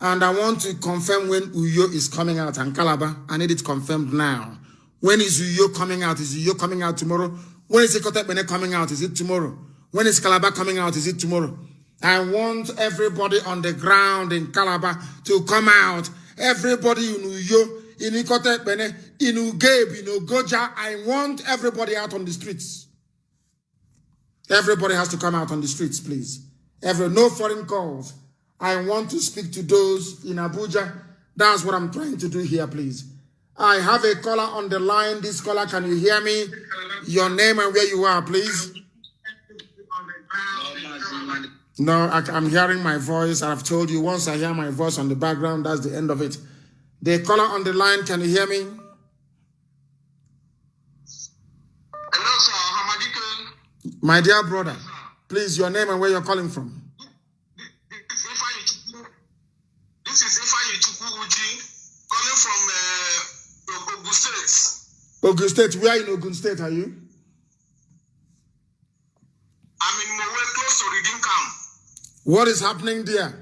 And I want to confirm when Uyo is coming out and Calabar. I need it confirmed now. When is Uyo coming out? Is Uyo coming out tomorrow? When is Ikotepene coming out? Is it tomorrow? When is Calabar coming out? Is it tomorrow? I want everybody on the ground in Calabar to come out. Everybody in Uyo, in Ikotepene, in Ugeb, in Ogoja. I want everybody out on the streets. Everybody has to come out on the streets, please. No foreign calls. I want to speak to those in Abuja. That's what I'm trying to do here, please. I have a caller on the line. This caller, can you hear me? Your name and where you are, please. No, I'm hearing my voice. I've told you, once I hear my voice on the background, that's the end of it. The caller on the line, can you hear me? Hello, sir. My dear brother, please, your name and where you're calling from. This is Ifeanyi Chukwuuji, calling from Ogun State. Ogun State, where in Ogun State are you? I'm in Mowe, close to Redeem Camp. What is happening there?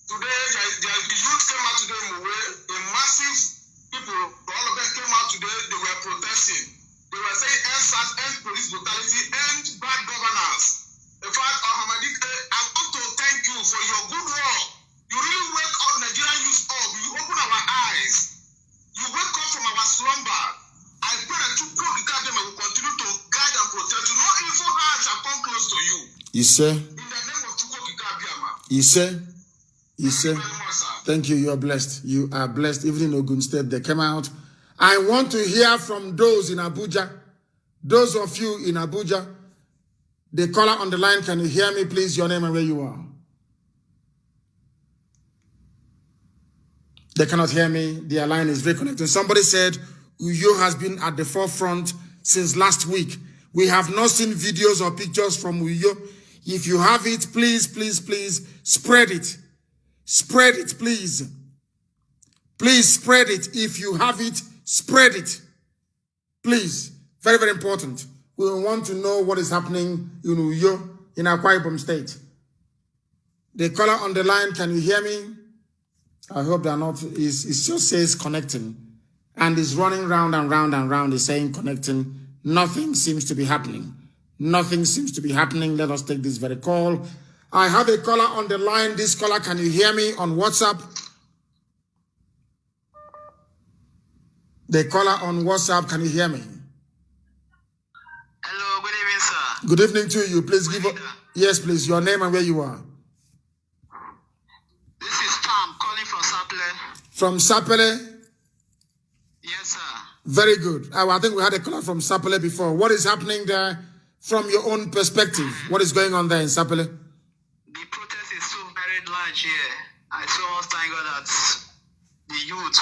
Today, the youth came out today in Mowe. A massive people, all of them came out today. They were protesting. They were saying end SARS, end police brutality, end bad governance. In fact, Ahmadike, I want to thank you for your good work. You really wake up Nigerian youth up. You open our eyes. You wake up from our slumber. I pray that you will continue to guide and protect you. No evil heart shall come close to you. You say? In the name of Chukwukabiama. You say? You say? Thank you. You are blessed. You are blessed. Even in Ogun State, they came out. I want to hear from those in Abuja. Those of you in Abuja. The caller on the line, can you hear me, please? Your name and where you are. They cannot hear me. Their line is reconnecting. Somebody said Uyo has been at the forefront since last week. We have not seen videos or pictures from Uyo. If you have it, please, please, please spread it. Spread it, please. Please spread it. If you have it, spread it. Please. Very, very important. We want to know what is happening in Uyo, in Akwa Ibom State. The caller on the line, can you hear me? I hope they're not. It just says connecting. And it's running round and round and round. It's saying connecting. Nothing seems to be happening. Nothing seems to be happening. Let us take this very call. I have a caller on the line. This caller, can you hear me on WhatsApp? The caller on WhatsApp, can you hear me? Hello, good evening, sir. Good evening to you. Please give up. Yes, please. Your name and where you are. This is Tom calling from Sapele. From Sapele? Yes, sir. Very good. I think we had a caller from Sapele before. What is happening there from your own perspective? What is going on there in Sapele? The protest is so very large here. I so thank God that the youth,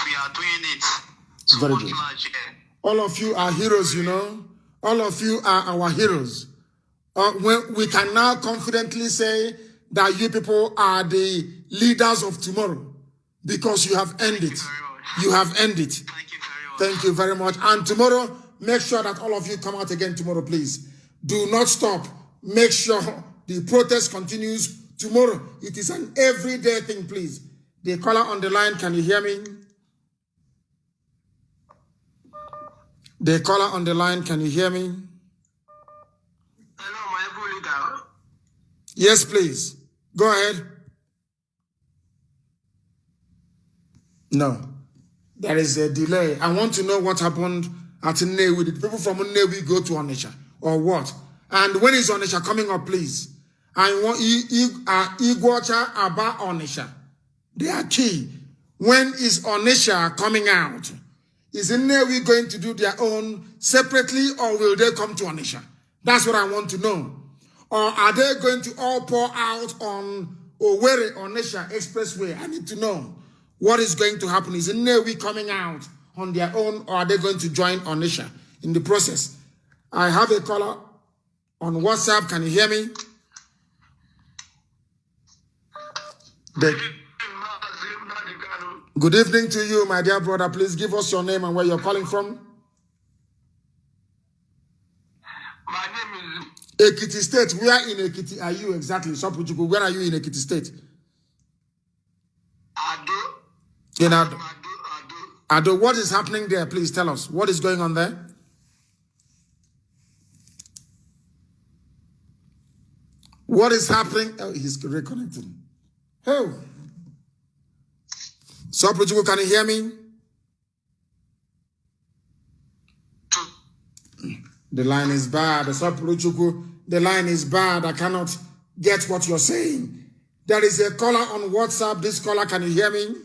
we are doing it so very much good. large here. All of you are heroes, you know. All of you are our heroes. We can now confidently say that you people are the leaders of tomorrow because you have earned it. You have earned it. Thank you very much. Thank you very much. And tomorrow, make sure that all of you come out again tomorrow, please. Do not stop. Make sure the protest continues tomorrow. It is an everyday thing, please. The caller on the line, can you hear me? The caller on the line, can you hear me? Hello, my leader. Yes, please. Go ahead. No. There is a delay. I want to know what happened at Nnewi. Did people from Nnewi go to Onitsha or what? And when is Onitsha coming up, please? I want Igwacha Aba Onitsha. They are key. When is Onitsha coming out? Is Nnewi going to do their own separately or will they come to Onitsha? That's what I want to know. Or are they going to all pour out on Owerri Onitsha Expressway? I need to know. What is going to happen? Is Nnewi coming out on their own or are they going to join Onitsha in the process? I have a caller on WhatsApp. Can you hear me? Good evening to you, my dear brother. Please give us your name and where you're calling from. My name is Ekiti State. Where in Ekiti are you exactly? Where are you in Ekiti State? Ado. In Ado. Ado, what is happening there? Please tell us. What is going on there? What is happening? Oh, he's reconnecting. Oh. Sopuchuku, can you hear me? The line is bad. Sopuchuku, the line is bad. I cannot get what you're saying. There is a caller on WhatsApp. This caller, can you hear me?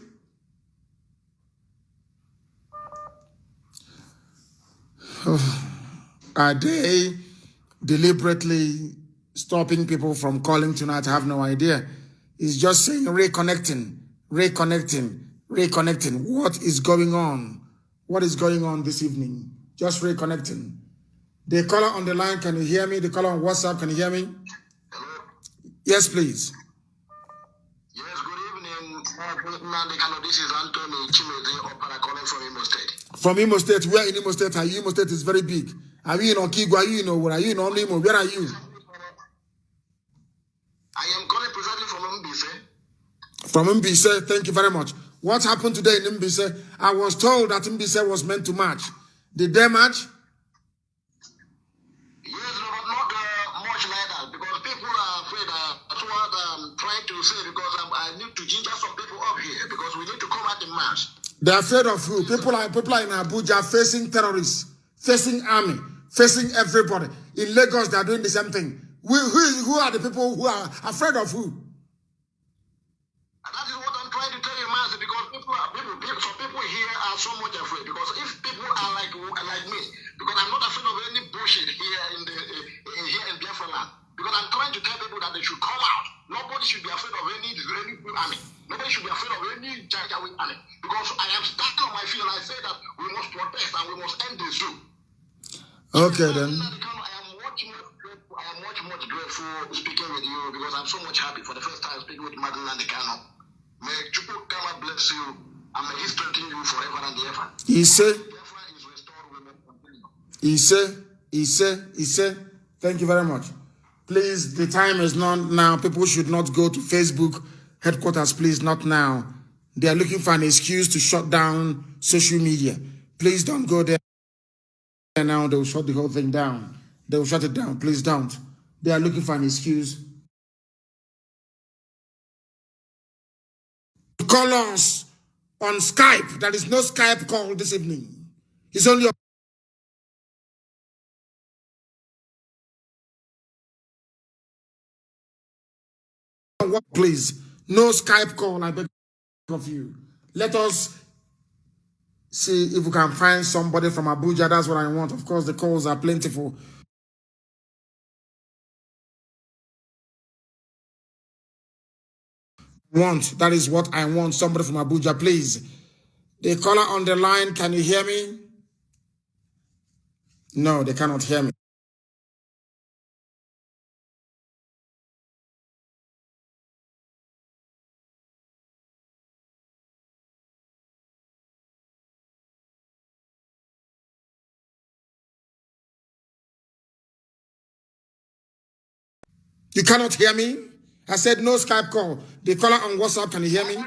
Are they deliberately stopping people from calling tonight? I have no idea. It's just saying reconnecting, reconnecting, reconnecting. What is going on? What is going on this evening? Just reconnecting. The caller on the line, can you hear me? The caller on WhatsApp, can you hear me? Hello? Yes, please. Yes, good evening. This is Anthony Chimede Opara calling from Imo State. From Imo State. Where in Imo State are you? Imo State is very big. Are you in Okigwa? Are you in Owo? Are you in Omlimo? Where are you? I am calling precisely from Mbise. From Mbise, thank you very much. What happened today in Mbise? I was told that Mbise was meant to march. Did they march? Yes, but not much like that, because people are afraid. That's what I'm trying to say, because I need to ginger some people up here, because we need to come out in mass. They're afraid of who? People are in Abuja facing terrorists, facing army, facing everybody. In Lagos, they're doing the same thing. Who are the people who are afraid of who? And that is what I'm trying to tell you, Mazi, because some people here are so much afraid. Because if people are like me, because I'm not afraid of any bullshit here in Biafran land. Because I'm trying to tell people that they should come out. Nobody should be afraid of any army. Nobody should be afraid of any Janjaweed army. Because I am standing on my feet and I say that we must protest and we must end the zoo. Okay, then. I am much grateful speaking with you, because I'm so much happy for the first time speaking with Mazi Nnamdi Kanu. May Chukwu Kama bless you and may He strengthen you forever and ever. He said, Biafran is restored, we will continue. he said, thank you very much. Please, the time is not now. People should not go to Facebook headquarters, please, not now. They are looking for an excuse to shut down social media. Please don't go there now. They will shut the whole thing down. They will shut it down. Please don't. They are looking for an excuse. Call us on Skype. There is no Skype call this evening. It's only a please, no Skype call, I beg of you. Let us see if we can find somebody from Abuja. That's what I want. Of course, the calls are plentiful. That is what I want. Somebody from Abuja, please. The caller on the line, can you hear me? No, they cannot hear me. You cannot hear me? I said no Skype call. The caller on WhatsApp, can you hear me? Hello?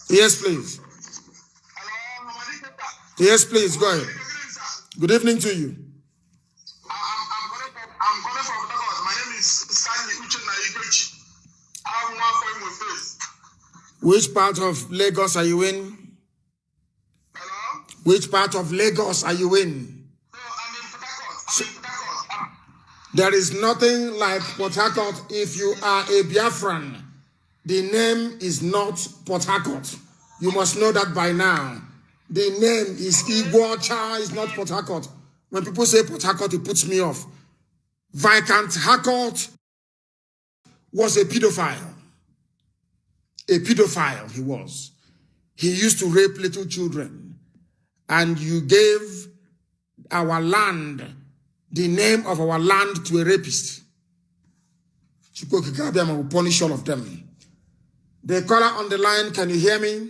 Yes, please. Hello? Yes, please, go ahead. Good evening to you. I'm calling from Lagos. My name is Stanley Uchenna. I'm one for Imo State. Which part of Lagos are you in? Hello? Which part of Lagos are you in? No, I'm in Port Harcourt. There is nothing like Port Harcourt if you are a Biafran. The name is not Port Harcourt. You must know that by now. The name is Iguacha, is not Port Harcourt. When people say Port Harcourt, it puts me off. Viscount Harcourt was a pedophile. A pedophile he was. He used to rape little children. And you gave our land, the name of our land, to a rapist. Chukwokika will punish all of them. The caller on the line, can you hear me?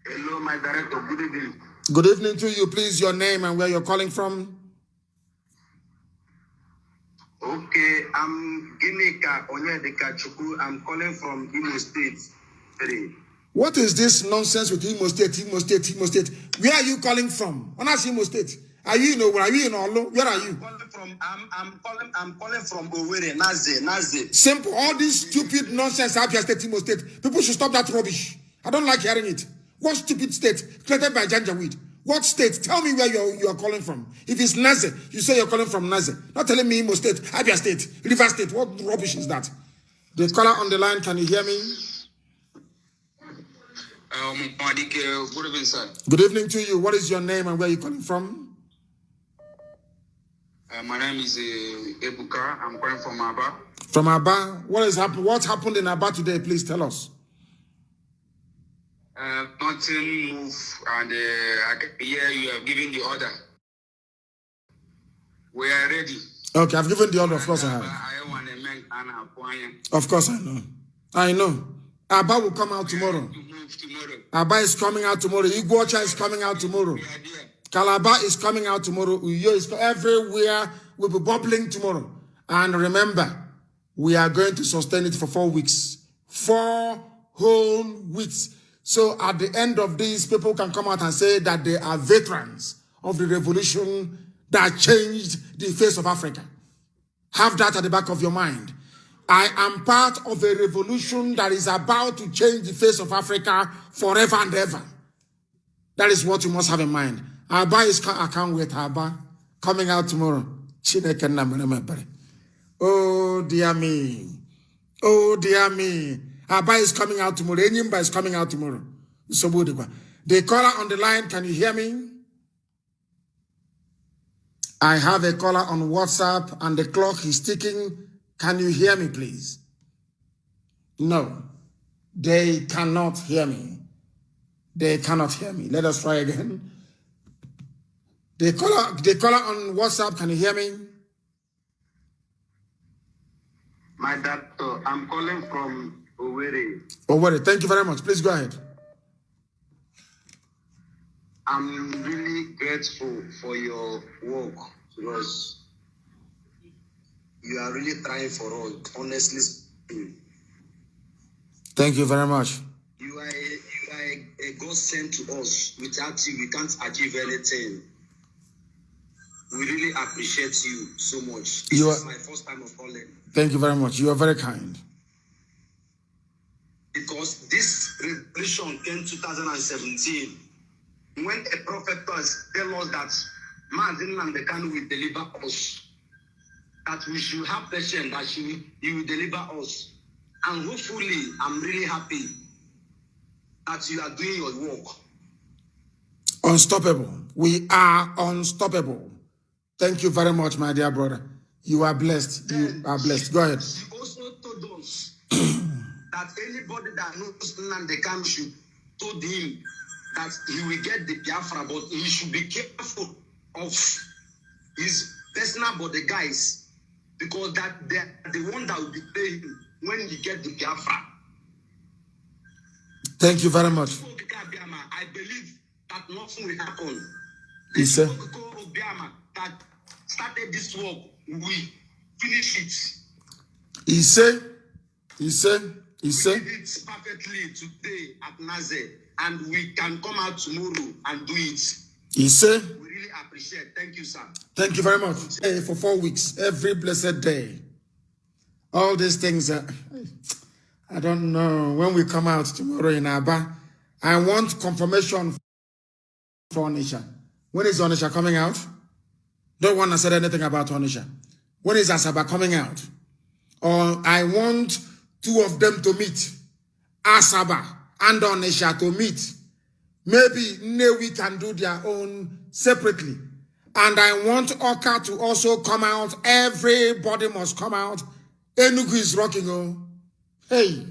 Hello, my director. Good evening. Good evening to you. Please, your name and where you're calling from. Okay, I'm Ginika Onyedika Chukwu. I'm calling from Imo State. What is this nonsense with Imo State, Imo State, Imo State? Where are you calling from? When I say Imo State, are you in Owerri? Are you in Olo? Where are you? I'm calling from Owerri, Naze. Simple. All this stupid nonsense Abia State, Imo State. People should stop that rubbish. I don't like hearing it. What stupid state created by Janjaweed? What state? Tell me where you are calling from. If it's Naze, you say you're calling from Naze. Not telling me Imo State, Abia State, River State. What rubbish is that? The caller on the line, can you hear me? Good evening, sir. Good evening to you. What is your name and where are you calling from? My name is Ebuka. I'm calling from Aba. From Aba? What happened in Aba today? Please tell us. Nothing move, and I can hear you have given the order. We are ready. Okay, I've given the order. Of course I have. Of course I know. I know. Aba will come out tomorrow. Aba is coming out tomorrow. Iguacha is coming out tomorrow. Calabar is coming out tomorrow. Uyo is everywhere. Will be bubbling tomorrow. And remember, we are going to sustain it for 4 weeks. 4 whole weeks. So at the end of this, people can come out and say that they are veterans of the revolution that changed the face of Africa. Have that at the back of your mind. I am part of a revolution that is about to change the face of Africa forever and ever. That is what you must have in mind. Aba is, I can't wait, Aba, coming out tomorrow. Oh, dear me. Oh, dear me. Aba is coming out tomorrow. Enyimba is coming out tomorrow. The caller on the line, can you hear me? I have a caller on WhatsApp and the clock is ticking. Can you hear me, please? No, they cannot hear me. They cannot hear me. Let us try again. The caller on WhatsApp, can you hear me? My doctor, I'm calling from Owerri. Owerri, thank you very much. Please go ahead. I'm really grateful for your work because you are really trying for us, honestly speaking. Thank you very much. You are a God sent to us. Without you, we can't achieve anything. We really appreciate you so much. This is my first time of calling. Thank you very much. You are very kind. Because this revolution came in 2017 when a prophet was tell us that Mazi Nnamdi Kanu will deliver us. That we should have patience, that he will deliver us. And hopefully, I'm really happy that you are doing your work. Unstoppable. We are unstoppable. Thank you very much, my dear brother. You are blessed. You are blessed. Go ahead. She also told us that anybody that knows Nnamdi Kanu should told him that he will get the Biafra, but he should be careful of his personal body guys, because that they're the one that will be paying when he get the Biafra. Thank you very much. I believe that nothing will happen. He said that started this work, we finish it. He said we did it perfectly today at Naze, and we can come out tomorrow and do it. He said we really appreciate. Thank you, sir. Thank you very much. Hey, for 4 weeks, every blessed day. All these things I don't know. When we come out tomorrow in Aba, I want confirmation for Onisha. When is Onisha coming out? Don't want to say anything about Onisha. When is Asaba coming out? Or I want 2 of them to meet. Asaba and Onisha to meet. Maybe Newi can do their own separately. And I want Oka to also come out. Everybody must come out. Enugu is rocking, oh. Hey.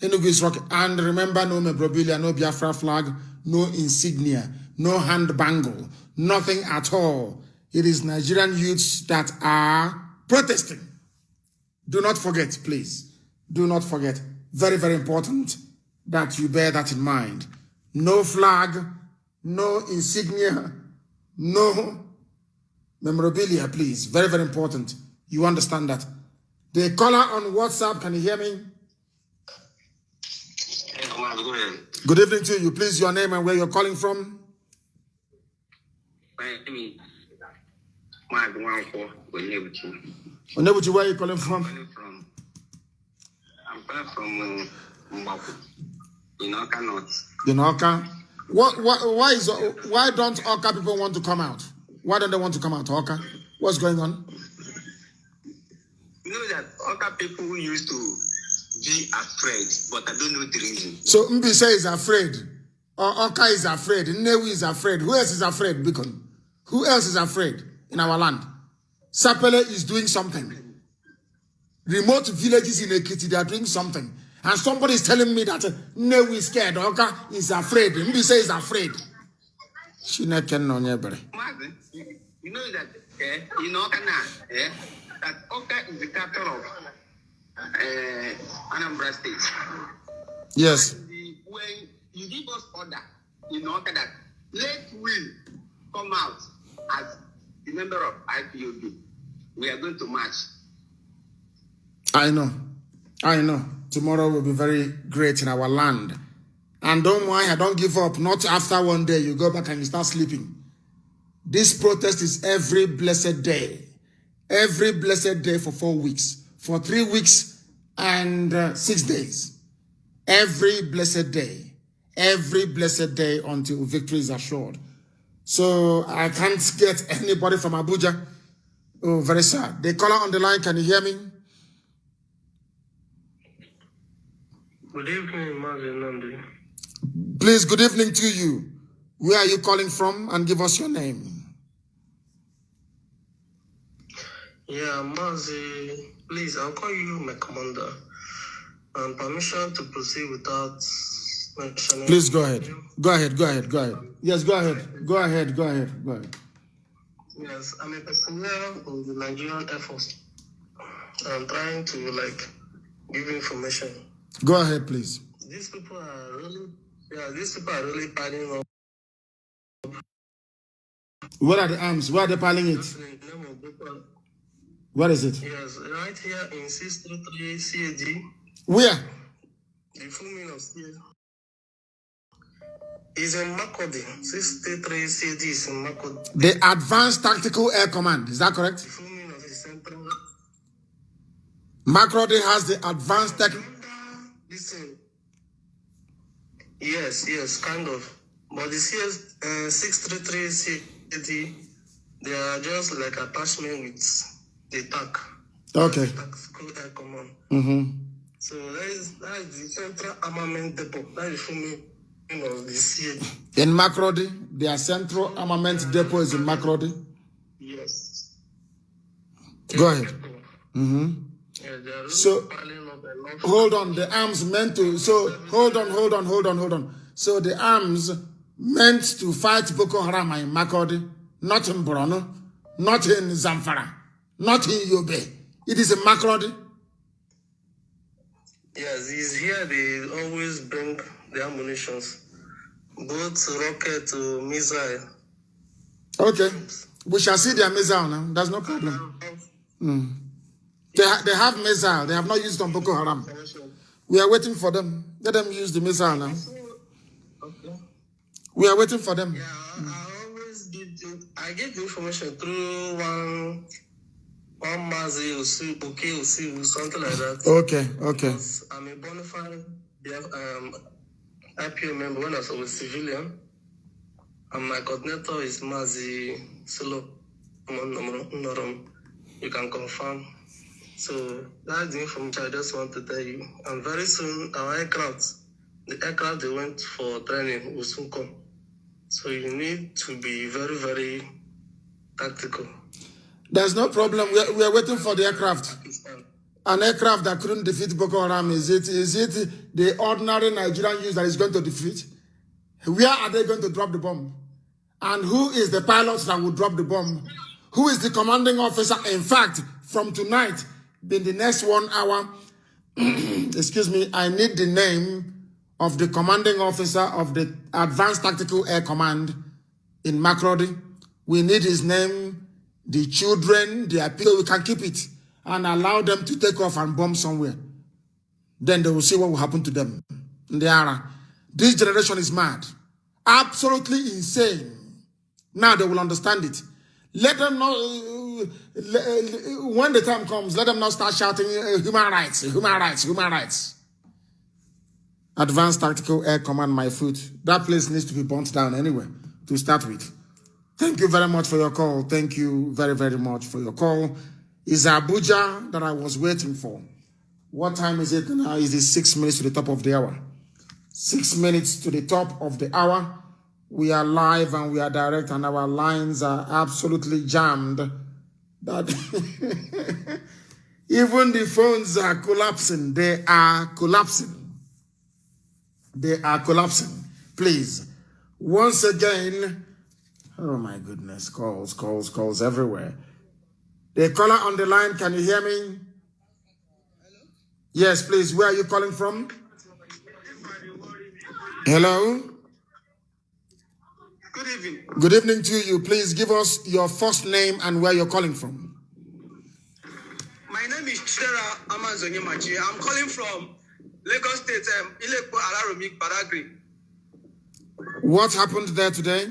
Enugu is rocking. And remember, no memorabilia, no Biafra flag, no insignia, no hand bangle, nothing at all. It is Nigerian youths that are protesting. Do not forget, please. Do not forget. Very, very important that you bear that in mind. No flag, no insignia, no memorabilia, please. Very, very important. You understand that. The caller on WhatsApp, can you hear me? Good evening to you. Please, your name and where you're calling from. My name is Mazi Nnamdi Kanu. Where are you calling from? I'm calling from Mbaku, in Oka North. In Oka? Why don't Oka people want to come out? Why don't they want to come out, Oka? What's going on? You know that Oka people who used to be afraid, but I don't know the reason. So Mbise is afraid, or Oka is afraid, Nnewi is afraid. Who else is afraid, Bikon? Who else is afraid in our land? Sapele is doing something. Remote villages in Ekiti, they are doing something. And somebody is telling me that Nnewi is scared, Oka is afraid, Mbise is afraid. You know that in Oka now, that Oka is the capital of Anambra State. Yes. When you give us order in Oka that let we come out as a member of IPOB, we are going to march. I know. Tomorrow will be very great in our land. And don't worry, I don't give up. Not after one day, you go back and you start sleeping. This protest is every blessed day. Every blessed day for 4 weeks. For 3 weeks and 6 days. Every blessed day. Every blessed day until victory is assured. So I can't get anybody from Abuja. Oh, very sad. The caller on the line, can you hear me? Good evening, Mazi Nnamdi. Please, good evening to you. Where are you calling from? And give us your name. Yeah, Mazi, please, I'll call you my commander. And permission to proceed without mentioning... Please go ahead. Go ahead. Yes, go ahead. Yes, I'm a personnel of the Nigerian Air Force. I'm trying to, give information. Go ahead, please. These people are really piling up. What are the arms? Where are they piling it? What is it? Yes, right here in 633 CAD. Where? The full meaning of CAD is in Makodi. 633 CAD is in Makodi. The Advanced Tactical Air Command, is that correct? The full meaning of the central. Makrodi has the Advanced Tactical... Listen. Yes, kind of. But the 633 CAD, they are just like attachment with the TAC. Okay. Tactical Air Command. Mm-hmm. So that is the Central Armament Depot. That is for me, of the CAD. In Makrodi, their Central Armament Depot is in Makrodi? Yes. Go ahead. Mm-hmm. Yeah, they are really so, piling up a lot. Hold on, the arms meant to... So, hold on. So, the arms meant to fight Boko Haram in Makrodi, not in Borno, not in Zamfara, not in Yobe. It is in Makrodi. Yes, it's here they always bring the ammunitions, both rocket to missile. Okay, we shall see their missile now. That's no problem. They have missile. They have not used it on Boko Haram. We are waiting for them. Let them use the missile now. Okay. We are waiting for them. Yeah, I always get the information through one Mazi Nnamdi, something like that. Okay. Because I'm a bona fide IPO member when I was a civilian. And my coordinator is Mazi Nnamdi. You can confirm. So that's the information I just want to tell you. And very soon, our the aircraft they went for training will soon come. So you need to be very, very tactical. There's no problem. We are waiting for the aircraft. An aircraft that couldn't defeat Boko Haram, is it the ordinary Nigerian youth that is going to defeat? Where are they going to drop the bomb? And who is the pilot that will drop the bomb? Who is the commanding officer? In fact, from tonight, in the next 1 hour, excuse me, I need the name of the commanding officer of the Advanced Tactical Air Command in Makrodi. We need his name, the children, the people. We can keep it and allow them to take off and bomb somewhere. Then they will see what will happen to them. This generation is mad. Absolutely insane. Now they will understand it. Let them know, when the time comes, let them not start shouting human rights, human rights, human rights. Advanced Tactical Air Command, my foot. That place needs to be burnt down anyway, to start with. Thank you very much for your call. Thank you very, very much for your call. It's Abuja that I was waiting for. What time is it now? It is 6 minutes to the top of the hour. 6 minutes to the top of the hour. We are live and we are direct and our lines are absolutely jammed. That even the phones are collapsing. They are collapsing. They are collapsing. Please, once again, oh my goodness, calls everywhere. The caller on the line, can you hear me? Yes, please. Where are you calling from? Hello? Good evening. Good evening to you. Please give us your first name and where you're calling from. My name is Chidera Amazonyemachi. I'm calling from Lagos State, Ilepo Alaromi, Badagry. What happened there today?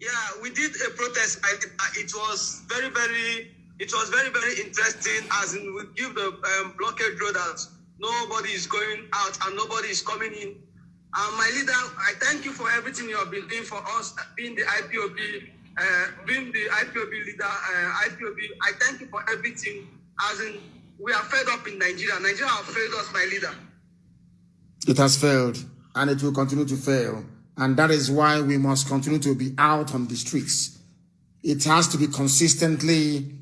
Yeah, we did a protest. It was very, very interesting. As in, we give the blockade road out. Nobody is going out and nobody is coming in. My leader, I thank you for everything you have been doing for us, being the IPOB leader, IPOB. I thank you for everything. As in, we are fed up in Nigeria. Nigeria has failed us, my leader. It has failed, and it will continue to fail. And that is why we must continue to be out on the streets. It has to be consistently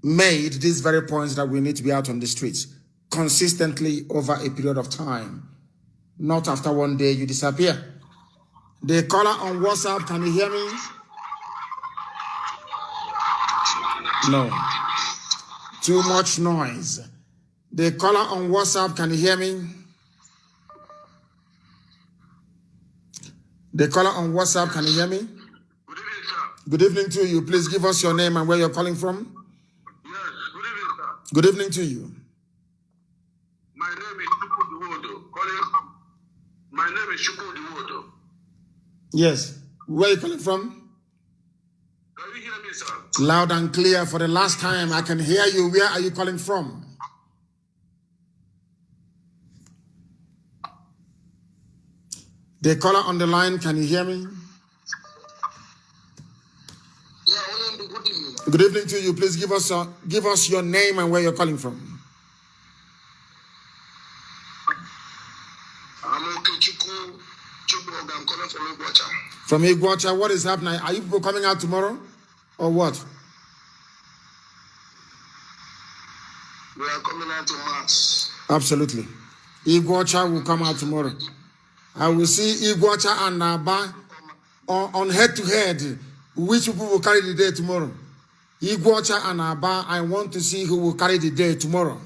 made, these very points that we need to be out on the streets, consistently over a period of time. Not after one day you disappear. The caller on WhatsApp, can you hear me? No. Too much noise. The caller on WhatsApp, can you hear me? The caller on WhatsApp, can you hear me? Good evening, sir. Good evening to you. Please give us your name and where you're calling from. Yes, good evening, sir. Good evening to you. My name is Chukwudiwodo. My name is Chukwudiwodo. Yes. Where are you calling from? Can you hear me, sir? Loud and clear for the last time. I can hear you. Where are you calling from? The caller on the line, can you hear me? Yeah, good evening. Good evening to you. Please give us your name and where you're calling from. I'm Okechukwu. I'm calling from Iguacha. From Iguacha, what is happening? Are you people coming out tomorrow or what? We are coming out to mass. Absolutely. Iguacha will come out tomorrow. I will see Iguacha and Naba on head-to-head. Which people will carry the day tomorrow? Iguacha and Naba, I want to see who will carry the day tomorrow.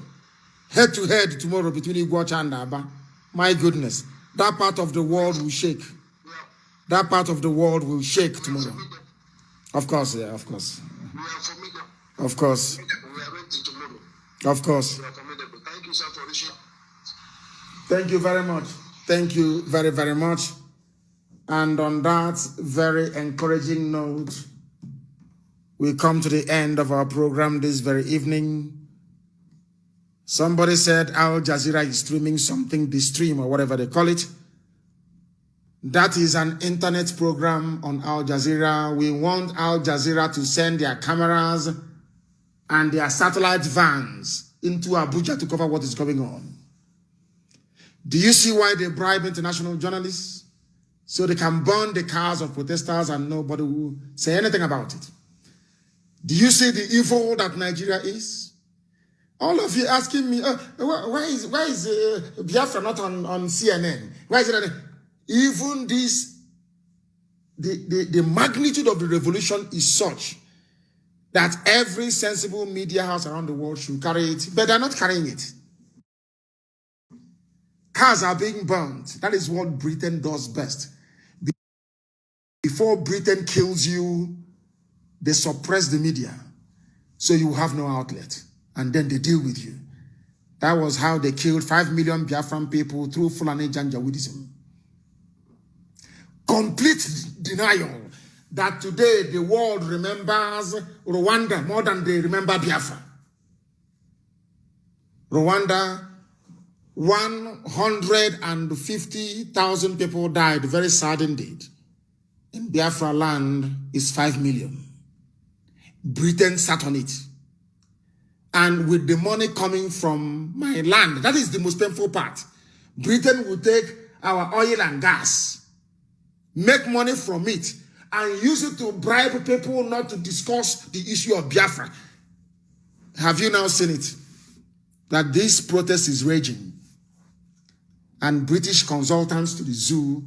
Head-to-head tomorrow between Iguacha and Naba. My goodness. That part of the world will shake. That part of the world will shake tomorrow. Of course, yeah, of course. Of course. Of course. Thank you, sir, for this. Thank you very much. Thank you very, very much. And on that very encouraging note, we come to the end of our program this very evening. Somebody said Al Jazeera is streaming something, the stream or whatever they call it. That is an internet program on Al Jazeera. We want Al Jazeera to send their cameras and their satellite vans into Abuja to cover what is going on. Do you see why they bribe international journalists? So they can burn the cars of protesters and nobody will say anything about it. Do you see the evil that Nigeria is? All of you asking me, why is Biafra not on CNN? Why is it that even this, the magnitude of the revolution is such that every sensible media house around the world should carry it, but they're not carrying it. Cars are being burned. That is what Britain does best. Before Britain kills you, they suppress the media, so you have no outlet, and then they deal with you. That was how they killed 5 million Biafran people through Fulani Janjaweedism. Complete denial that today the world remembers Rwanda more than they remember Biafra. Rwanda, 150,000 people died, very sad indeed. In Biafra land is 5 million. Britain sat on it. And with the money coming from my land, that is the most painful part. Britain will take our oil and gas, make money from it, and use it to bribe people not to discuss the issue of Biafra. Have you now seen it? That this protest is raging. And British consultants to the zoo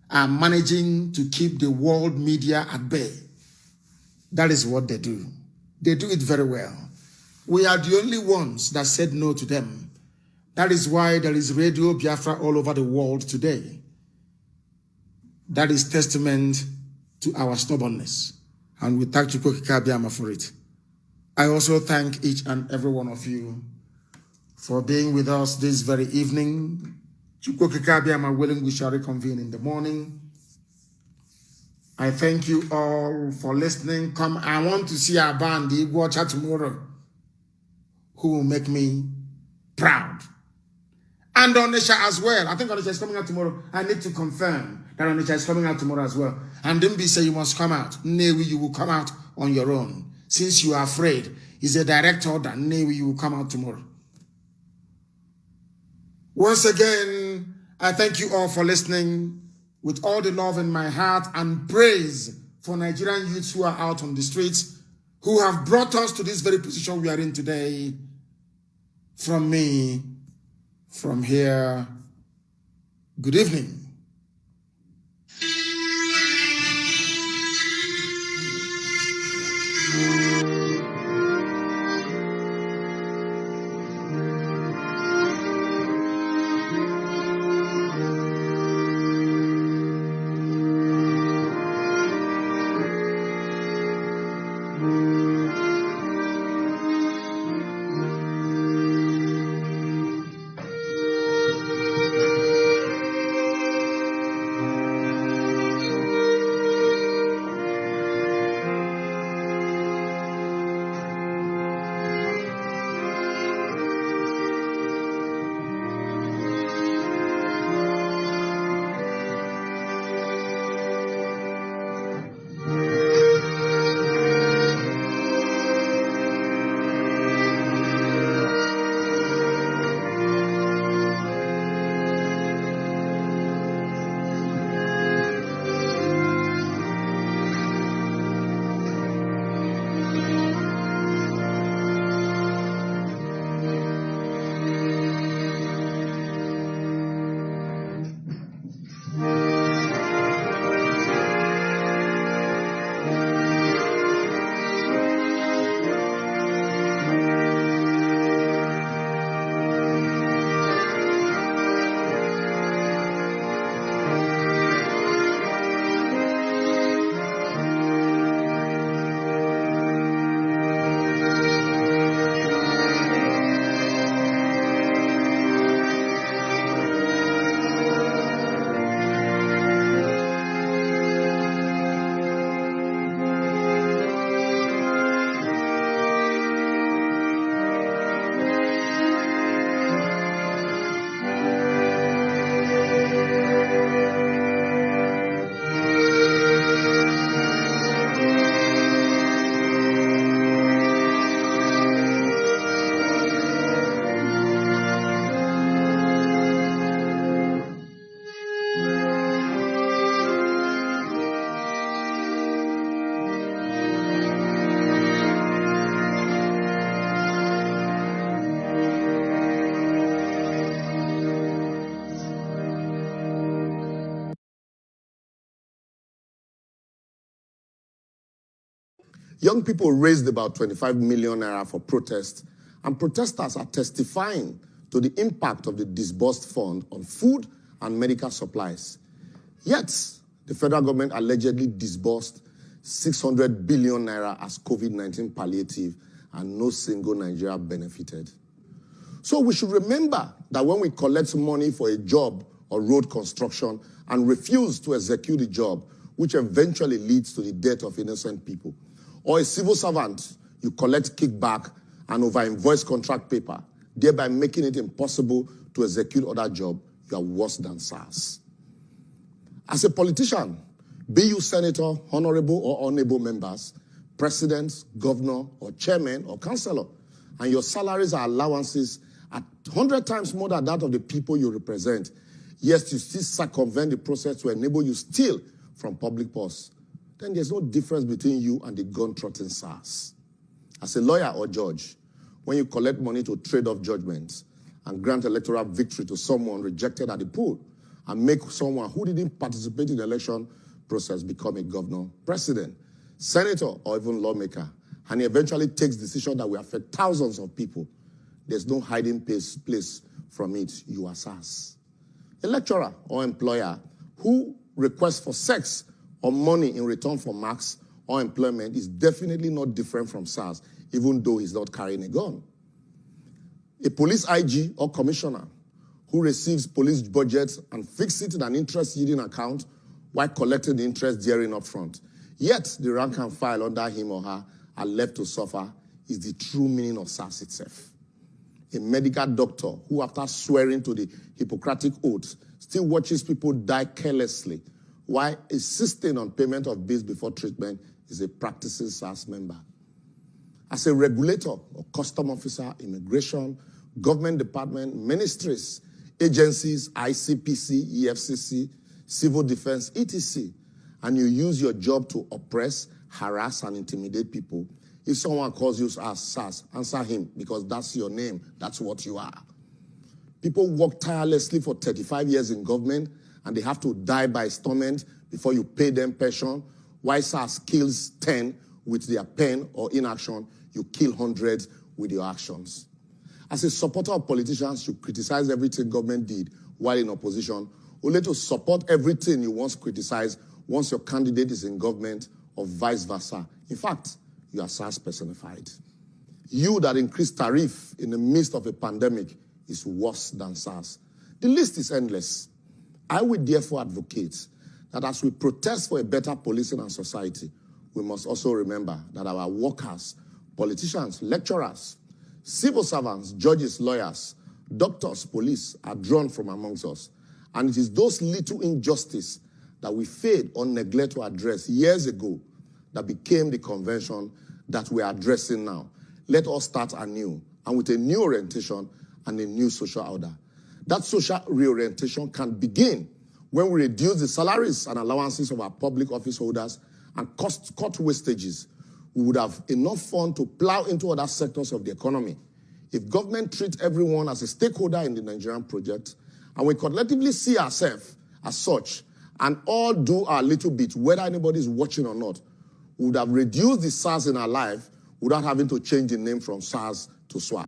are managing to keep the world media at bay. That is what they do. They do it very well. We are the only ones that said no to them. That is why there is Radio Biafra all over the world today. That is testament to our stubbornness. And we thank Chukwu Kikabiama for it. I also thank each and every one of you for being with us this very evening. Chukwu Kikabiama willing, we shall reconvene in the morning. I thank you all for listening. Come, I want to see our band, the Igwacha tomorrow, who will make me proud. And Onisha as well. I think Onisha is coming out tomorrow. I need to confirm that Onisha is coming out tomorrow as well. And don't be say you must come out. Newi, you will come out on your own. Since you are afraid, it's a direct order. Newi, you will come out tomorrow. Once again, I thank you all for listening with all the love in my heart and praise for Nigerian youths who are out on the streets, who have brought us to this very position we are in today. From me, from here, good evening. Young people raised about 25 million naira for protests, and protesters are testifying to the impact of the disbursed fund on food and medical supplies. Yet, the federal government allegedly disbursed 600 billion naira as COVID-19 palliative, and no single Nigerian benefited. So we should remember that when we collect money for a job or road construction and refuse to execute the job, which eventually leads to the death of innocent people, or a civil servant, you collect kickback and over-invoice contract paper, thereby making it impossible to execute other jobs, you are worse than Sars. As a politician, be you senator, honorable or honorable members, president, governor, or chairman, or councillor, and your salaries or allowances are 100 times more than that of the people you represent, yes, you still circumvent the process to enable you steal from public purse, then there's no difference between you and the gun-trotting Sars. As a lawyer or judge, when you collect money to trade off judgments and grant electoral victory to someone rejected at the poll and make someone who didn't participate in the election process become a governor, president, senator, or even lawmaker, and he eventually takes decisions that will affect thousands of people, there's no hiding place from it. You are Sars. A lecturer or employer who requests for sex or money in return for marks or employment is definitely not different from Sars, even though he's not carrying a gun. A police IG or commissioner who receives police budgets and fixes it in an interest-yielding account while collecting the interest therein up front, yet the rank and file under him or her are left to suffer, is the true meaning of Sars itself. A medical doctor who, after swearing to the Hippocratic Oath, still watches people die carelessly while insisting on payment of bills before treatment is a practicing Sars member. As a regulator or custom officer, immigration, government department, ministries, agencies, ICPC, EFCC, civil defense, etc., and you use your job to oppress, harass, and intimidate people, if someone calls you as Sars, answer him, because that's your name, that's what you are. People work tirelessly for 35 years in government, and they have to die by stomach before you pay them pension. Why Sars kills 10 with their pen or inaction, you kill hundreds with your actions. As a supporter of politicians, you criticize everything government did while in opposition, only to support everything you once criticized once your candidate is in government, or vice versa. In fact, you are Sars personified. You that increased tariff in the midst of a pandemic is worse than Sars. The list is endless. I would therefore advocate that as we protest for a better policing and society, we must also remember that our workers, politicians, lecturers, civil servants, judges, lawyers, doctors, police are drawn from amongst us. And it is those little injustices that we failed or neglect to address years ago that became the convention that we are addressing now. Let us start anew and with a new orientation and a new social order. That social reorientation can begin when we reduce the salaries and allowances of our public office holders and cut wastages. We would have enough fund to plow into other sectors of the economy. If government treats everyone as a stakeholder in the Nigerian project, and we collectively see ourselves as such, and all do our little bit, whether anybody is watching or not, we would have reduced the Sars in our life without having to change the name from Sars to SWAT.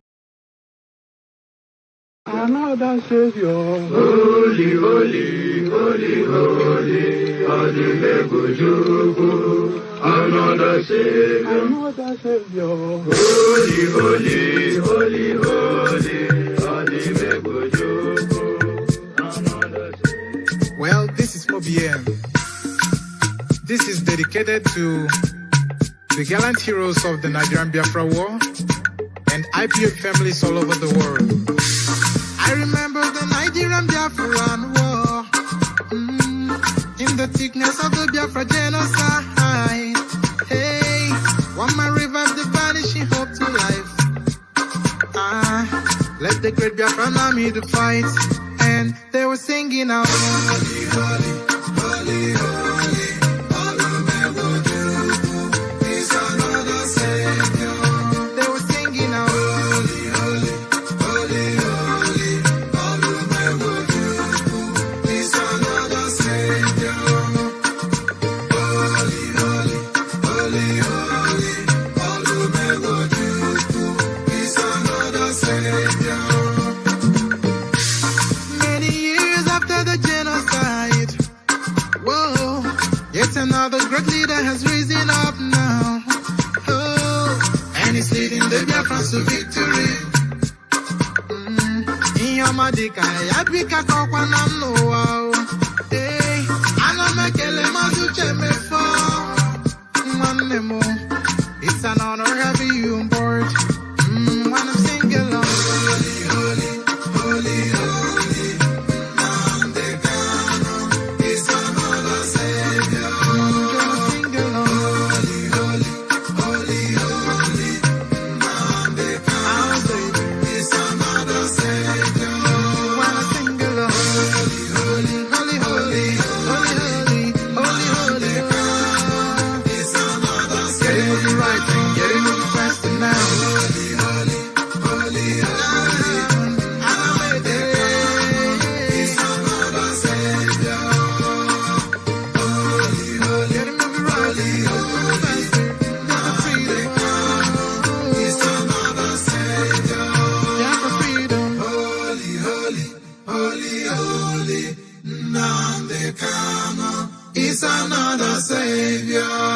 Another Savior. Holy, holy, holy, holy, Adimebujuku. Another Savior. Another Savior. Holy, holy, holy, holy, Adimebujuku. Another Savior. Well, this is MAOBI N. This is dedicated to the gallant heroes of the Nigerian Biafra War and IPOB families all over the world. I remember the Nigerian Biafran War, in the thickness of the Biafra genocide. Hey, one man revived the vanishing hope to life. Let the great Biafran army to fight, and they were singing out, holy, holy, holy, holy, all the men will do is another Savior. They were singing out, holy, holy, holy, holy, all the men will do is another Savior. Holy, holy, holy, holy, great leader has risen up now. Oh, and he's leading the Biafrans to victory. In your madika, yapika kokwa namno wow. Hey, anamekele mazuche mefo. Manemo, it's an honor having you on board. When I'm singing along. Holy, holy, holy, holy. Nnamdi Kanu is another savior. Sing along. Holy, holy, holy, holy. Nnamdi Kanu is another savior. When I sing along. Holy, holy, holy, holy, holy, holy, holy, holy. Is another savior. Getting moving right and getting moving faster now. Holy, holy, holy, holy. Nnamdi is another savior. Holy, holy, getting moving right and moving faster. Got freedom. Is another savior. Got freedom. Holy, holy, holy, holy. Nnamdi Kanu is another savior.